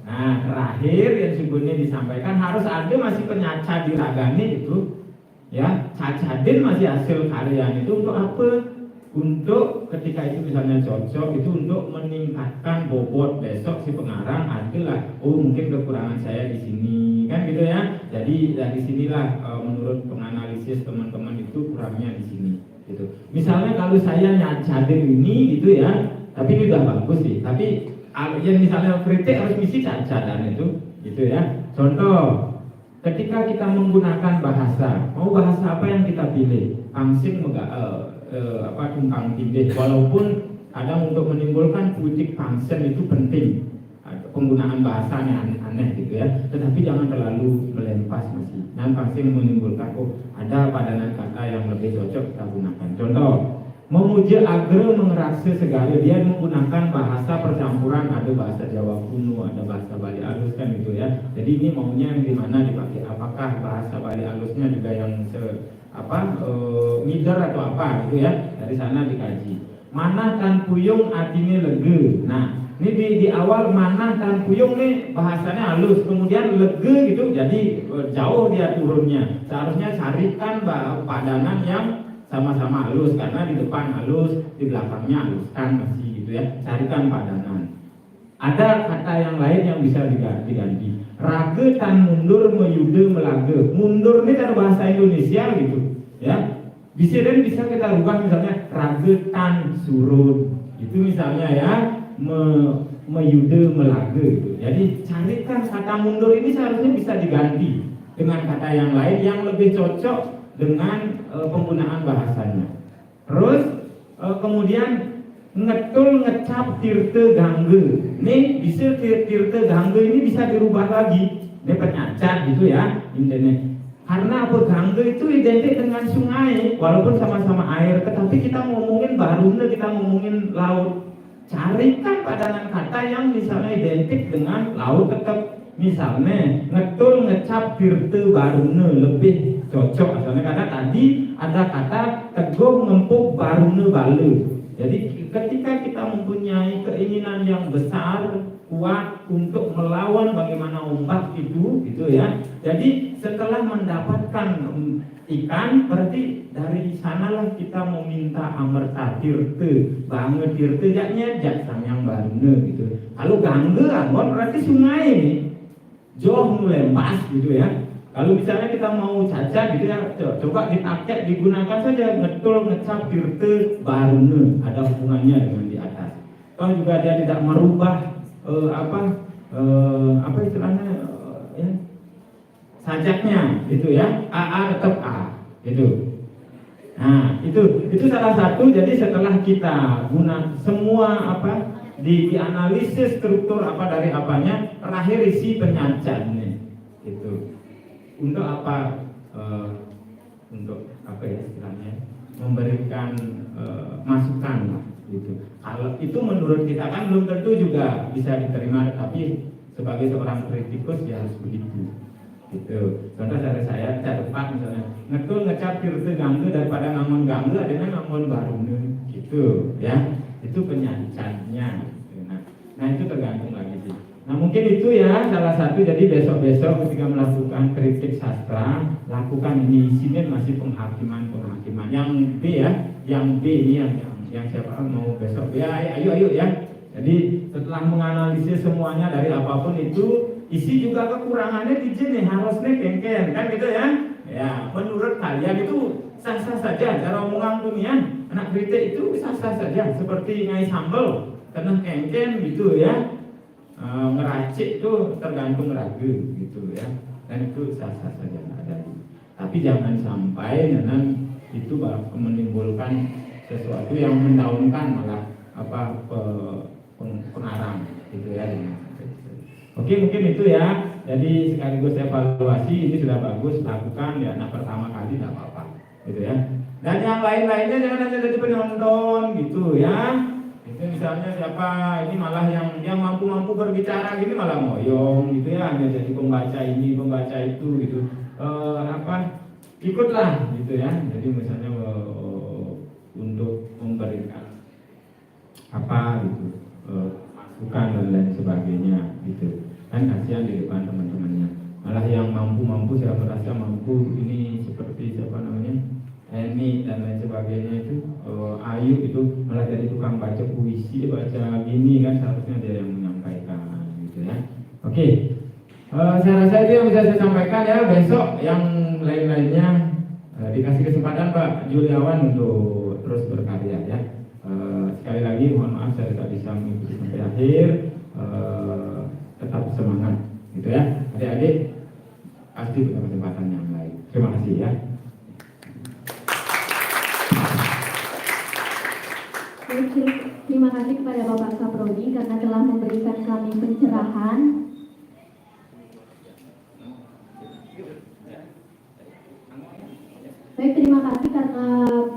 Nah, terakhir yang sebenarnya disampaikan harus ada masih penyaca diragani itu ya, cacadin masih hasil karyanya itu untuk apa? Untuk ketika itu misalnya cocok itu untuk meningkatkan bobot besok si pengarang adalah mungkin kekurangan saya di sini kan gitu ya. Jadi dari sinilah menurut penganalisis teman-teman itu kurangnya di sini gitu. Misalnya kalau saya nyacadin ini gitu ya, tapi ini udah bagus sih, tapi yang misalnya kritik harus misi cacadan itu gitu ya. Contoh, ketika kita menggunakan bahasa, mau bahasa apa yang kita pilih, pangsing tumpang tindih, walaupun kadang untuk menimbulkan puitik pangsen itu penting, penggunaan bahasanya aneh gitu ya, tetapi jangan terlalu melempas masih, dan pangsing menimbulkan ada padanan kata yang lebih cocok kita gunakan. Contoh, memuji agre mengerakse segala, dia menggunakan bahasa percampuran, ada bahasa Jawa kuno, ada bahasa Bali alus kan gitu ya. Jadi ini maunya yang dimana dipakai, apakah bahasa Bali alusnya juga yang mider atau apa gitu ya, dari sana dikaji. Mana kan puyung artinya lege. Nah, ini di awal mana kan puyung nih bahasanya halus, kemudian lege gitu, jadi jauh dia turunnya. Seharusnya carikan padanan yang sama-sama halus, karena di depan halus, di belakangnya halus kan masih gitu ya. Carikan padanan. Ada kata yang lain yang bisa diganti. Rage tan mundur meyude melage. Mundur ini kan bahasa Indonesia gitu ya. Bisa kita rubah misalnya rage tan surut. Itu misalnya ya, meyude melage gitu. Jadi carikan kata mundur ini seharusnya bisa diganti dengan kata yang lain yang lebih cocok dengan penggunaan bahasanya. Terus kemudian ngetul ngecap tirte gangge. Nih bisa tirte gangge ini bisa dirubah lagi. Ini penyacat gitu ya intinya. Karena apa, gangge itu identik dengan sungai, walaupun sama-sama air, tetapi kita ngomongin baruna, kita ngomongin laut. Carikan padanan kata yang misalnya identik dengan laut tetap. Misalnya ngetul ngecap tirte baruna lebih cocok asalnya, karena tadi ada kata teguh ngempuk baruna bale. Jadi ketika kita mempunyai keinginan yang besar, kuat untuk melawan bagaimana ombak itu gitu ya. Jadi setelah mendapatkan ikan, berarti dari sanalah kita meminta amerta tirte, banget tirte jaknya jak yang baruna gitu. Kalau gangge anggon berarti sungai ini jauh melembas gitu ya. Kalau misalnya kita mau cacat gitu ya, coba dipakai, digunakan saja ngetul ngecap tirte barune, ada hubungannya dengan di atas. toh juga dia tidak merubah apa istilahnya ya, sajaknya gitu ya, AA tetap A gitu. Nah itu salah satu. Jadi setelah kita guna semua dianalisis struktur dari apanya, terakhir isi penyajannya gitu. Untuk apa? Untuk apa ya istilahnya, memberikan masukan lah gitu. Kalau itu menurut kita kan belum tentu juga bisa diterima, tapi sebagai seorang kritikus ya harus begitu gitu. Contoh dari saya depan misalnya ngetul ngecat kirte ganggu daripada ngangon ganggu adanya ngangon baru gitu ya, itu penyancannya. Nah itu tergantung lagi sih. Nah mungkin itu ya salah satu. Jadi besok-besok ketika melakukan kritik sastra, lakukan ini. Isinya masih penghakiman. Yang B ya, yang B ini yang siapa mau besok ya, ayo ya. Jadi setelah menganalisis semuanya dari apapun itu, isi juga kekurangannya di sini harusnya kengken kan gitu ya. Ya menurut kalian itu sah-sah saja cara omongan dunia anak kritik itu sah-sah saja, seperti ngai sambal karena kengken gitu ya. Ngeracik itu tergantung ragu gitu ya, dan itu sah-sah saja ada. Tapi jangan sampai dengan itu menimbulkan sesuatu yang mendaunkan malah pengarang gitu ya. Oke, mungkin itu ya. Jadi sekaligus evaluasi, ini sudah bagus lakukan ya. Nah pertama kali tidak apa-apa gitu ya. Dan yang lain-lainnya jangan hanya jadi penonton gitu ya. Itu misalnya siapa ini malah yang mampu berbicara gini malah ngoyong gitu ya, hanya jadi pembaca ini pembaca itu gitu. Ikutlah gitu ya. Jadi misalnya untuk memberikan gitu masukan dan lain sebagainya gitu. Kan kasihan di depan teman-temannya. Malah yang mampu saya merasa mampu ini seperti siapa namanya Eni dan lain sebagainya itu Ayu itu malah jadi tukang baca puisi, baca gini kan, seharusnya dia yang menyampaikan gitu ya. Oke. Saya rasa itu yang bisa saya sampaikan ya. Besok yang lain-lainnya dikasih kesempatan Pak Juliawan untuk terus berkarya ya. Sekali lagi mohon maaf saya tidak bisa mengikuti sampai akhir. Tetap semangat gitu ya. Adik-adik pasti punya kesempatan yang lain. Terima kasih ya.
Terima kasih kepada Bapak Kaprodi karena telah memberikan kami pencerahan. Baik, terima kasih karena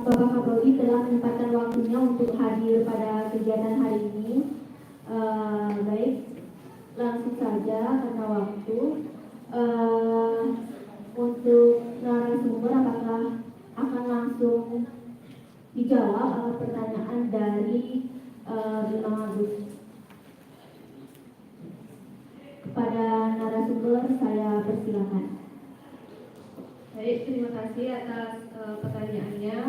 Bapak Kaprodi telah menyempatkan waktunya untuk hadir pada kegiatan hari ini. Baik, langsung saja karena waktu. Untuk narasumber apakah akan langsung dijawab pertanyaan dari Bima Agus. Kepada narasumber saya persilakan.
Baik, terima kasih atas pertanyaannya.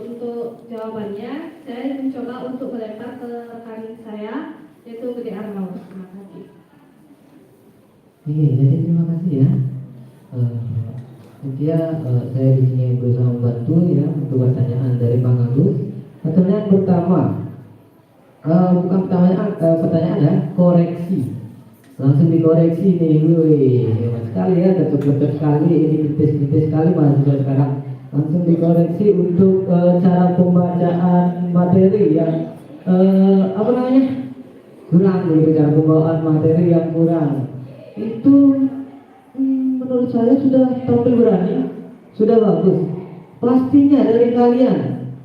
Untuk jawabannya, saya mencoba untuk melempar ke rekan saya, yaitu Budi Arnaud. Terima kasih.
Iya, jadi terima kasih ya. Saya di sini berusaha membantu ya untuk pertanyaan dari Bang Agus. Pertanyaan pertama, bukan pertanyaan ya, koreksi. Langsung dikoreksi nih, hebat sekali ya, betul sekali, ini kritis sekali mahasiswa sekarang. Langsung dikoreksi untuk cara pembacaan materi yang kurang, gitu, cara pembawaan materi yang kurang. Itu menurut saya sudah tampil berani, sudah bagus. Pastinya dari kalian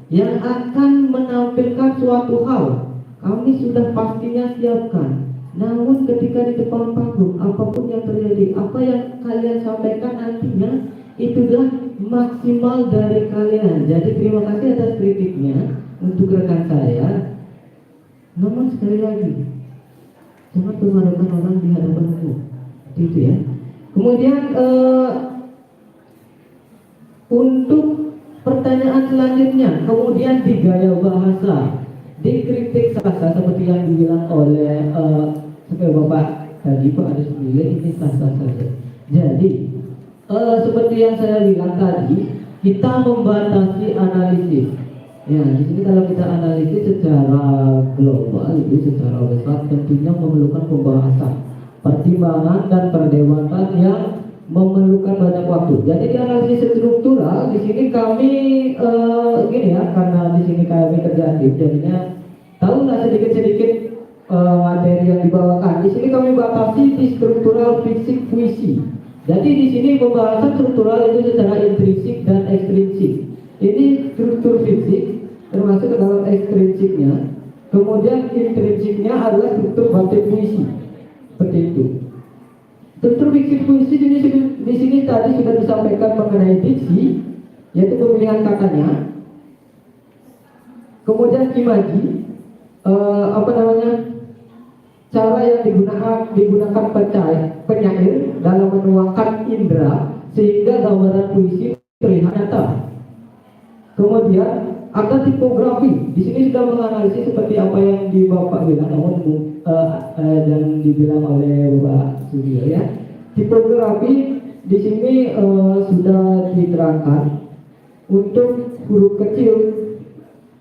yang akan menampilkan suatu hal, kami sudah pastinya siapkan. Namun ketika di depan panggung, apapun yang terjadi, apa yang kalian sampaikan nantinya itulah maksimal dari kalian. Jadi terima kasih atas kritiknya untuk rekan saya. Namun sekali lagi, jangan memalukan orang di hadapanmu. Itu ya. Kemudian untuk pertanyaan selanjutnya, kemudian di gaya bahasa, dikritik sah-sah seperti yang dibilang oleh Bapak tadi Pak Ades Mile, ini sah-sah saja. Jadi seperti yang saya bilang tadi, kita membatasi analisis. Ya, di sini kalau kita analisis secara global itu secara besar tentunya memerlukan pembahasan, pertimbangan dan perdebatan yang memerlukan banyak waktu. Jadi di analisis struktural di sini kami gini ya, karena di sini kami kreatif, jadinya tahulah sedikit-sedikit materi yang dibawakan. Di sini kami batasi di struktural fisik puisi. Jadi di sini pembahasan struktural itu secara intrinsik dan ekstrinsik. Ini struktur fisik termasuk ke dalam ekstrinsiknya. Kemudian intrinsiknya adalah struktur batin puisi. Seperti itu. Struktur fisik puisi di sini tadi sudah disampaikan mengenai diksi, yaitu pemilihan katanya. Kemudian imaji, cara yang digunakan penyair dalam menuangkan indera sehingga gambaran puisi terlihat nyata. Kemudian ada tipografi. Di sini sudah menganalisis seperti apa yang di Bapak bilang, namun dan dibilang oleh Bapak Suryo ya. Tipografi di sini sudah diterangkan untuk huruf kecil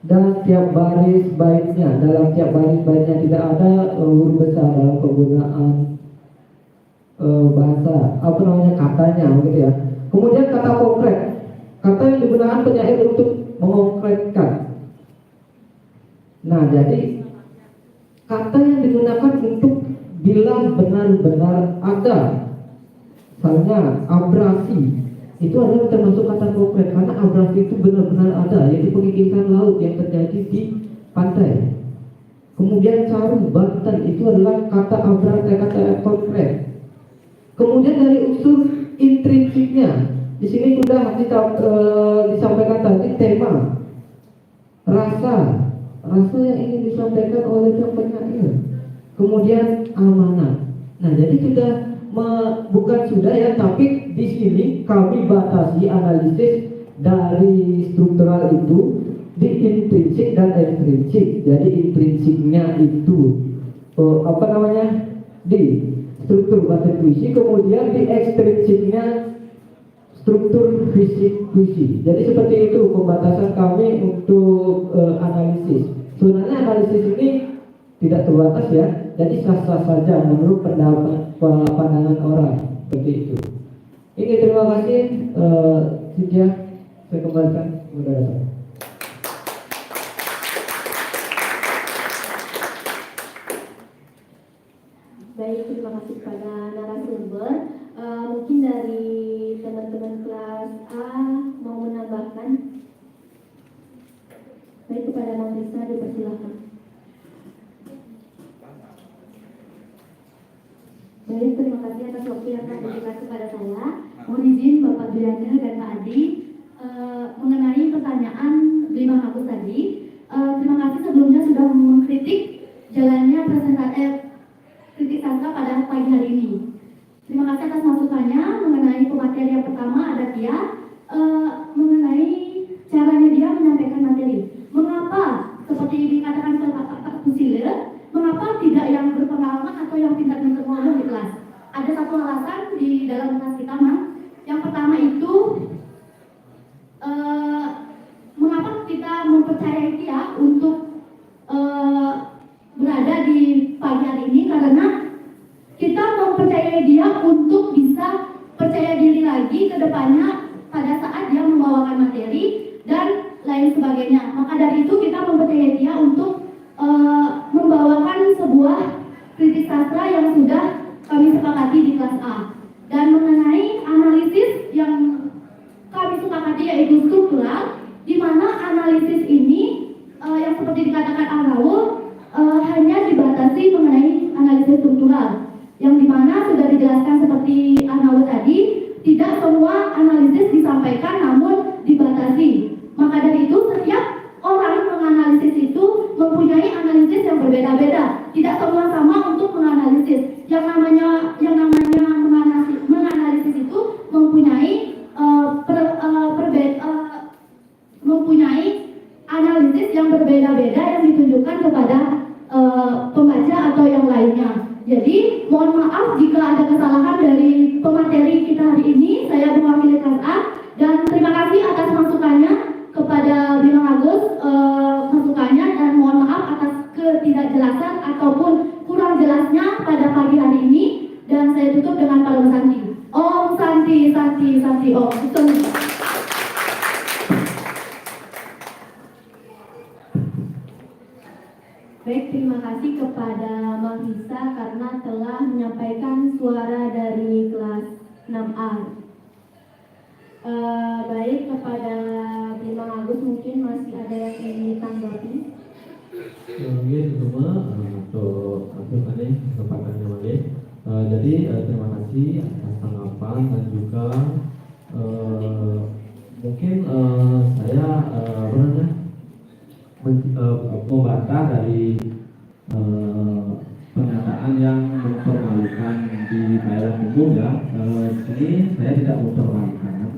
dan tiap baris baitnya. Dalam tiap baris baitnya tidak ada huruf besar dalam penggunaan bahasa katanya gitu ya. Kemudian kata konkret, kata yang digunakan penyair untuk mengkonkretkan. Nah, jadi kata yang digunakan untuk bilang benar-benar ada. Misalnya abrasi itu adalah termasuk kata konkret karena abrasi itu benar-benar ada, yaitu pengikisan laut yang terjadi di pantai. Kemudian caru, banten itu adalah kata abrasi, kata konkret. Kemudian dari unsur intrinsiknya, di sini sudah disampaikan tadi tema, rasa yang ingin disampaikan oleh sang penyair. Kemudian amanat. Nah, jadi bukan sudah ya, tapi di sini kami batasi analisis dari struktural itu di intrinsik dan ekstrinsik. Jadi intrinsiknya itu di struktur batin puisi, kemudian di ekstrinsiknya struktur fisik puisi. Jadi seperti itu pembatasan kami untuk analisis. Sebenarnya analisis ini tidak terbatas ya, jadi sah-sah saja menurut pandangan orang seperti itu. Ini terima kasih Cynthia, saya kembalikan kepada saya.
Baik, terima kasih kepada narasumber. Mungkin dari teman-teman kelas A mau menambahkan. Baik, kepada Mang Risa dipersilakan. Baik, terima kasih atas waktu yang telah diberikan kepada saya. Mohon izin Bapak Duyana dan Pak Adi mengenai pertanyaan Lima Hapus tadi. Terima kasih sebelumnya sudah mengkritik jalannya presentasi kritik sastra pada pagi hari ini. Terima kasih atas masukannya mengenai pemateri yang pertama ada dia mengenai caranya dia menyampaikan materi. Mengapa seperti dikatakan Pak Kusile, mengapa tidak yang berpengalaman atau yang pintar-pintar ngomong di kelas? Ada satu alasan di dalam kelas kita, Mang. Yang pertama itu mengapa kita mempercayai dia untuk berada di pagi hari ini, karena kita mempercayai dia untuk bisa percaya diri lagi ke depannya pada saat dia membawakan materi dan lain sebagainya. Maka dari itu kita mempercayai dia untuk membawakan sebuah kritik sastra yang sudah kami sepakati di kelas A. Dan mengenai analisis yang kami sepakati yaitu struktural, di mana analisis ini yang seperti dikatakan Araul hanya dibatasi mengenai analisis struktural, yang dimana sudah dijelaskan seperti Araul tadi, tidak semua analisis disampaikan namun dibatasi. Maka dari itu setiap orang menganalisis itu mempunyai analisis yang berbeda-beda. Tidak semua sama untuk menganalisis. Yang namanya menganalisis itu mempunyai mempunyai analisis yang berbeda-beda yang ditunjukkan kepada pembaca atau yang lainnya. Jadi mohon maaf jika ada kesalahan dari pemateri kita hari ini. Saya mewakili kelas A dan terima kasih atas masukannya kepada kepada Bima Agus masukannya, dan mohon maaf atas ketidakjelasan ataupun kurang jelasnya pada pagi hari ini. Dan saya tutup dengan Pak Santi. Om Santi, Santi, Santi, Om. Baik, terima kasih kepada Mang Risa karena telah menyampaikan suara dari kelas 6A. Baik, kepada Bima Agus mungkin masih ada yang ingin ditanggapi.
Mungkin semua untuk tadi kesempatannya Mali. Jadi terima kasih atas tanggapan dan juga mungkin saya membantah dari pernyataan yang mempermalukan di daerah umum ya. Ini saya tidak mempermalukan,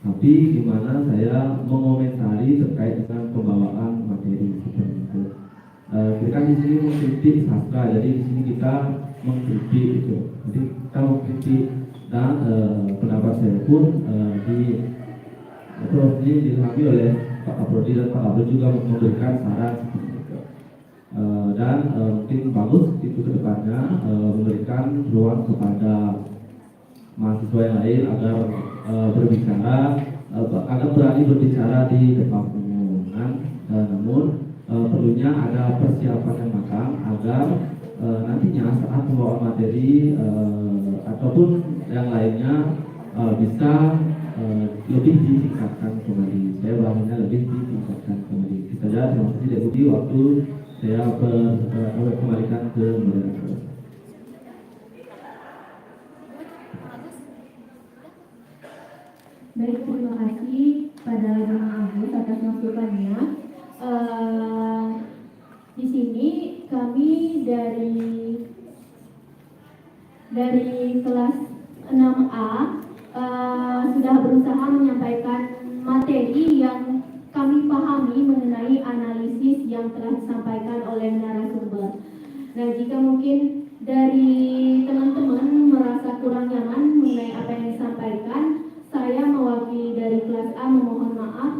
tapi gimana saya mengomentari terkait dengan pembawaan materi seperti itu. Kita kan di sini mengkritik sastra, jadi di sini kita mengkritik itu. Jadi kita mengkritik dan pendapat saya pun dilengkapi oleh Pak Aprodi dan Pak Abdul juga memberikan saran seperti itu. Dan mungkin bagus itu kedepannya memberikan ruang kepada mahasiswa yang lain agar berbicara, agar berani berbicara di depan umum. Namun perlunya ada persiapan yang matang agar nantinya saat pembawaan materi ataupun yang lainnya bisa lebih ditingkatkan kembali. Saya bahasanya lebih ditingkatkan kembali. Kita saja, terima kasih Deputi, waktu saya kembalikan ke moderator.
Baik, terima kasih pada Bima Agus atas masukannya. Di sini kami dari kelas 6A sudah berusaha menyampaikan materi yang kami pahami mengenai analisis yang telah disampaikan oleh narasumber. Nah, jika mungkin dari teman-teman merasa kurang nyaman mengenai apa yang disampaikan, saya mewakili dari kelas A memohon maaf.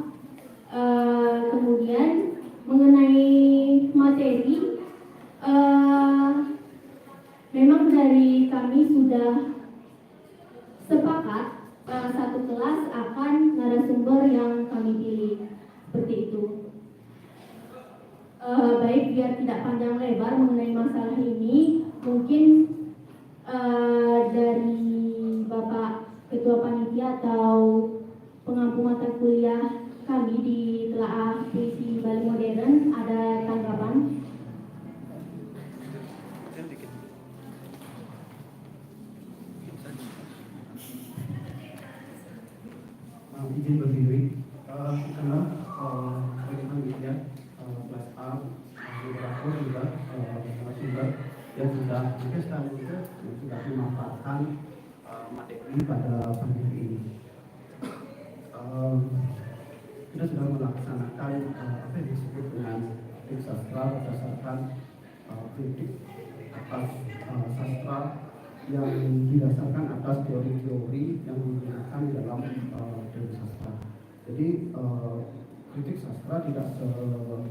Kemudian mengenai materi, memang dari kami sudah sepakat satu kelas akan narasumber yang kami pilih, seperti itu. Baik, biar tidak panjang lebar mengenai masalah ini, mungkin dari Bapak Ketua Panitia atau pengampu mata kuliah kami di Telaah Puisi Bali Modern ada tanggapan?
Izin berdiri karena bagi panitia kelas A beberapa juga narasumber yang sudah sudah memanfaatkan materi pada pagi ini. Kita sudah melaksanakan apa yang disebut dengan kritik sastra berdasarkan kritik atas sastra yang didasarkan atas teori-teori yang digunakan dalam teori sastra. Jadi kritik sastra tidak selalu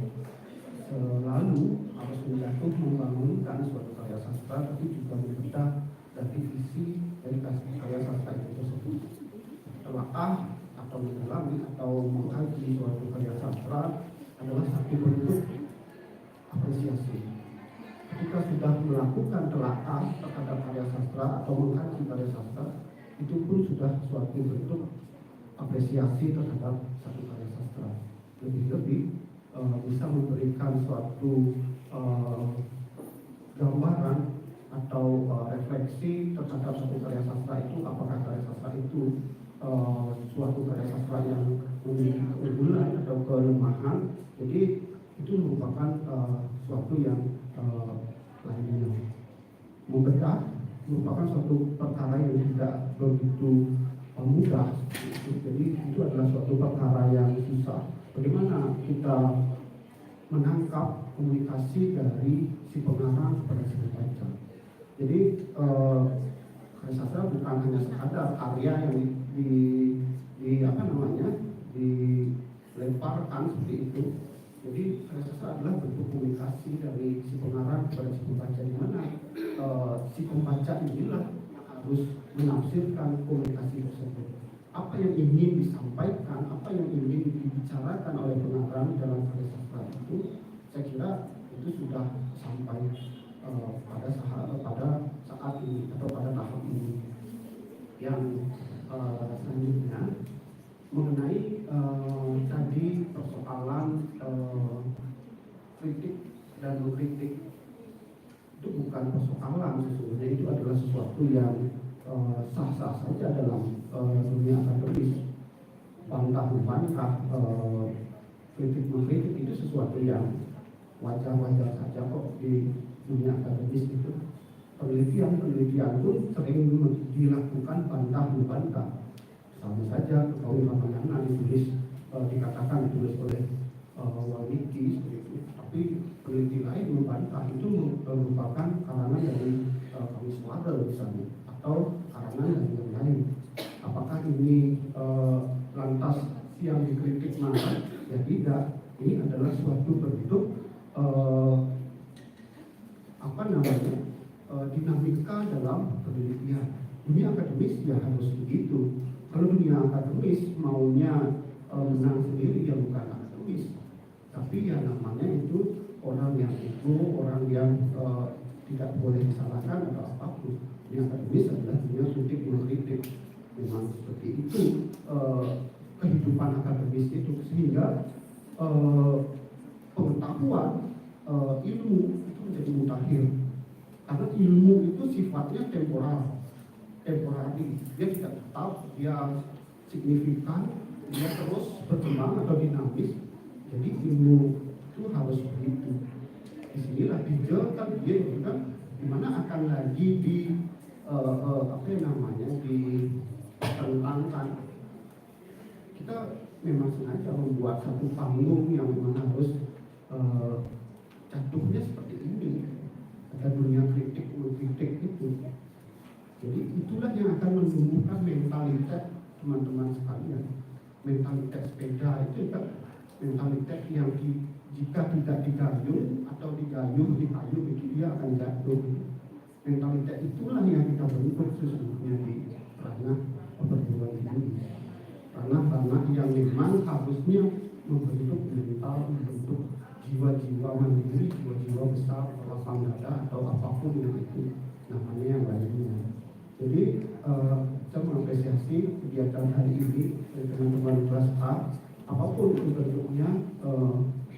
harus menjatuh membangunkan suatu karya sastra, tapi juga membedah dari visi dari karya sastra itu tersebut. Telaah atau mendalami atau mengkaji suatu karya sastra adalah satu bentuk apresiasi. Ketika sudah melakukan telaah terhadap karya sastra atau mengkaji karya sastra, itu pun sudah suatu bentuk apresiasi terhadap satu karya sastra. Lebih-lebih bisa memberikan suatu gambaran atau refleksi terhadap satu karya sastra itu, apakah karya sastra itu suatu karya sastra yang memiliki keunggulan atau kelemahan. Jadi itu merupakan suatu yang lainnya. Membedah merupakan suatu perkara yang tidak begitu mudah. Jadi itu adalah suatu perkara yang susah. Bagaimana kita menangkap komunikasi dari si pengarang kepada si pembaca. Jadi karya sastra bukan hanya sekadar karya yang lemparkan seperti itu. Jadi saya rasa adalah bentuk komunikasi dari si pengarang kepada si pembaca, di mana si pembaca inilah yang harus menafsirkan komunikasi tersebut. Apa yang ingin disampaikan, apa yang ingin dibicarakan oleh pengarang dalam karya sastra itu, saya kira itu sudah sampai pada saat ini atau pada tahap ini. Yang selanjutnya mengenai tadi persoalan kritik dan mengkritik, itu bukan persoalan, sesungguhnya itu adalah sesuatu yang sah-sah saja dalam dunia akademis. Bantah-membantah, kritik mengkritik itu sesuatu yang wajar-wajar saja kok di dunia akademis itu. Penelitian pun sering dilakukan bantah-membantah. Sama saja Kekawin Ramayana dikatakan ditulis oleh Walmiki seperti itu, tapi peneliti lain membantah itu merupakan karangan dari Kamiswara misalnya, atau karangan dari yang lain. Apakah ini lantas yang dikritik mana? Ya tidak. Ini adalah suatu bentuk dinamika dalam penelitian. Dunia akademis ya harus begitu. Kalau dunia akademis maunya menang sendiri, ya bukan akademis, tapi ya namanya itu orang yang tidak boleh disalahkan atau apapun. Dunia akademis adalah dunia kritik mengkritik. Memang seperti itu kehidupan akademis itu, sehingga pengetahuan ilmu itu menjadi mutakhir. Karena ilmu itu sifatnya temporari, dia tidak tetap, dia signifikan, dia terus berkembang atau dinamis. Jadi ilmu itu harus begitu. Disinilah dijelaskan dia juga dimana akan lagi ditentangkan. Kita memang sengaja membuat satu panggung yang memang harus jatuhnya seperti ini. Ada dunia kritik mengkritik itu. Jadi itulah yang akan menumbuhkan mentalitas teman-teman sekalian. Mentalitas sepeda itu kan mentalitas yang jika tidak digayung atau digayung dia akan jatuh. Mentalitas itulah yang kita bentuk sesungguhnya di ranah perguruan tinggi. Ranah yang memang harusnya membentuk mental, membentuk jiwa-jiwa mandiri, jiwa-jiwa besar, lapang dada atau apapun yang itu namanya yang lainnya. Jadi saya mengapresiasi kegiatan hari ini dari teman-teman kelas A, apapun itu bentuknya,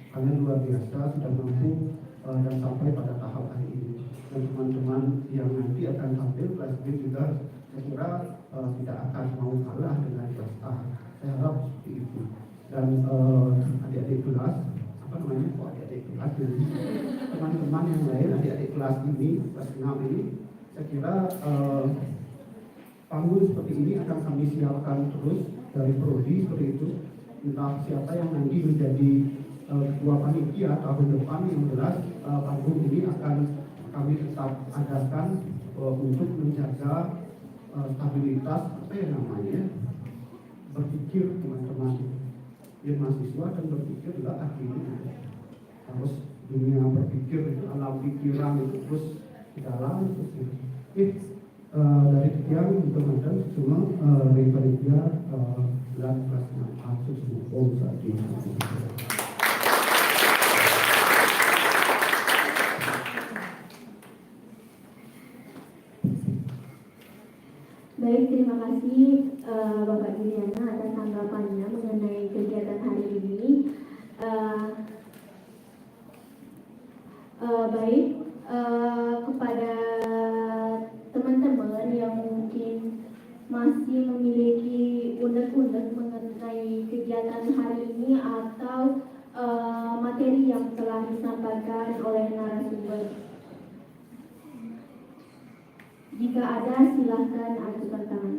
karena luar biasa sudah mampu dan sampai pada tahap hari ini. Dan teman-teman yang nanti akan tampil kelas B juga saya kira tidak akan mau kalah dengan kelas A. Saya harap seperti itu. Dan adik-adik kelas, adik-adik kelas ini, teman-teman yang lain, adik-adik kelas ini, kelas 6 ini, saya kira panggung seperti ini akan kami siapkan terus dari prodi seperti itu. Entah siapa yang nanti menjadi ketua panitia tahun depan, yang jelas panggung ini akan kami tetap adakan untuk menjaga stabilitas berpikir teman-teman ya mahasiswa, dan berpikir adalah akhirnya harus dunia berpikir itu, alam pikiran itu terus di dalam terus dari sekian teman-teman semua dari panitia dan kelas masuk semua saat ini.
Baik, terima kasih Bapak Juliana atas tanggapannya mengenai kegiatan hari ini. Kepada teman-teman yang mungkin masih memiliki unek-unek mengenai kegiatan hari ini atau materi yang telah disampaikan oleh narasumber, jika ada silahkan ajukan tangan.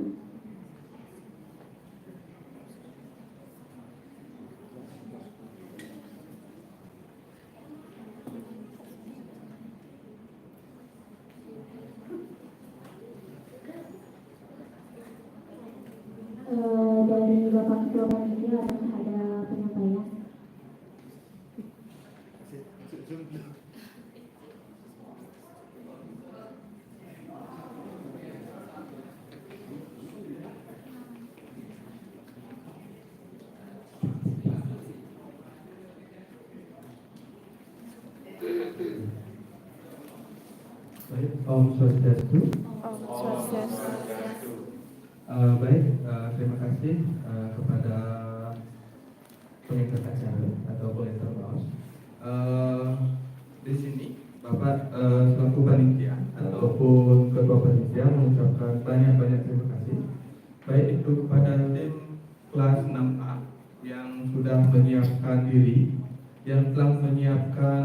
Dari Bapak Ketua Panitia ada penyampaian.
Om Swastiastu. Baik, terima kasih kepada pengikut acara atau volunteer house. Di sini Bapak selaku panitia ataupun ketua panitia mengucapkan banyak-banyak terima kasih, baik itu kepada tim kelas 6A yang sudah menyiapkan diri, yang telah menyiapkan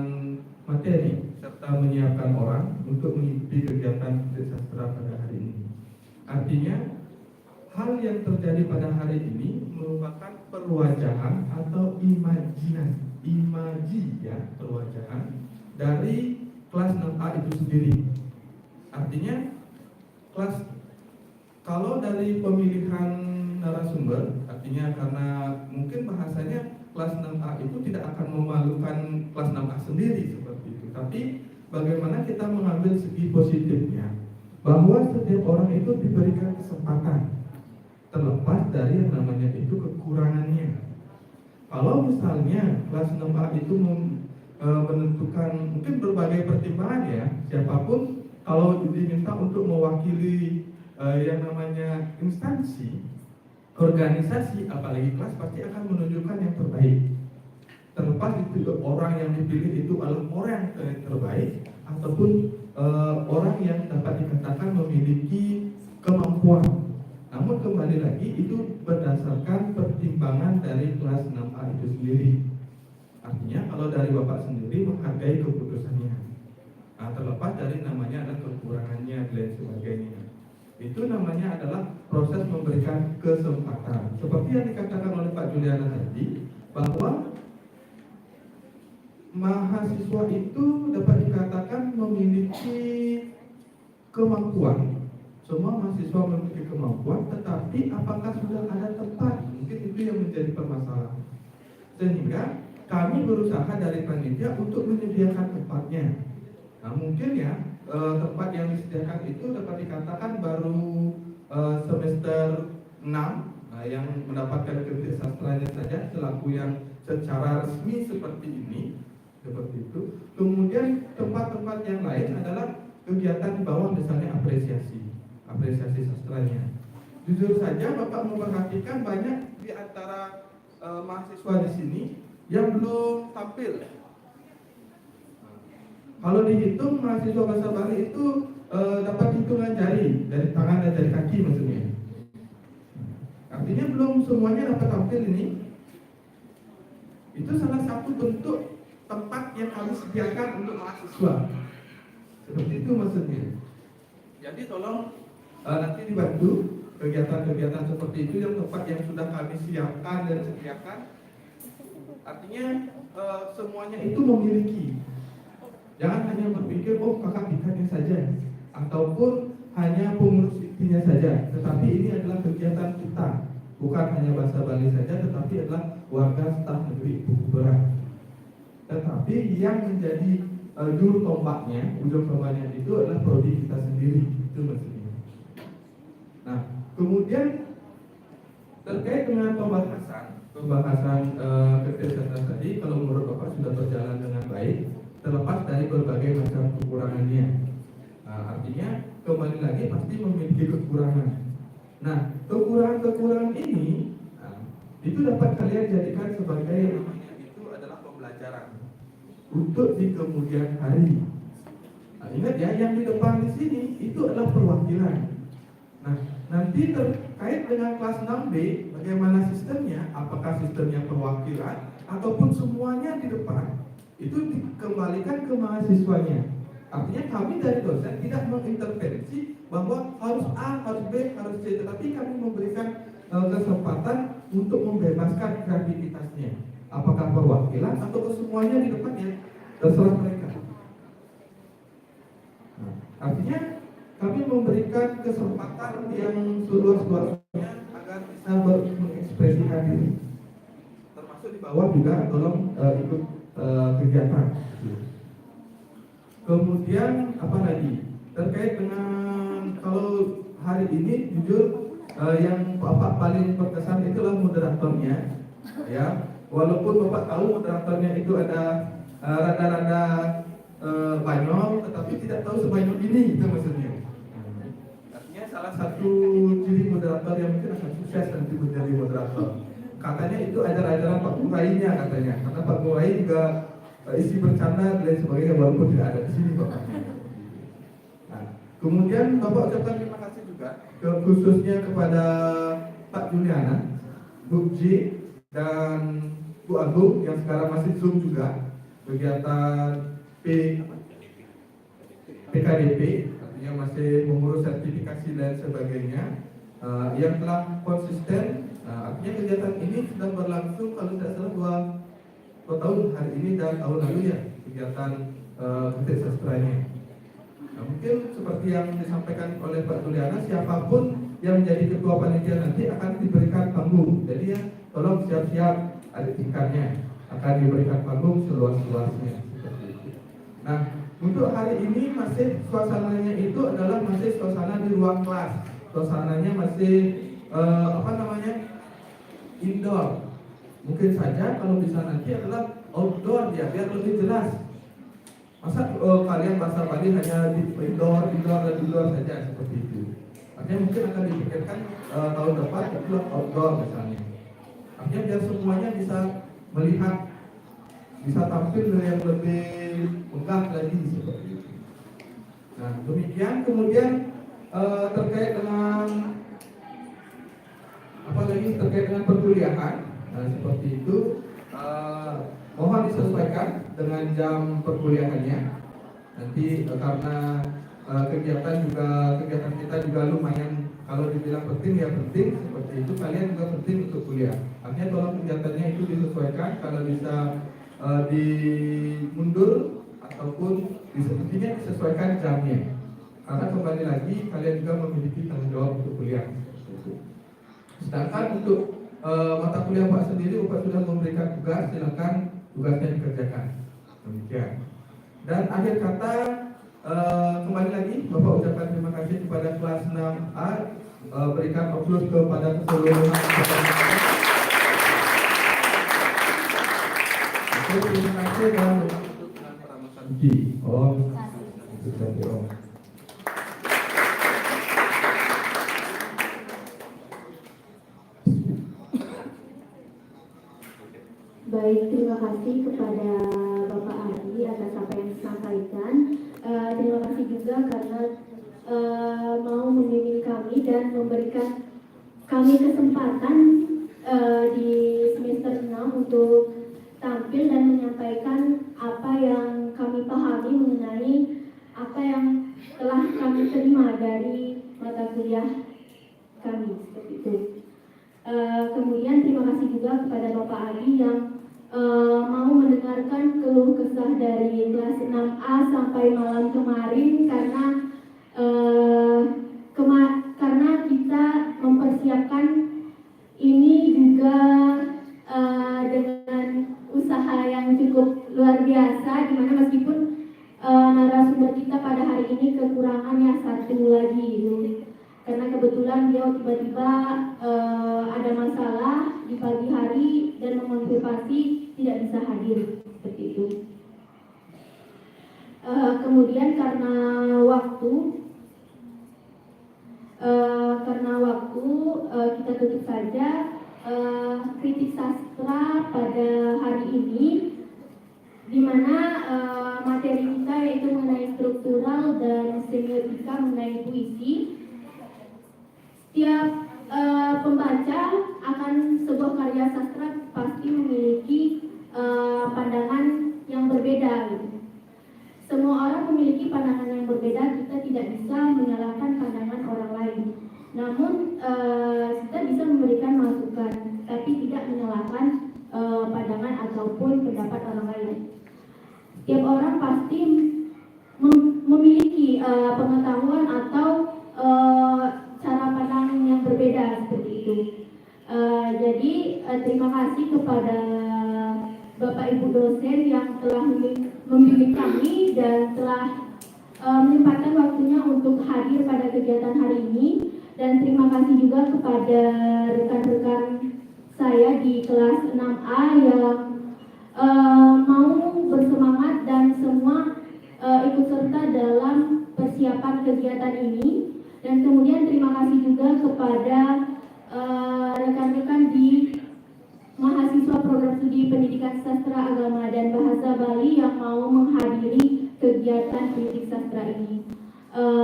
materi serta menyiapkan orang untuk mengikuti kegiatan sastra pada hari ini. Artinya hal yang terjadi pada hari ini merupakan perwajahan atau imaji ya, perwajahan dari kelas 6A itu sendiri. Artinya kalau dari pemilihan narasumber, artinya karena mungkin bahasanya kelas 6A itu tidak akan memalukan kelas 6A sendiri seperti itu. Tapi bagaimana kita mengambil segi positifnya, bahwa setiap orang itu diberikan kesempatan terlepas dari yang namanya itu kekurangannya. Kalau misalnya kelas 6A itu menentukan mungkin berbagai pertimbangan ya, siapapun kalau diminta untuk mewakili yang namanya instansi, organisasi, apalagi kelas, pasti akan menunjukkan yang terbaik. Terlepas itu orang yang dipilih itu adalah orang yang terbaik ataupun orang yang dapat dikatakan memiliki kemampuan. Namun kembali lagi itu berdasarkan pertimbangan dari kelas 6A itu sendiri. Artinya kalau dari Bapak sendiri menghargai keputusannya, nah, terlepas dari namanya ada kekurangannya dan sebagainya, itu namanya adalah proses memberikan kesempatan. Seperti yang dikatakan oleh Pak Juliana tadi, bahwa mahasiswa itu dapat dikatakan memiliki kemampuan. Semua mahasiswa memiliki kemampuan, tetapi apakah sudah ada tempat? Mungkin itu yang menjadi permasalahan. Sehingga kami berusaha dari panitia untuk menyediakan tempatnya. Nah, mungkin ya tempat yang disediakan itu dapat dikatakan baru semester 6 yang mendapatkan kritik sastranya saja selaku yang secara resmi seperti ini, seperti itu. Kemudian tempat-tempat yang lain adalah kegiatan di bawah, misalnya apresiasi sastranya. Jujur saja Bapak memperhatikan banyak di antara mahasiswa di sini yang belum tampil. Kalau dihitung mahasiswa bahasa Bali itu dapat hitungan jari, dari tangan dan dari kaki maksudnya. Artinya belum semuanya dapat tampil ini. Itu salah satu bentuk tempat yang kami sediakan untuk mahasiswa. Seperti itu maksudnya. Jadi tolong nanti dibantu kegiatan-kegiatan seperti itu yang tempat yang sudah kami siapkan dan sediakan. Artinya semuanya itu memiliki. Jangan hanya berpikir kakak tingkatnya saja ataupun hanya pengurus intinya saja. Tetapi ini adalah kegiatan kita, bukan hanya bahasa Bali saja, tetapi adalah warga staf negeri Buku Berat. Tetapi yang menjadi juru tombaknya, ujung tombaknya itu adalah prodi kita sendiri. Itu maksudnya. Nah, kemudian terkait dengan pembahasan kesehatan tadi, kalau menurut Bapak sudah berjalan dengan baik, terlepas dari berbagai macam kekurangannya. Artinya kembali lagi pasti memiliki kekurangan. Nah, kekurangan ini itu dapat kalian jadikan sebagai namanya itu adalah pembelajaran untuk di kemudian hari. Ingat ya, yang di depan di sini itu adalah perwakilan. Nah, nanti terkait dengan kelas 6B, bagaimana sistemnya? Apakah sistemnya perwakilan ataupun semuanya di depan? Itu dikembalikan ke mahasiswanya. Artinya kami dari dosen tidak mengintervensi bahwa harus A, harus B, harus C, tetapi kami memberikan kesempatan untuk membebaskan kreativitasnya. Apakah perwakilan atau semuanya di depannya, terserah mereka. Nah, artinya kami memberikan kesempatan yang seluas-luasnya agar bisa mengekspresikan diri. Termasuk di bawah juga tolong ikut kegiatan. Kemudian apa lagi? Terkait dengan kalau hari ini jujur yang Bapak paling berkesan itulah moderatornya. Ya, walaupun Bapak tahu moderatornya itu ada rada-rada
Banyol, tetapi tidak tahu sebanyol ini, itu maksudnya. Artinya salah satu ciri moderator yang mungkin akan sukses nanti menjadi moderator. Katanya itu ajaran-ajaran Pak Murainya katanya, karena Pak Murai juga isi bercanda dan sebagainya, walaupun tidak ada di sini Pak. Nah, kemudian Bapak ucapkan terima kasih juga khususnya kepada Pak Juliana, Bu J, dan Bu Agung yang sekarang masih Zoom juga kegiatan PKDP, artinya masih mengurus sertifikasi dan sebagainya, yang telah konsisten. Artinya kegiatan ini sudah berlangsung kalau tidak salah 2 tahun hari ini dan tahun lalu ya, kegiatan kritik sastranya. Nah, mungkin seperti yang disampaikan oleh Pak Juliana, siapapun yang menjadi ketua panitia nanti akan diberikan panggung. Jadi ya, tolong siap-siap adik tingkatnya akan diberikan panggung seluas-luasnya. Nah, untuk hari ini masih suasananya itu adalah masih suasana di ruang kelas. Suasananya masih indoor. Mungkin saja kalau bisa nanti adalah outdoor ya, biar lebih jelas. Masa kalian bahasa Bali hanya di indoor saja seperti itu. Artinya mungkin akan dipikirkan tahun depan itu outdoor misalnya. Artinya biar semuanya bisa melihat, bisa tampil yang lebih megah lagi seperti itu. Nah, demikian kemudian terkait dengan perkuliahan, seperti itu mohon disesuaikan dengan jam perkuliahannya. Nanti karena kegiatan kita juga lumayan, kalau dibilang penting ya penting, seperti itu kalian juga penting untuk kuliah. Artinya tolong kegiatannya itu disesuaikan, kalau bisa dimundur ataupun intinya disesuaikan jamnya. Karena kembali lagi kalian juga memiliki tanggung jawab untuk kuliah. Sedangkan untuk mata kuliah Pak sendiri, Bapak sudah memberikan tugas, silakan tugasnya dikerjakan. Demikian. Dan akhir kata kembali lagi Bapak ucapkan terima kasih kepada kelas 6A, berikan aplaus kepada keseluruhan. Terima kasih dan untuk dengan peramusan G.
Baik, terima kasih kepada Bapak Adi atas apa yang disampaikan. Terima kasih juga karena mau membimbing kami dan memberikan kami kesempatan di semester 6 untuk tampil dan menyampaikan apa yang kami pahami mengenai apa yang telah kami terima dari mata kuliah kami, seperti itu. Kemudian terima kasih juga kepada Bapak Adi yang mau mendengarkan keluh kesah dari kelas 6A sampai malam kemarin karena kita mempersiapkan ini juga dengan usaha yang cukup luar biasa, dimana meskipun narasumber kita pada hari ini kekurangannya satu lagi gitu. Karena kebetulan dia tiba-tiba ada masalah di pagi hari dan memotivasi tidak bisa hadir seperti itu. Kemudian karena waktu kita tutup saja kritik sastra pada hari ini, di mana materi kita yaitu mengenai struktural dan semiotika mengenai puisi. Setiap pembaca akan sebuah karya sastra pasti memiliki pandangan yang berbeda. Semua orang memiliki pandangan yang berbeda, kita tidak bisa menyalahkan pandangan orang lain. Namun kita bisa memberikan masukan, tapi tidak menyalahkan pandangan ataupun pendapat orang lain. Setiap orang pasti memiliki pengetahuan atau cara pandang yang berbeda seperti itu. Jadi terima kasih kepada Bapak Ibu dosen yang telah membimbing kami dan telah menyempatkan waktunya untuk hadir pada kegiatan hari ini. Dan terima kasih juga kepada rekan-rekan saya di kelas 6A yang mau bersemangat dan semua ikut serta dalam persiapan kegiatan ini. Dan kemudian terima kasih juga kepada rekan-rekan di mahasiswa program studi pendidikan sastra agama dan bahasa Bali yang mau menghadiri kegiatan kritik sastra ini.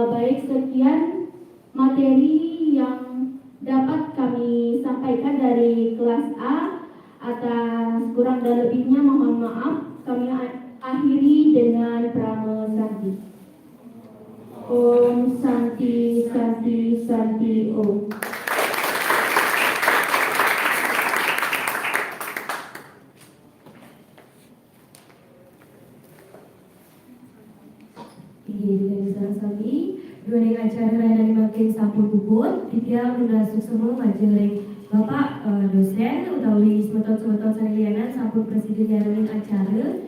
Baik, sekian materi yang dapat kami sampaikan dari kelas A. Atas kurang dan lebihnya mohon maaf. Kami akhiri dengan Prama Santi. Om Santi Santi Santi Om.
Dengan sarasami dua dengan acara layanan makin sampun puput tiga menasuk semua majeling Bapak dosen utawi semeton-semeton sanilianan sampun presiden yarumin acara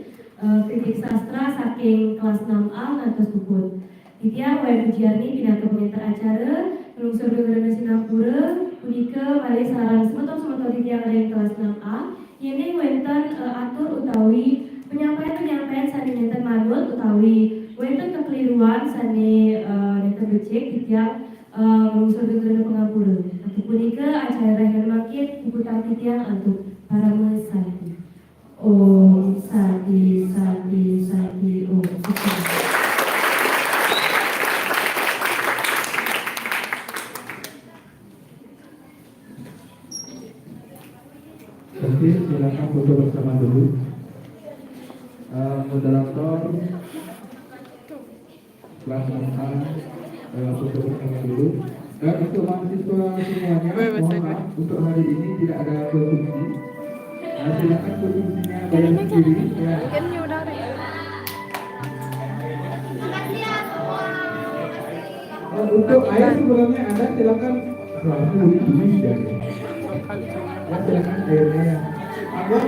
kritik sastra saking kelas 6A ngantos puput. Titia wae pujiarni pinaka pengintar acara ngelungsur dengan Singapura punika malih sarang semeton-semeton titia yang kelas 6A ini wenten atur utawi penyampaian sanilenten manut utawi wenten kekeliruan sani nenten becek titia ngelungsur dengan pengapura. Untuk punika acara yang makin puputan titia untuk para mesanti. Om Santi Santi Santi Om.
Oke, silakan foto bersama dulu. Moderator kelas 6A foto bersama dulu. Dan untuk mahasiswa semuanya, mohon maaf untuk hari ini tidak ada konsumsi. Silakan konsumsinya bayar sendiri. Ya. Untuk air sebelumnya ada silakan ya, silakan airnya. Agar